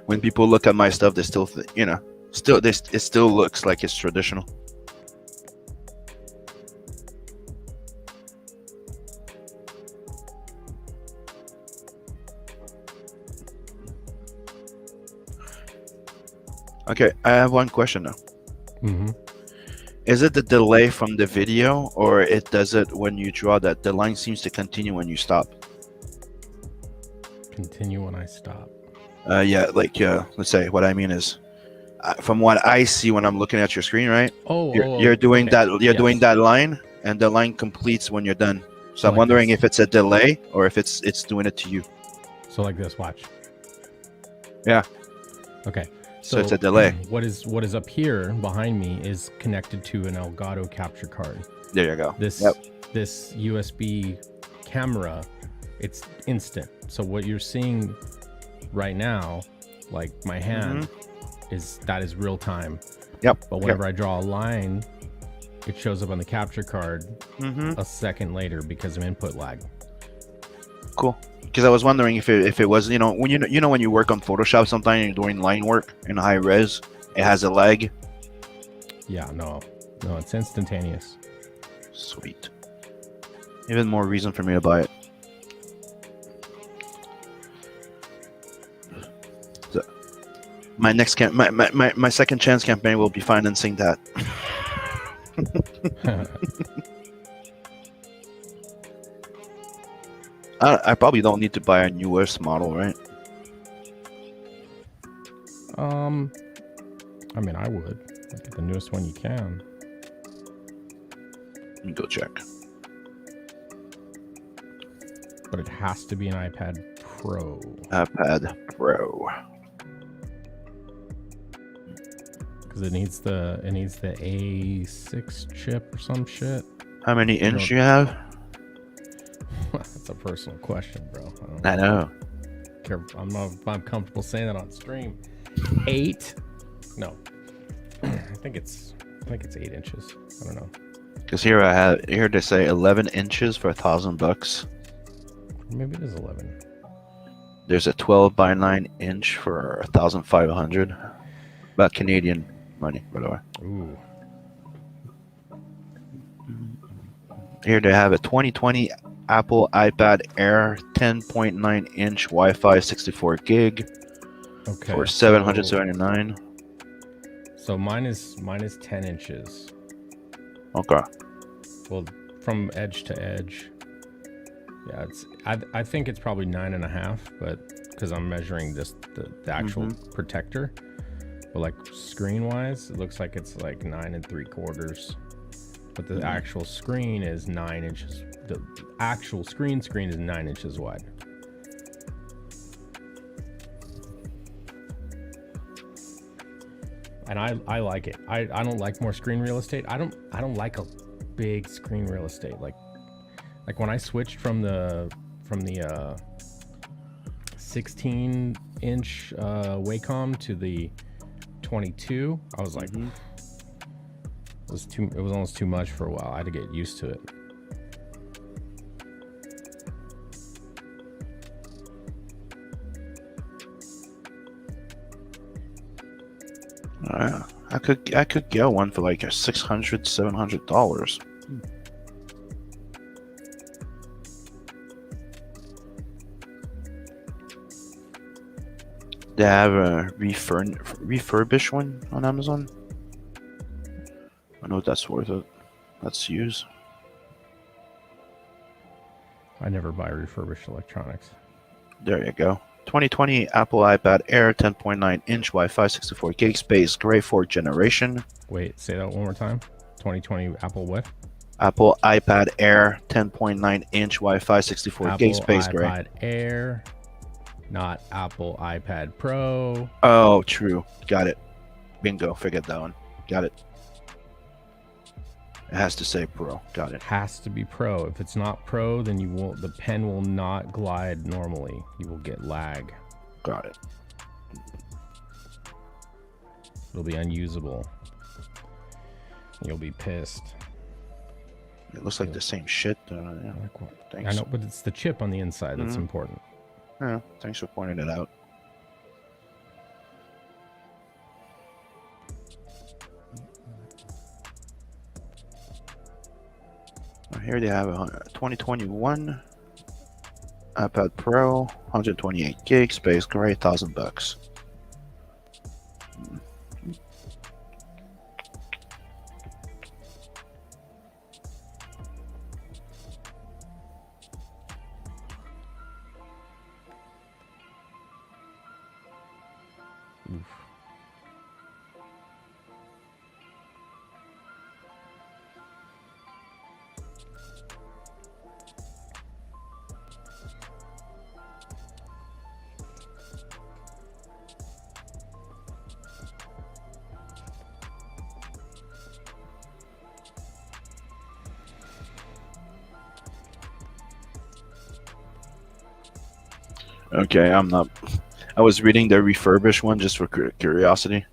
Speaker 3: when people look at my stuff, they still it still looks like it's traditional. Okay, I have one question now.
Speaker 1: Mm-hmm.
Speaker 3: Is it the delay from the video, or it does it when you draw that the line seems to continue when you stop?
Speaker 1: Continue when I stop.
Speaker 3: Yeah, like let's say what I mean is, from what I see when I'm looking at your screen, right? You're doing
Speaker 1: okay.
Speaker 3: that. You're doing that line, and the line completes when you're done. So I'm
Speaker 1: like
Speaker 3: wondering
Speaker 1: this.
Speaker 3: if it's a delay or if it's doing it to you.
Speaker 1: So like this, watch.
Speaker 3: Yeah.
Speaker 1: Okay.
Speaker 3: So it's a delay.
Speaker 1: What is up here behind me is connected to an Elgato capture card.
Speaker 3: There you go.
Speaker 1: This USB camera, it's instant. So what you're seeing right now, like my hand, is real time.
Speaker 3: Yep.
Speaker 1: But whenever I draw a line, it shows up on the capture card a second later because of input lag.
Speaker 3: Cool. Because I was wondering if it was when when you work on Photoshop sometimes and you're doing line work in high res, it has a lag.
Speaker 1: Yeah, no, it's instantaneous.
Speaker 3: Sweet. Even more reason for me to buy it. So, my next my second chance campaign will be financing that. I probably don't need to buy a newest model, right?
Speaker 1: I mean, I would. Get the newest one you can.
Speaker 3: Let me go check.
Speaker 1: But it has to be an iPad Pro.
Speaker 3: iPad Pro.
Speaker 1: Because it needs the A6 chip or some shit.
Speaker 3: How many inch do you have?
Speaker 1: That's a personal question, bro.
Speaker 3: I know.
Speaker 1: I'm not if I'm comfortable saying that on stream. 8? No. I think it's 8 inches. I don't know.
Speaker 3: Because here they say 11 inches for $1,000.
Speaker 1: Maybe it is 11.
Speaker 3: There's a 12x9 inch for 1,500. About Canadian money, by the way.
Speaker 1: Ooh.
Speaker 3: Here they have a 2020 Apple iPad Air 10.9 inch Wi-Fi 64 gig for $779.
Speaker 1: So mine is 10 inches.
Speaker 3: Okay.
Speaker 1: Well, from edge to edge. Yeah, I think it's probably 9.5, but because I'm measuring the actual protector. But like screen wise, it looks like it's like 9 3/4. But the actual screen is 9 inches. The actual screen is 9 inches wide. And I like it. I don't like more screen real estate. I don't like a big screen real estate. Like when I switched from the 16-inch Wacom to the 22, I was like, it was almost too much for a while. I had to get used to it.
Speaker 3: I could get one for like $600, $700. They have a refurbished one on Amazon. I know that's worth it. Let's use.
Speaker 1: I never buy refurbished electronics.
Speaker 3: There you go. 2020 Apple iPad Air 10.9-inch Wi-Fi 64 gig space, gray 4th generation.
Speaker 1: Wait, say that one more time. 2020 Apple what?
Speaker 3: Apple iPad Air 10.9-inch Wi-Fi 64 gig space, gray.
Speaker 1: Apple iPad Air, not Apple iPad Pro.
Speaker 3: Oh, true. Got it. Bingo. Forget that one. Got it. It has to say Pro. Got it.
Speaker 1: Has to be Pro. If it's not Pro, then you won't. The pen will not glide normally. You will get lag.
Speaker 3: Got it.
Speaker 1: It'll be unusable. You'll be pissed.
Speaker 3: It looks like the same shit. Yeah.
Speaker 1: Like what? I
Speaker 3: Thanks.
Speaker 1: know, but it's the chip on the inside that's important.
Speaker 3: Yeah, thanks for pointing it out. Here they have a 2021 iPad Pro, 128 gig space, gray, $1,000.
Speaker 1: Oof.
Speaker 3: Okay, I'm not. I was reading the refurbished one just for curiosity.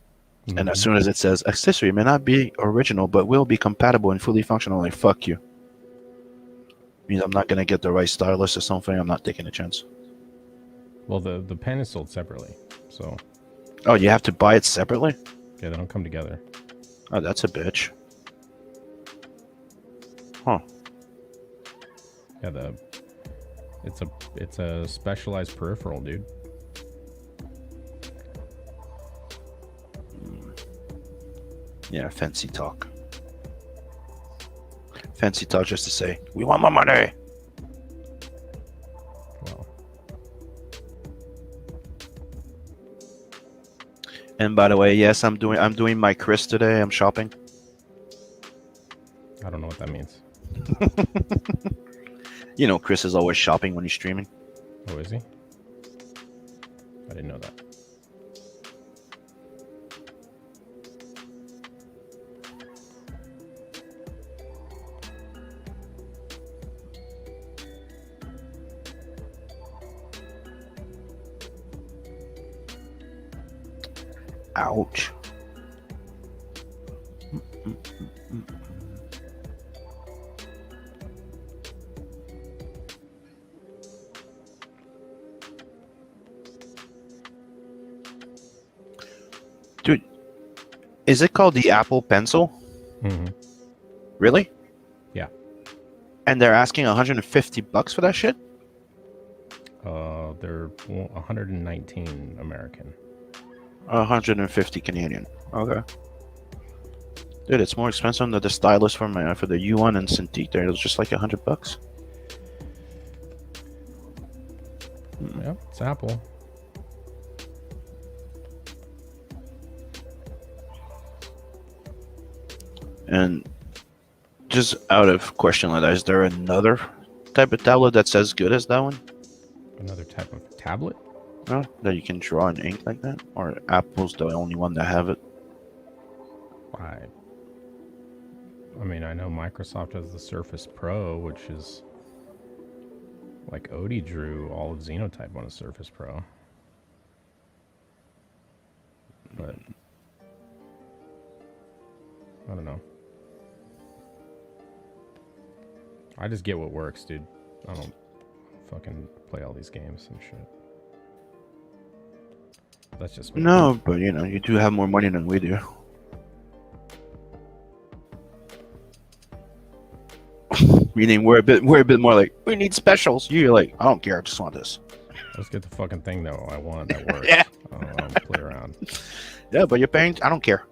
Speaker 3: And as soon as it says accessory may not be original but will be compatible and fully functional, like fuck you. Means I'm not gonna get the right stylus or something. I'm not taking a chance.
Speaker 1: Well, the pen is sold separately, so
Speaker 3: Oh, you have to buy it separately?
Speaker 1: yeah, they don't come together.
Speaker 3: Oh, that's a bitch. Huh.
Speaker 1: Yeah, it's a specialized peripheral, dude.
Speaker 3: Yeah, fancy talk. Fancy talk just to say, we want my money.
Speaker 1: Well,
Speaker 3: And by the way, yes, I'm doing my Chris today. I'm shopping.
Speaker 1: I don't know what that means.
Speaker 3: You know, Chris is always shopping when he's streaming.
Speaker 1: Oh, is he? I didn't know that.
Speaker 3: Ouch. Dude, is it called the Apple Pencil?
Speaker 1: Mm-hmm.
Speaker 3: Really?
Speaker 1: Yeah.
Speaker 3: And they're asking $150 for that shit?
Speaker 1: They're 119 American.
Speaker 3: 150 Canadian. Okay. Dude, it's more expensive than the stylus for the U1 and Cintiq. There, it was just like $100.
Speaker 1: Yep, it's Apple.
Speaker 3: And just out of question, like that, is there another type of tablet that's as good as that one?
Speaker 1: Another type of tablet?
Speaker 3: No, that you can draw in ink like that? Or Apple's the only one that have it?
Speaker 1: I mean, I know Microsoft has the Surface Pro, which is like Odie drew all of Xenotype on a Surface Pro. But I don't know. I just get what works, dude. I don't fucking play all these games and shit. That's just me.
Speaker 3: No, but you know, you do have more money than we do. Meaning we're a bit more like, we need specials. You're like, I don't care, I just want this.
Speaker 1: Let's get the fucking thing though. I want that works.
Speaker 3: Yeah.
Speaker 1: I don't play around.
Speaker 3: Yeah, but you're paying. I don't care.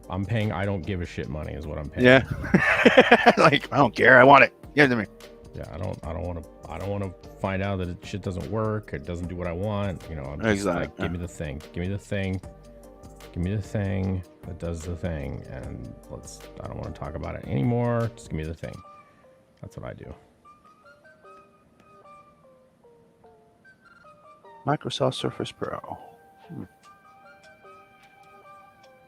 Speaker 1: I'm paying. I don't give a shit money is what I'm paying.
Speaker 3: Yeah. Like I don't care. I want it. Give it to me.
Speaker 1: Yeah. I don't want to find out that shit doesn't work. It doesn't do what I want. You know. I'm just
Speaker 3: Exactly.
Speaker 1: like, give me the thing. Give me the thing. Give me the thing that does the thing. And I don't want to talk about it anymore. Just give me the thing. That's what I do.
Speaker 3: Microsoft Surface Pro.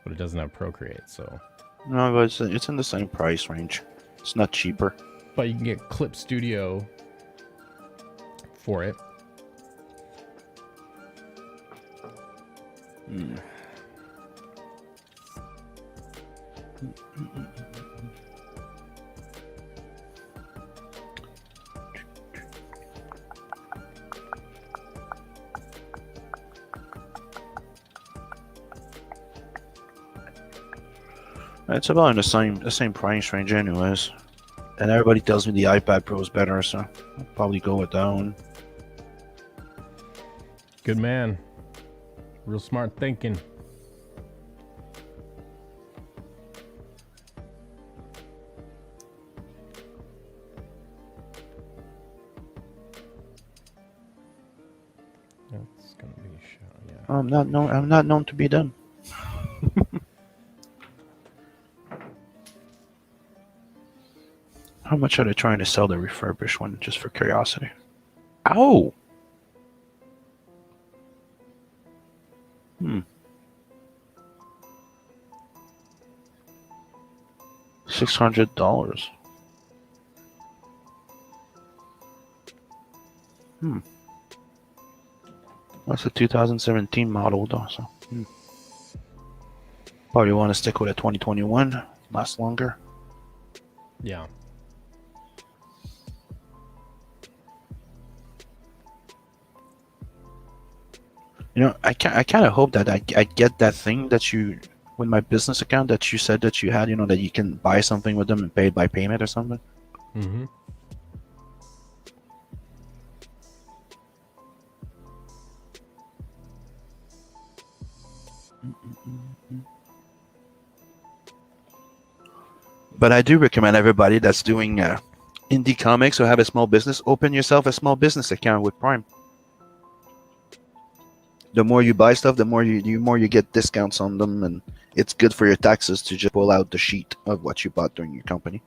Speaker 1: But it doesn't have Procreate, so.
Speaker 3: No, but it's in the same price range. It's not cheaper.
Speaker 1: But you can get Clip Studio for it.
Speaker 3: It's about in the same price range, anyways. And everybody tells me the iPad Pro is better, so I'll probably go with that one.
Speaker 1: Good man. Real smart thinking. That's gonna be show, yeah.
Speaker 3: I'm not known to be done. How much are they trying to sell the refurbished one, just for curiosity? Ow! $600. That's a 2017 model, though. So probably want to stick with a 2021. Last longer.
Speaker 1: Yeah.
Speaker 3: You know, I kind of hope that I get that thing that you, with my business account that you said that you had, you know, that you can buy something with them and pay by payment or something.
Speaker 1: Mm-hmm.
Speaker 3: But I do recommend everybody that's doing indie comics or have a small business, open yourself a small business account with Prime. The more you buy stuff, the more you get discounts on them, and it's good for your taxes to just pull out the sheet of what you bought during your company.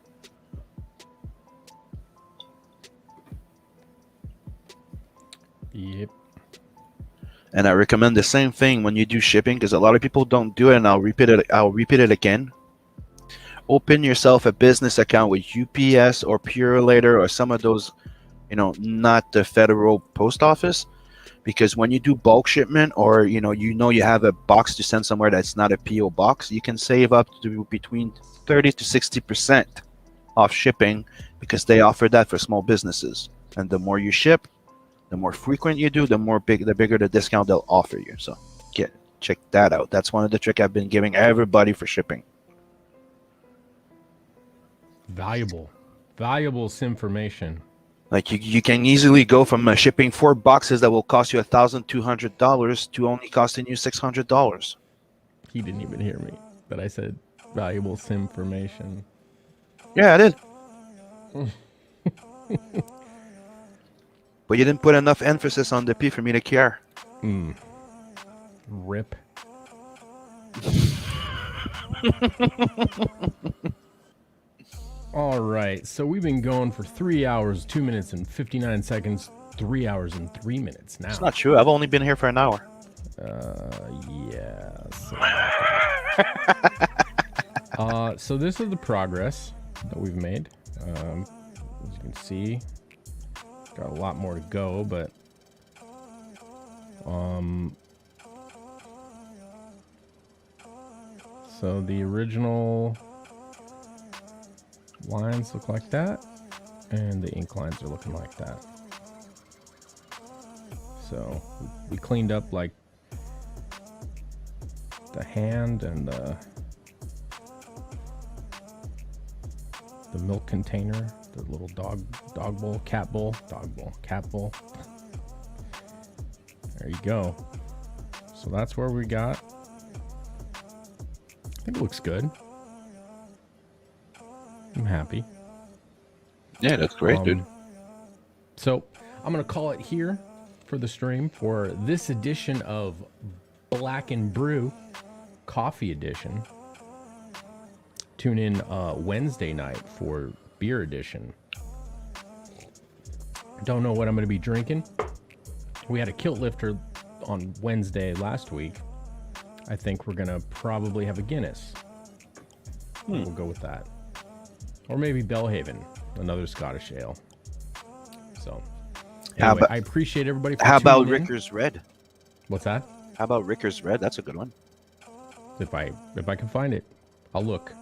Speaker 1: Yep.
Speaker 3: And I recommend the same thing when you do shipping, because a lot of people don't do it, and I'll repeat it again. Open yourself a business account with UPS or Purelator or some of those, you know, not the federal post office. Because when you do bulk shipment, or you have a box to send somewhere that's not a PO box, you can save up to between 30 to 60% off shipping, because they offer that for small businesses. And the more you ship, the more frequent you do, the bigger the discount they'll offer you. So check that out. That's one of the tricks I've been giving everybody for shipping.
Speaker 1: Valuable information.
Speaker 3: Like you can easily go from shipping 4 boxes that will cost you $1,200 to only costing you $600.
Speaker 1: He didn't even hear me, but I said valuable information.
Speaker 3: Yeah, I did. But you didn't put enough emphasis on the P for me to care.
Speaker 1: Rip. All right, so we've been going for 3 hours, 2 minutes, and 59 seconds. 3 hours and 3 minutes now.
Speaker 3: It's not true. I've only been here for an hour.
Speaker 1: Yeah. So this is the progress that we've made. As you can see, got a lot more to go, but so the original lines look like that, and the ink lines are looking like that. So we cleaned up like the hand and the milk container, the little dog bowl, cat bowl, There you go. So that's where we got. I think it looks good. I'm happy.
Speaker 3: Yeah, that's great, dude.
Speaker 1: So I'm going to call it here for the stream for this edition of Black and Brew Coffee Edition. Tune in Wednesday night for Beer Edition. Don't know what I'm going to be drinking. We had a kilt lifter on Wednesday last week. I think we're going to probably have a Guinness. We'll go with that. Or maybe Belhaven, another Scottish ale. So, anyway, I appreciate everybody for
Speaker 3: How about
Speaker 1: tuning in.
Speaker 3: Ricker's Red?
Speaker 1: What's that?
Speaker 3: How about Ricker's Red? That's a good one.
Speaker 1: If I can find it, I'll look.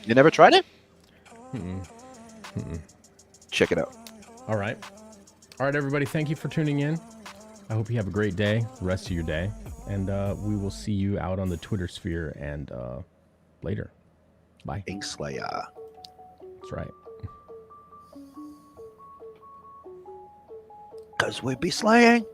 Speaker 3: You never tried it? Check it out.
Speaker 1: All right, everybody. Thank you for tuning in. I hope you have a great day, the rest of your day, and we will see you out on the Twitter sphere and later. Bye.
Speaker 3: Ink Slayer.
Speaker 1: That's right.
Speaker 3: Because we be slaying.